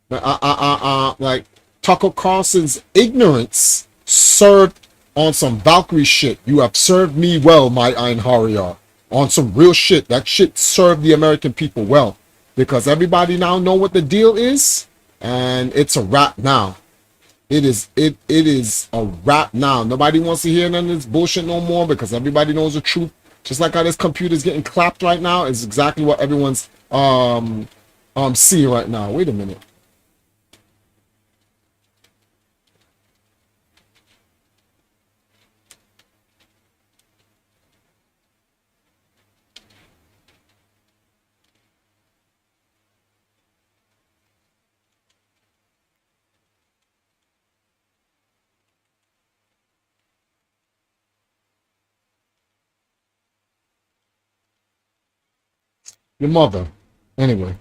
Like Tucker Carlson's ignorance served on some Valkyrie shit. You have served me well, my Einharjar. On some real shit. That shit served the American people well. Because everybody now know what the deal is. And it's a wrap now. It is a wrap now. Nobody wants to hear none of this bullshit no more because everybody knows the truth. Just like how this computer's getting clapped right now is exactly what everyone's seeing right now. Wait a minute. Your mother. Anyway.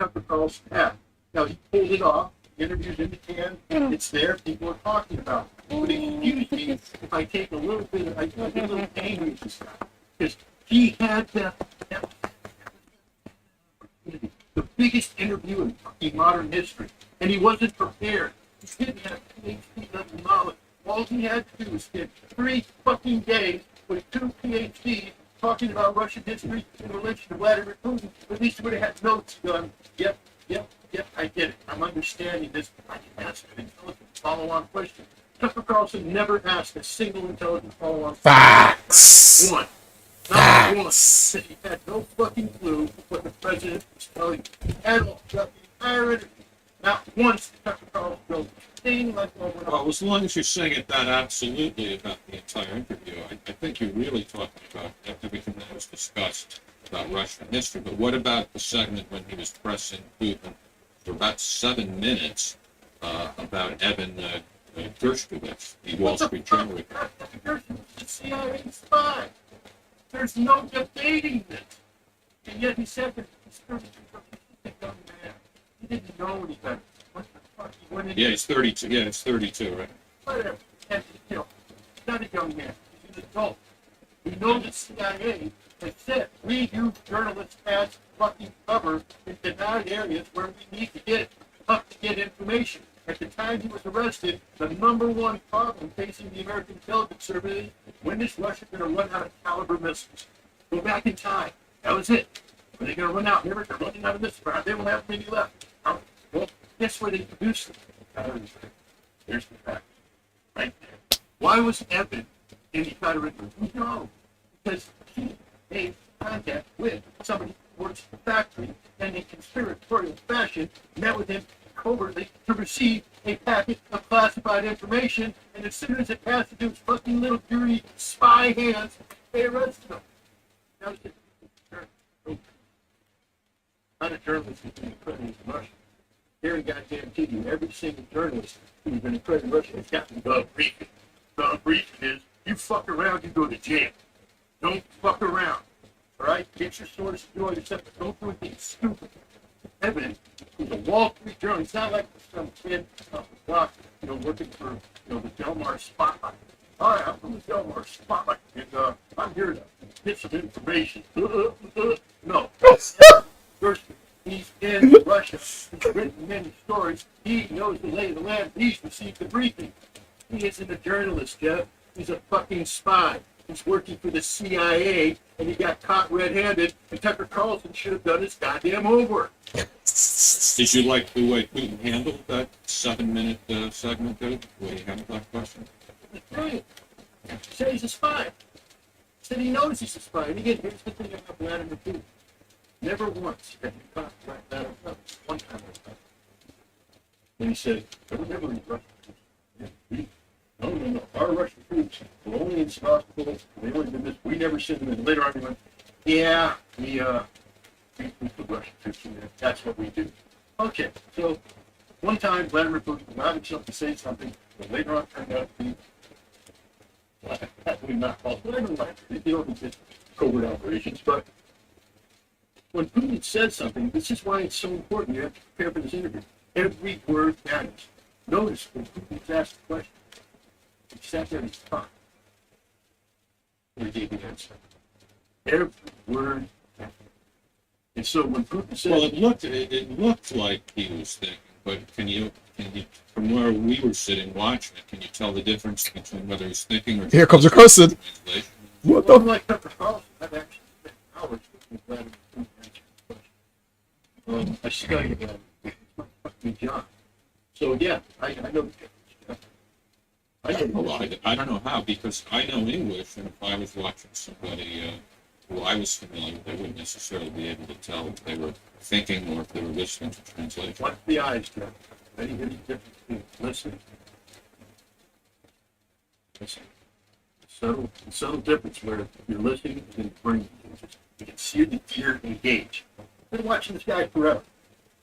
Tucker Carlson had. Now he pulled it off. Interviews in the can. It's there. People are talking about it. But it confused me if I take a little bit. I get a little angry because he had the biggest interview in fucking modern history, and he wasn't prepared. He didn't have PhD level knowledge. All he had to do was spend 3 fucking days with 2 PhDs talking about Russian history in relation to Vladimir Putin. At least he would have had notes done. Yep, I get it. I'm understanding this. I can ask an intelligent follow-on question. Tucker Carlson never asked a single intelligent follow-on question. Facts. One. Not one. Because he had no fucking clue what the president was telling him at all. Throughout the entire interview. Not once Tucker Carlson wrote anything like what we're Well, as long as you're saying it that absolutely about the entire interview, I think you're really talking about everything that was discussed about Russian history. But what about the segment when he was pressing Putin for about 7 minutes about Evan Gershkovich, the Wall Street Journal reporter? Gershkovich, the CIA spy. There's no debating this. And yet he said that young man. He didn't know any better. What the fuck? He went in. Yeah, he's 32. Yeah, it's 32, right? Whatever. And, you know, he's not a young man. He's an adult. We know the CIA has said we use journalists as fucking cover in denied areas where we need to get up to get information. At the time he was arrested, the number one problem facing the American intelligence service is when is Russia going to run out of caliber missiles? Go back in time. That was it. When they're going to run out, they're running out of missiles. They won't have many left. Well, guess where they produce them? There's the fact. Right there. Why was Evan in the Confederate? No, because he made contact with somebody who works at the factory and in conspiratorial fashion met with him covertly to receive a packet of classified information, and as soon as it passed through his fucking little dirty spy hands, they arrested him. That was it. Not a journalist who's been accredited in Russia. Here in goddamn TV, every single journalist who's been accredited in Russia has gotten the briefing. The briefing is, you fuck around, you go to jail. Don't fuck around. All right? Get your source, do all your stuff, but don't do anything stupid. Evidence. He's a Wall Street journalist. It's not like some kid off the block, you know, working for, you know, the Del Mar Spotlight. All right, I'm from the Del Mar Spotlight, and I'm here to get some information. No. First, he's in Russia. He's written many stories. He knows the lay of the land. He's received the briefing. He isn't a journalist, Jeff. He's a fucking spy. He's working for the CIA, and he got caught red-handed, and Tucker Carlson should have done his goddamn homework. Did you like the way Putin handled that 7-minute segment there? The way he handled that question? It's brilliant. He said he's a spy. He said he knows he's a spy. And again, here's the thing about Vladimir Putin. Never once had he caught Vladimir Putin. One time. And he said, I would never eat Russian. No. Our Russian troops were only in Sevastopol. They only did this. We never sent them in. Later on, he went, yeah, we put Russian troops in there. That's what we do. Okay, so one time Vladimir Putin allowed himself to say something, but later on turned out to be absolutely not false. But I don't like it. You know, it's just covert operations. But when Putin says something, this is why it's so important. You have to prepare for this interview. Every word matters. Notice when Putin's asked the question, he sat there and he talked. And he gave the answer. Every word matters. And so when Putin said, well, it looked like he was thinking, but can you, from where we were sitting watching it, can you tell the difference between whether he's thinking or Here comes a cursing. What the? Like Tucker Carlson, I've actually spent hours with Vladimir Putin answering the question. I studied with John. So yeah, I know the difference. I don't know how, because I know English, and if I was watching somebody who I was familiar with, I wouldn't necessarily be able to tell if they were thinking or if they were listening to translation. Watch the eyes, Jeff. Here's the difference between listening. Listen. Subtle difference where you're listening and bringing things. You can see the ear engage. I've been watching this guy forever.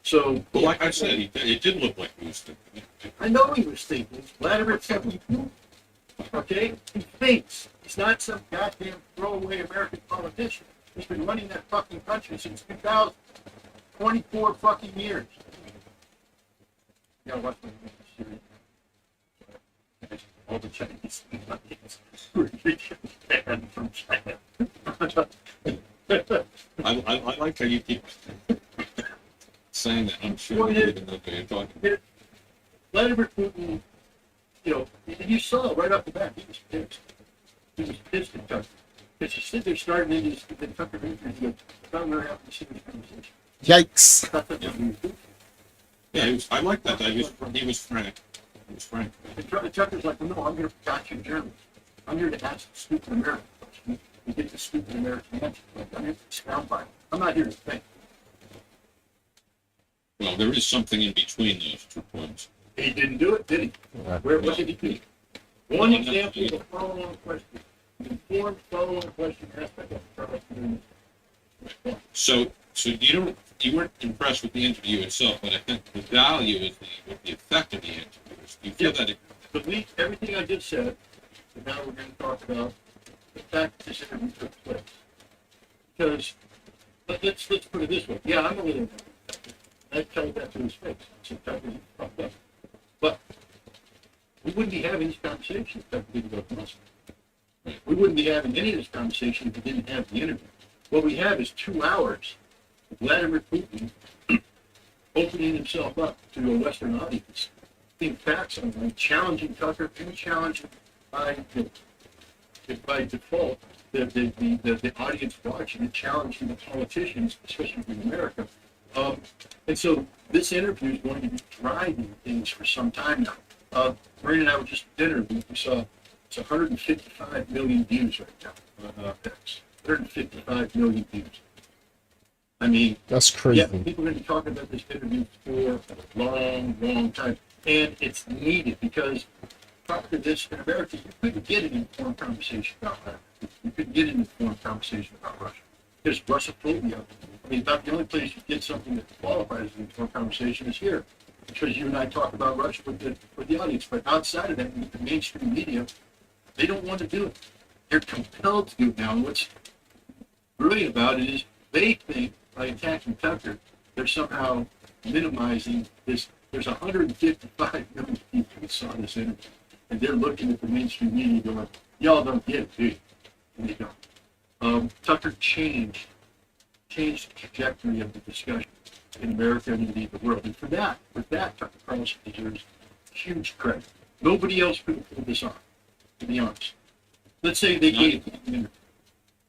So, well, like I said, it did look like he was thinking. I know he was thinking. Vladimir Putin, okay? He thinks. He's not some goddamn throwaway American politician. He's been running that fucking country since 2000. 24 fucking years. You know what? All the Chinese were banned from China. I like how you keep saying that. I'm sure you didn't know what you're talking about. Vladimir Putin, you know, you saw right off the bat, he was pissed. He was pissed at Tucker. Because he stood there starting in his Tucker interview, found her out to see this conversation. Yikes. Yeah, I like that. He was frank. He was frank. And Tucker's like, well, no, I'm here for gotcha journalism. I'm here to ask the stupid American question and get the stupid American answer. I'm here to expound by it. I'm not here to think. Well, there is something in between those 2 points. He didn't do it, did he? What did he do? One example of a follow-on question. Informed follow-on question aspect of the So you weren't impressed with the interview itself, but I think the value is the effect of the interview. You feel that it believe everything I just said, and now we're going to talk about the fact that this interview took place. Because let's put it this way. Yeah, I'm a little I tell that to his face. I said, Tucker, you fucked up. But we wouldn't be having this conversation if Tucker didn't go to Moscow. We wouldn't be having any of this conversation if we didn't have the interview. What we have is 2 hours of Vladimir Putin opening himself up to a Western audience, being facts on challenging Tucker and challenging by default the audience watching and challenging the politicians, especially in America. And so this interview is going to be driving things for some time now. Marina and I were just at dinner. We saw it's 155 million views right now on X. 155 million views. I mean, that's crazy. Yeah, people are going to be talking about this interview for a long, long time. And it's needed because prior to this in America, you couldn't get an informed conversation about that. You couldn't get an informed conversation about Russia. There's Russophobia. I mean, about the only place you get something that qualifies as an informed conversation is here. Because you and I talk about Russia with the audience. But outside of that, with the mainstream media, they don't want to do it. They're compelled to do it now. And what's brilliant about it is they think by attacking Tucker, they're somehow minimizing this. There's 155 million people who saw this interview. And they're looking at the mainstream media going, y'all don't get it, do you? And they don't. Tucker changed the trajectory of the discussion in America and indeed the world. And for that, Tucker Carlson deserves huge credit. Nobody else could have pulled this off, to be honest. Let's say they gave me an interview.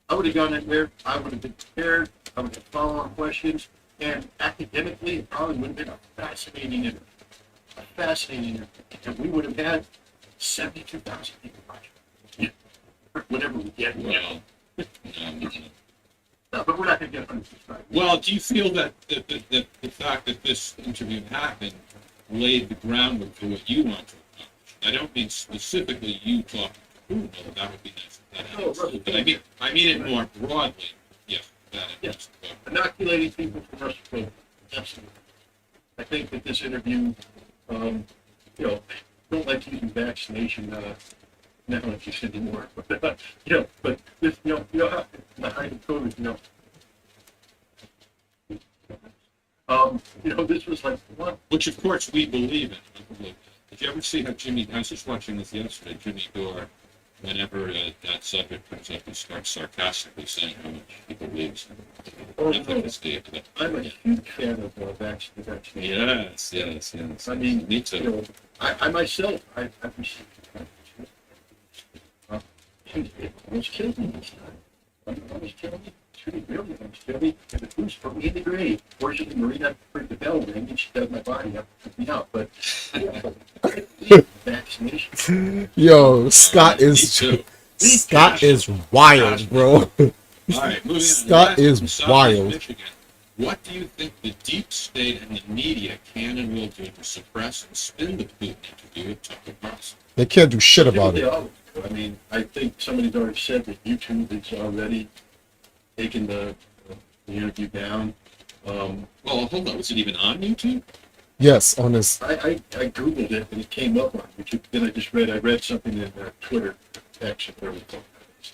I would have gone in there, I would have been prepared, I would have follow-on questions, and academically, it probably would have been a fascinating interview. A fascinating interview. And we would have had 72,000 people watching. Yeah. Whatever we get. Well, no, but we're not going to get 100%. Well, do you feel that the fact that this interview happened laid the groundwork for what you want to accomplish? I don't mean specifically you talking to Putin, although that would be nice. But I mean it more broadly. Yes. Yes. Inoculating people from Russia. Absolutely. I think that this interview, don't like using vaccination analogies anymore. But this, behind COVID, this was like what? Which of course we believe in. Did you ever see how I was just watching this yesterday, Jimmy Dore, whenever that subject comes up, he starts sarcastically saying how much he believes in efficacy. I'm a huge fan of vaccination. Yes. I mean, me too. I myself, I've received it almost killed me this time. Almost killed me. Really almost killed me. And the police put me in the grave. Fortunately, Marina heard the bell ring and she dug my body up and took me out. But vaccination. Yo, Scott is wild, bro. All right, moving on. Scott is wild. Michigan. What do you think the deep state and the media can and will do to suppress and spin the Putin interview with Tucker Carlson? They can't do shit about it. I mean, I think somebody's already said that YouTube is already taken the interview down. Well, hold on. Was it even on YouTube? Yes, on this. I Googled it and it came up on YouTube. Then I read something in Twitter action where we talked about it.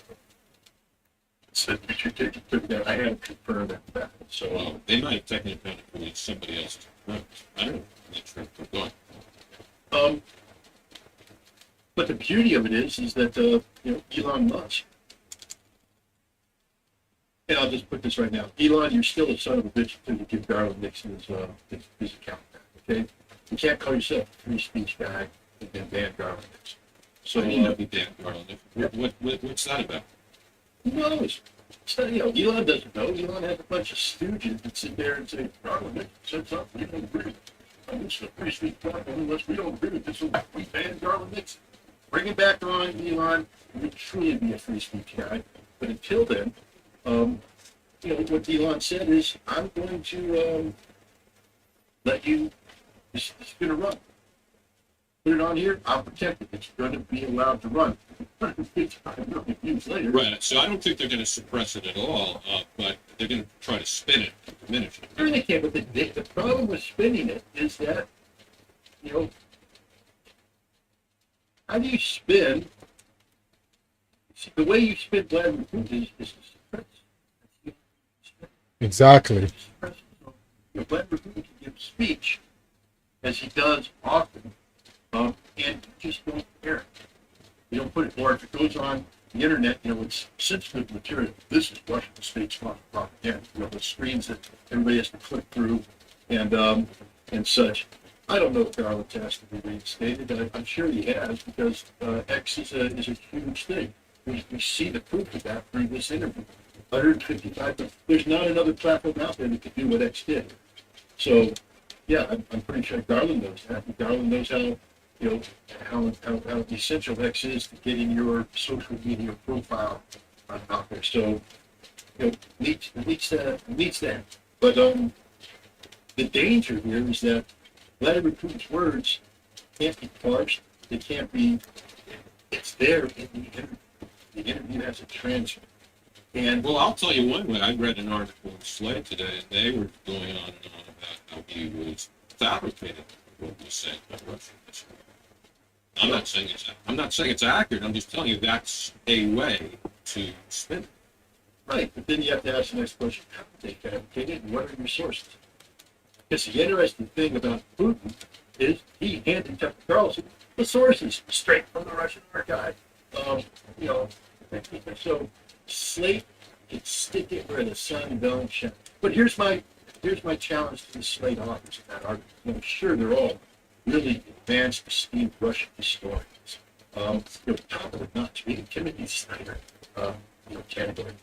So it said we should take it down. I hadn't confirmed that. So they might have taken it down to somebody else's approach. I don't know. I'm not sure if they're going. But the beauty of it is that Elon Musk. And I'll just put this right now. Elon, you're still a son of a bitch until you give Garland Nixon his account back, okay? You can't call yourself a free speech guy and then ban Garland Nixon. So I mean, be Dan Garland. What's that about? Who knows? Elon doesn't know. Elon has a bunch of stooges that sit there and say, Garland Nixon said something we don't agree with. It's a free speech platform unless we don't agree with this, so we ban Garland Nixon. Bring it back on, Elon. You would truly be a free speech guy. But until then, what Elon said is, I'm going to let you, it's going to run. Put it on here, I'll protect it. It's going to be allowed to run. 155 million views later. Right, so I don't think they're going to suppress it at all, but they're going to try to spin it, diminish it. Sure they can, but the problem with spinning it is that, how do you spin? See, the way you spin Vladimir Putin is to suppress. Exactly. Vladimir Putin can give a speech, as he does often, and you just don't care. You don't put it, or if it goes on the internet, it's sensitive material. This is Russian state-sponsored propaganda. The screens that everybody has to click through, and such. I don't know if Garland has to be reinstated. I'm sure he has, because X is a huge thing. We see the proof of that through this interview. 155. There's not another platform out there that could do what X did. So, yeah, I'm pretty sure Garland knows that. Garland knows how essential X is to getting your social media profile out there. So, needs that. But the danger here is that Vladimir Putin's words can't be parsed. They can't be. It's there in the interview. The interview has a transcript. And well, I'll tell you one way. I read an article in Slate today, and they were going on and on about how he was fabricating what he was saying about Russia. I'm not saying it's accurate. I'm just telling you that's a way to spin it. Right, but then you have to ask the next question: how did they fabricate it, and what are your sources? Because the interesting thing about Putin is he handed Tucker Carlson the sources straight from the Russian archive. So Slate can stick it where the sun don't shine. But here's my challenge to the Slate authors of that article. I'm sure they're all really advanced, esteemed Russian historians. Top of the notch, being Timothy Snyder, category.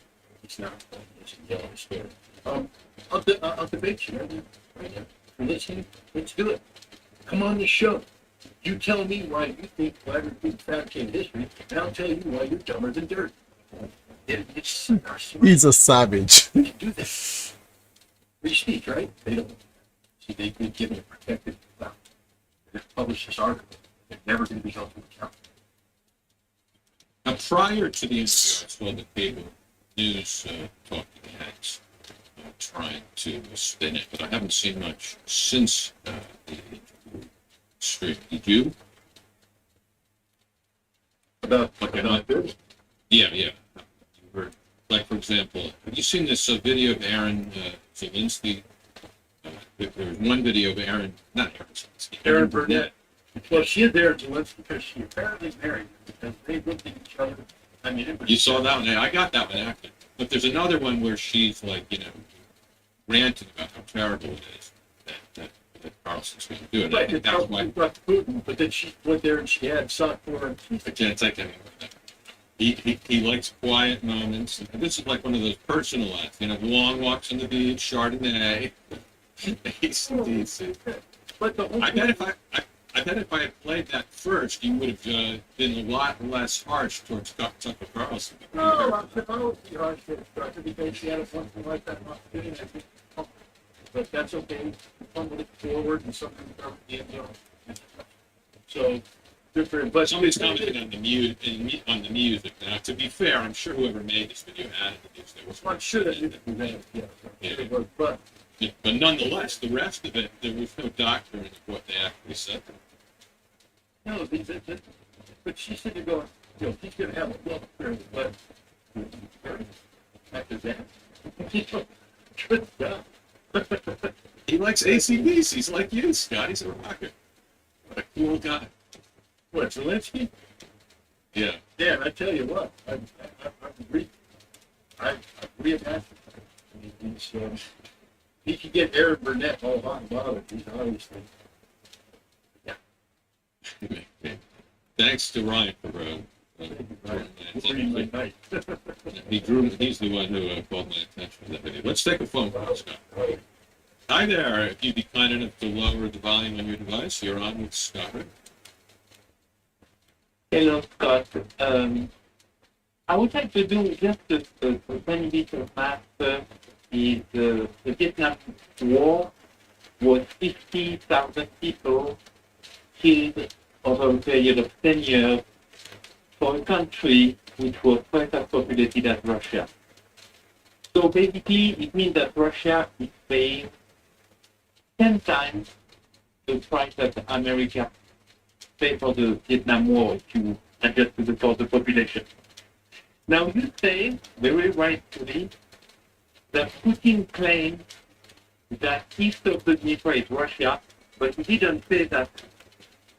He's not he's a yellow historian. I'll debate you right now. If you're listening, let's do it. Come on the show. You tell me why you think Vladimir Putin fabricated history, and I'll tell you why you're dumber than dirt. He's a savage. We can do this. Free speech, right? They don't. See, they've been given a protected clout. They publish this article. They're never going to be held to account. Now, prior to the interview, I saw the cable news talking heads trying to spin it, but I haven't seen much since the interview stream. Did you? About this? Yeah. You heard, like, for example, have you seen this video of Aaron Zelensky? There was one video of not Aaron Zelensky. Aaron Burnett. Well, she is there, Zelensky, because she apparently married him, because they looked at each other. I mean, it was. You saw that one? I got that one active. But there's another one where she's like, ranting about how terrible it is that Carlson's going to do it. Right, I think that's why. Putin, but then she went there and she had sought for him. I can't take anything like that. He likes quiet moments. And this is like one of those personal acts. Long walks on the beach, Chardonnay. ACDC. But I bet if I had played that first, you would have been a lot less harsh towards Tucker Carlson. No, I would be harsh because she had something like that. But that's okay. Fumble it forward and something about the end zone. So, different. But somebody's commenting on the music. Now, to be fair, I'm sure whoever made this video added the music. I'm sure that it was made. Yeah. But nonetheless, the rest of it, there was no doctrine of what they actually said. No, but she said to go. He's going to have a love affair with West. After that, good stuff. He likes ACDC. He's like you, Scott. He's a rocker. What a cool guy. What, Zelensky? Yeah. Yeah, I tell you what, I reimagined. He could get Aaron Burnett all hot and bothered. He's obviously. Yeah. Thanks to Ryan for he's the one who called my attention to that video. Let's take a phone call, Scott. Hi there. If you'd be kind enough to lower the volume on your device, you're on with Scott. Hello, Scott. I would like to do just a tiny bit of math. The Vietnam War was 50,000 people killed over a period of 10 years for a country which was twice as populated as Russia. So basically, it means that Russia is paying 10 times the price that America paid for the Vietnam War, if you adjust for the population. Now, you say, very rightfully, that Putin claims that east of the Dnieper is Russia, but he didn't say that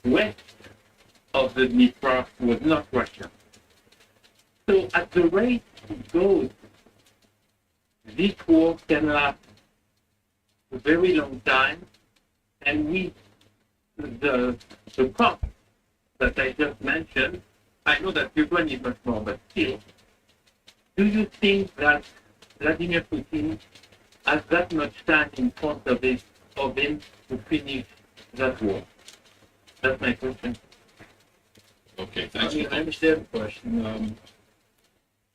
west of the Dnieper was not Russia. So at the rate it goes, this war can last a very long time, and with the cost that I just mentioned, I know that Ukraine is much more, but still, do you think that Vladimir Putin has that much time in front of him to finish that war? That's my question. Okay, thanks. I understand the question.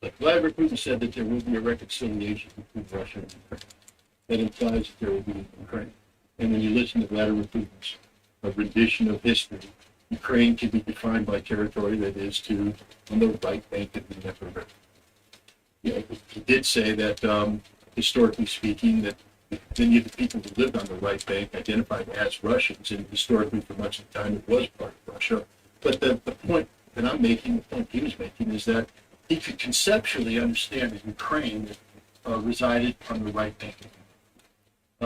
Like Vladimir Putin said that there will be a reconciliation between Russia and Ukraine. That implies that there will be Ukraine. And when you listen to Vladimir Putin's rendition of history, Ukraine can be defined by territory that is on the right bank of the Dnieper River. You know, he did say that, historically speaking, that many of the people who lived on the right bank identified as Russians, and historically for much of the time it was part of Russia. But the point that I'm making, the point he was making, is that he could conceptually understand that Ukraine resided on the right bank.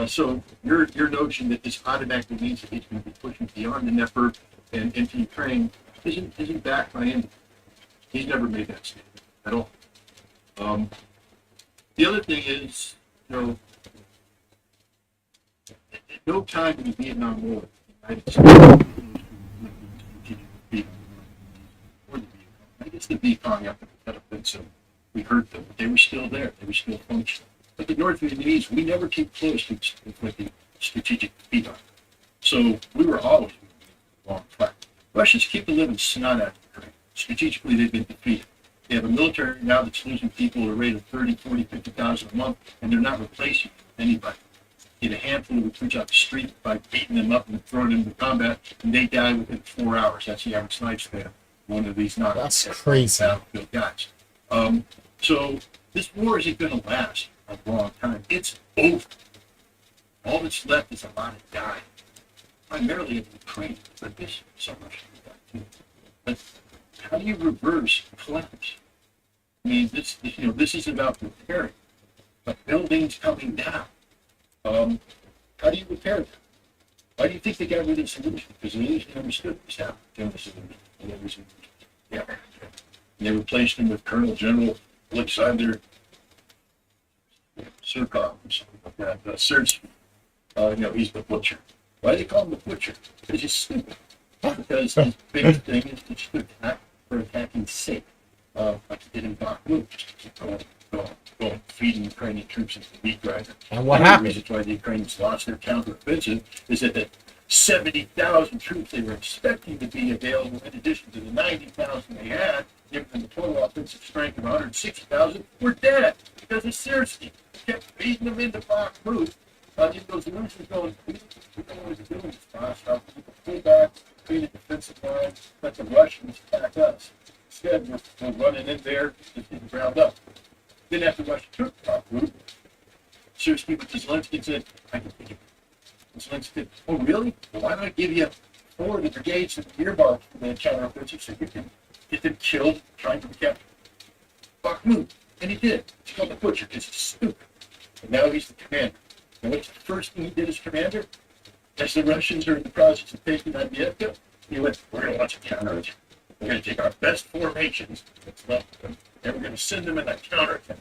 So your notion that this automatically means that he's going to be pushing beyond the Dnieper and into Ukraine isn't backed by anything. He's never made that statement at all. The other thing is, you know, at no time in the Vietnam War, the United States I guess the Vietcong after the cut up, so we heard them, but they were still there. They were still functional. But the North Vietnamese, we never came close to inflicting strategic defeat on them. So we were always on the wrong track. Russians keep the living snot out of Ukraine. Strategically, they've been defeated. They have a military now that's losing people at a rate of 30, 40, 50,000 a month, and they're not replacing anybody. Get a handful of recruits off the street by beating them up and throwing them into combat, and they die within 4 hours. That's the average lifespan. One of these not That's crazy. battlefield guys. So this war isn't going to last a long time. It's over. All that's left is a lot of dying, primarily in Ukraine, but this so much of that too. But how do you reverse collapse? I mean, this is about repairing, but buildings coming down. How do you repair them? Why do you think they got rid of the solution? Because they usually understood this happened. Yeah. And they replaced him with Colonel General Alexander Surkov or something like that. Search. He's the butcher. Why do they call him the butcher? Because he's stupid. Because his biggest thing is to attack for attacking safe. Like he did in Bakhmut, just to keep going, feeding Ukrainian troops into the meat grinder. And what One of happened? the reasons why the Ukrainians lost their counteroffensive is that the 70,000 troops they were expecting to be available in addition to the 90,000 they had, giving them a total offensive strength of 160,000, were dead because of Sersky. Kept feeding them into Bakhmut. Those Russians going, we don't know what to do in this process. We can pull back, create a defensive line, let the Russians attack us. Instead, we're running in there, just getting ground up. Then after Russia took Bakhmut, Sersky went to Zelensky and said, I can take it. And Zelensky said, oh really? Well, why don't I give you 4 of the brigades and earmarked for the counteroffensive so you can get them killed trying to recapture Bakhmut. And he did. It's called the Butcher because he's stupid. And now he's the commander. And what's the first thing he did as commander? As the Russians are in the process of taking Adviivka, he went, we're going to launch a counterattack. We're going to take our best formations that's left of them, and we're going to send them in a counterattack.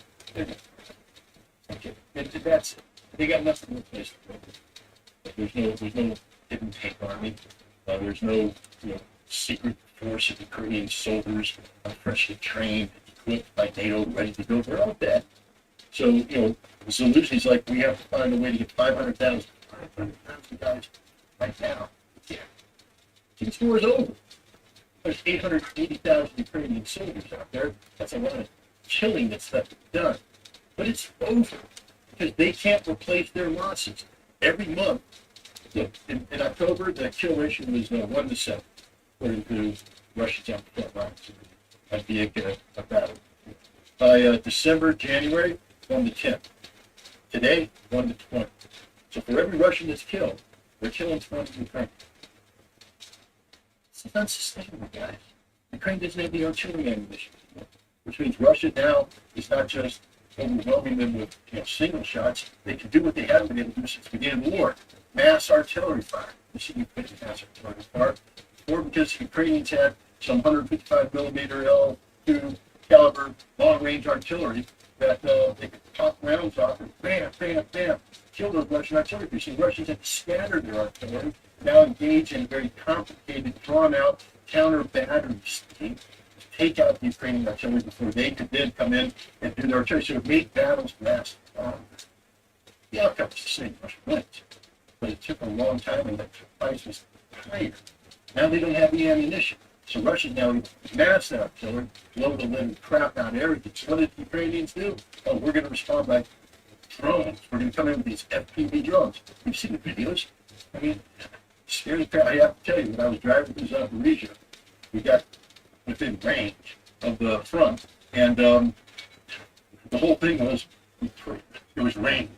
Okay, and that's it. They got nothing to replace it. There's no hidden tank army. There's no secret force of Ukrainian soldiers freshly trained, equipped by NATO, ready to go. They're all dead. So, the solution is like we have to find a way to get 500,000 guys right now. Yeah. This war is over. There's 880,000 Ukrainian soldiers out there. That's a lot of killing that's left to be done. But it's over because they can't replace their losses. Every month, in October, the kill ratio was 1 to 7, according to Russians on the front lines. That'd be a battle. By December, January, 1 to 10. Today, 1 to 20. So for every Russian that's killed, they're killing 20 Ukrainians. It's unsustainable, guys. Ukraine doesn't have the artillery ammunition, which means Russia now is not just overwhelming them with single shots. They can do what they haven't been able to do since the beginning of the war. Mass artillery fire. You see Ukraine mass artillery fire. Or because the Ukrainians had some 155 millimeter L2 caliber long range artillery that they could pop rounds off and bam, bam, bam, kill those Russian artillery. You see, Russians had to scatter their artillery, now engage in a very complicated, drawn out counter battery scheme to take out the Ukrainian artillery before they could then come in and do their artillery. So it made battles last longer. The outcome was the same. Russia wins. But it took a long time and the price was higher. Now they don't have the ammunition. So Russia's now mass artillery, blow the living crap out of everything. So what did the Ukrainians do? Oh, we're going to respond by drones. We're going to come in with these FPV drones. You've seen the videos. I mean, scary crap. I have to tell you, when I was driving through Zaporizhia, we got within range of the front, and the whole thing was, it was raining.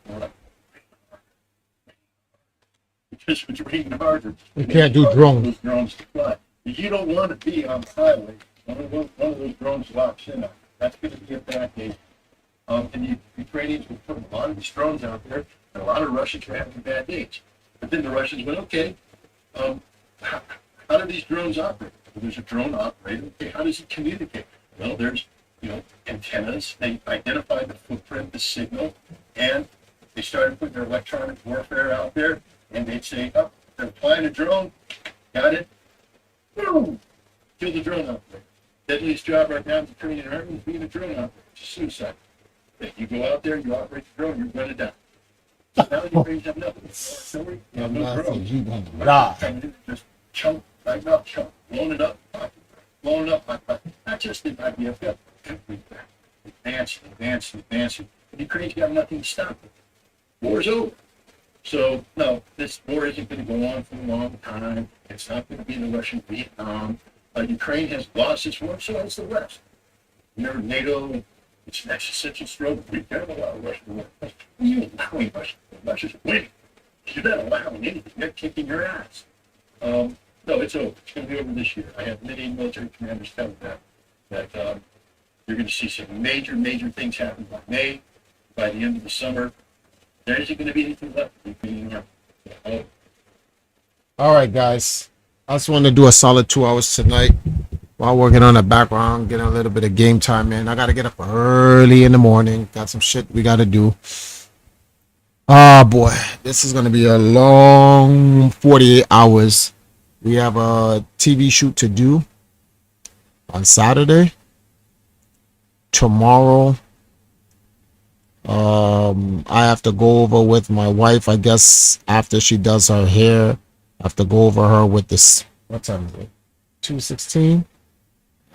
Because it was raining harder. You can't do drones. Those drones to fly. You don't want to be on the highway. One of those drones locks in. That's going to be a bad day. And the Ukrainians were putting a lot of these drones out there, and a lot of Russians were having bad days. But then the Russians went, okay, how do these drones operate? Well, there's a drone operator. Okay, how does it communicate? Well, there's antennas. They identify the footprint, the signal, and they started putting their electronic warfare out there. And they'd say, oh, they're flying a drone. Got it? Boom! Kill the drone operator. Deadliest job right now in the Ukrainian army is being a drone operator. It's a suicide. If you go out there, you operate the drone, you're going to die. So now the Ukrainians have nothing. You have no drone. Just chunk, like not chunk, blown it up, not just the IDF, but everywhere. Advancing. The Ukrainians got nothing to stop it. War's over. So, no, this war isn't going to go on for a long time. It's not going to be the Russian Vietnam. Ukraine has lost its war, so has the West. Remember NATO, its existential struggle, we can't allow Russian war. You allowing Russia. Russia's winning. You're not allowing anything. They're kicking your ass. No, it's over. It's going to be over this year. I have many military commanders telling that you're going to see some major things happen by May, by the end of the summer. There isn't going to be anything left. All right, guys. I just want to do a solid 2 hours tonight while working on the background, getting a little bit of game time in. I got to get up early in the morning. Got some shit we got to do. Oh, boy. This is going to be a long 48 hours. We have a TV shoot to do on Saturday. Tomorrow, I have to go over with my wife, I guess, after she does her hair. I have to go over her with this. What time is it? 2:16?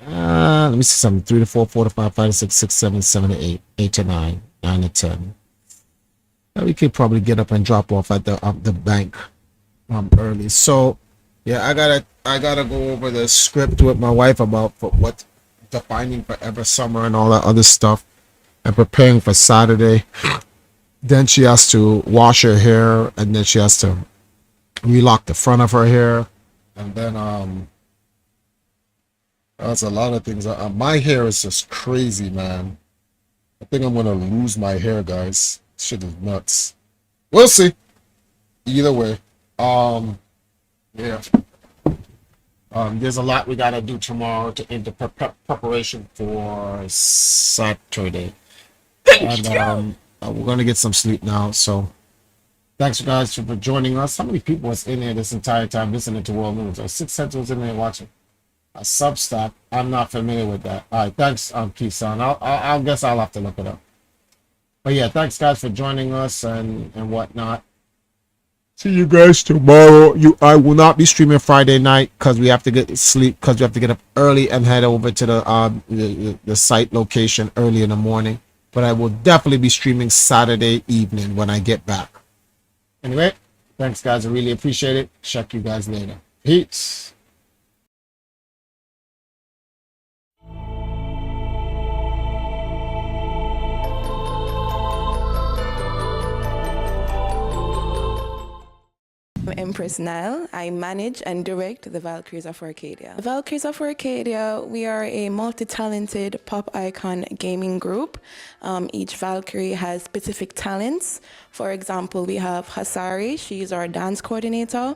Let me see something. 3 to 4, 4 to 5, 5 to 6, 6, 7, 7 to 8, 8 to 9, 9 to 10. We could probably get up and drop off at the bank early. So, yeah, I gotta go over the script with my wife about what defining forever summer and all that other stuff. And preparing for Saturday. Then she has to wash her hair, and then she has to relock the front of her hair, and then that's a lot of things. My hair is just crazy, man. I think I'm gonna lose my hair, guys. Shit is nuts. We'll see. Either way, yeah. There's a lot we gotta do tomorrow into preparation for Saturday. And we're gonna get some sleep now. So thanks, guys, for joining us. How many people was in there this entire time listening to World News? 6 centers in there watching. A Substack. I'm not familiar with that. All right, thanks, Keith-san. I guess I'll have to look it up. But yeah, thanks, guys, for joining us and whatnot. See you guys tomorrow. I will not be streaming Friday night because we have to get sleep, because we have to get up early and head over to the site location early in the morning. But I will definitely be streaming Saturday evening when I get back. Anyway, thanks, guys. I really appreciate it. Check you guys later. Peace. Empress Nile. I manage and direct the Valkyries of Arcadia. The Valkyries of Arcadia, we are a multi-talented pop icon gaming group. Each Valkyrie has specific talents. For example, we have Hasari, she's our dance coordinator.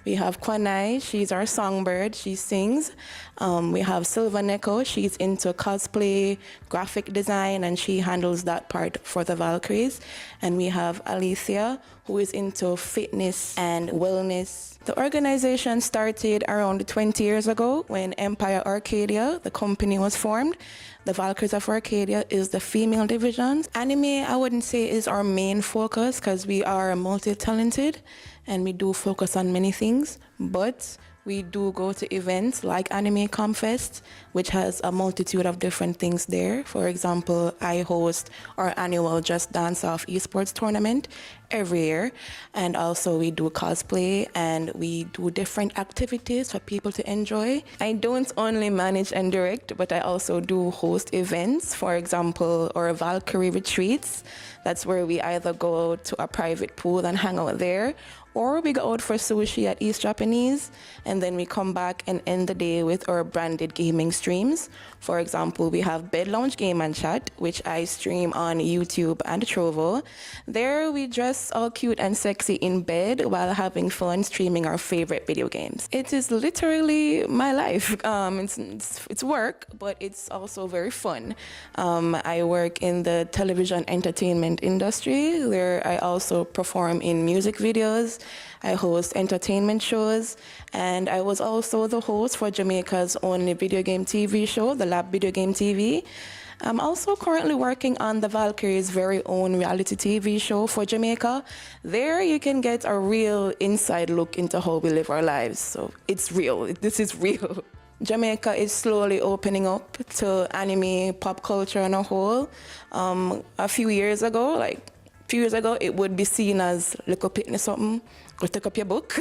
We have Kwanai, she's our songbird, she sings. We have Silva Neko, she's into cosplay, graphic design, and she handles that part for the Valkyries. And we have Alicia, who is into fitness and wellness. The organization started around 20 years ago when Empire Arcadia, the company, was formed. The Valkyries of Arcadia is the female division. Anime, I wouldn't say is our main focus because we are multi-talented and we do focus on many things, but we do go to events like Anime Comfest, which has a multitude of different things there. For example, I host our annual Just Dance Off esports tournament every year. And also we do cosplay and we do different activities for people to enjoy. I don't only manage and direct, but I also do host events. For example, our Valkyrie retreats. That's where we either go to a private pool and hang out there, or we go out for sushi at East Japanese, and then we come back and end the day with our branded gaming streams. For example, we have Bed Lounge Game and Chat, which I stream on YouTube and Trovo. There we dress all cute and sexy in bed while having fun streaming our favorite video games. It is literally my life. It's work, but it's also very fun. I work in the television entertainment industry, where I also perform in music videos. I host entertainment shows, and I was also the host for Jamaica's only video game TV show, the Lab Video Game TV. I'm also currently working on the Valkyries' very own reality TV show for Jamaica. There you can get a real inside look into how we live our lives. So it's real. This is real. Jamaica is slowly opening up to anime pop culture on a whole. A few years ago, it would be seen as little pitney something, go take up your book.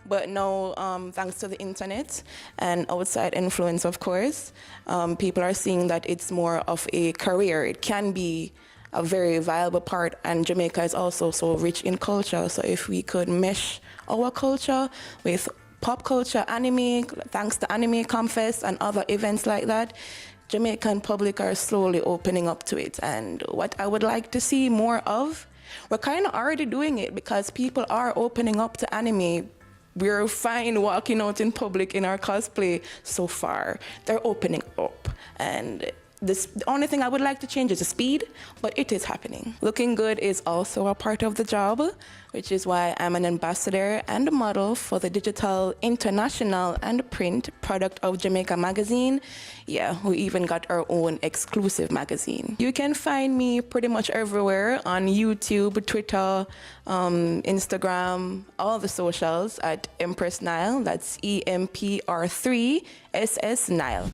But now, thanks to the internet and outside influence, of course, people are seeing that it's more of a career. It can be a very viable part, and Jamaica is also so rich in culture. So if we could mesh our culture with pop culture, anime, thanks to Anime Comfest and other events like that, Jamaican public are slowly opening up to it. And what I would like to see more of, we're kind of already doing it because people are opening up to anime. We're fine walking out in public in our cosplay so far. They're opening up. And the only thing I would like to change is the speed, but it is happening. Looking good is also a part of the job, which is why I'm an ambassador and a model for the digital, international, and print product of Jamaica magazine. Yeah, we even got our own exclusive magazine. You can find me pretty much everywhere on YouTube, Twitter, Instagram, all the socials at Empress Nile. That's EMPR3SS Nile.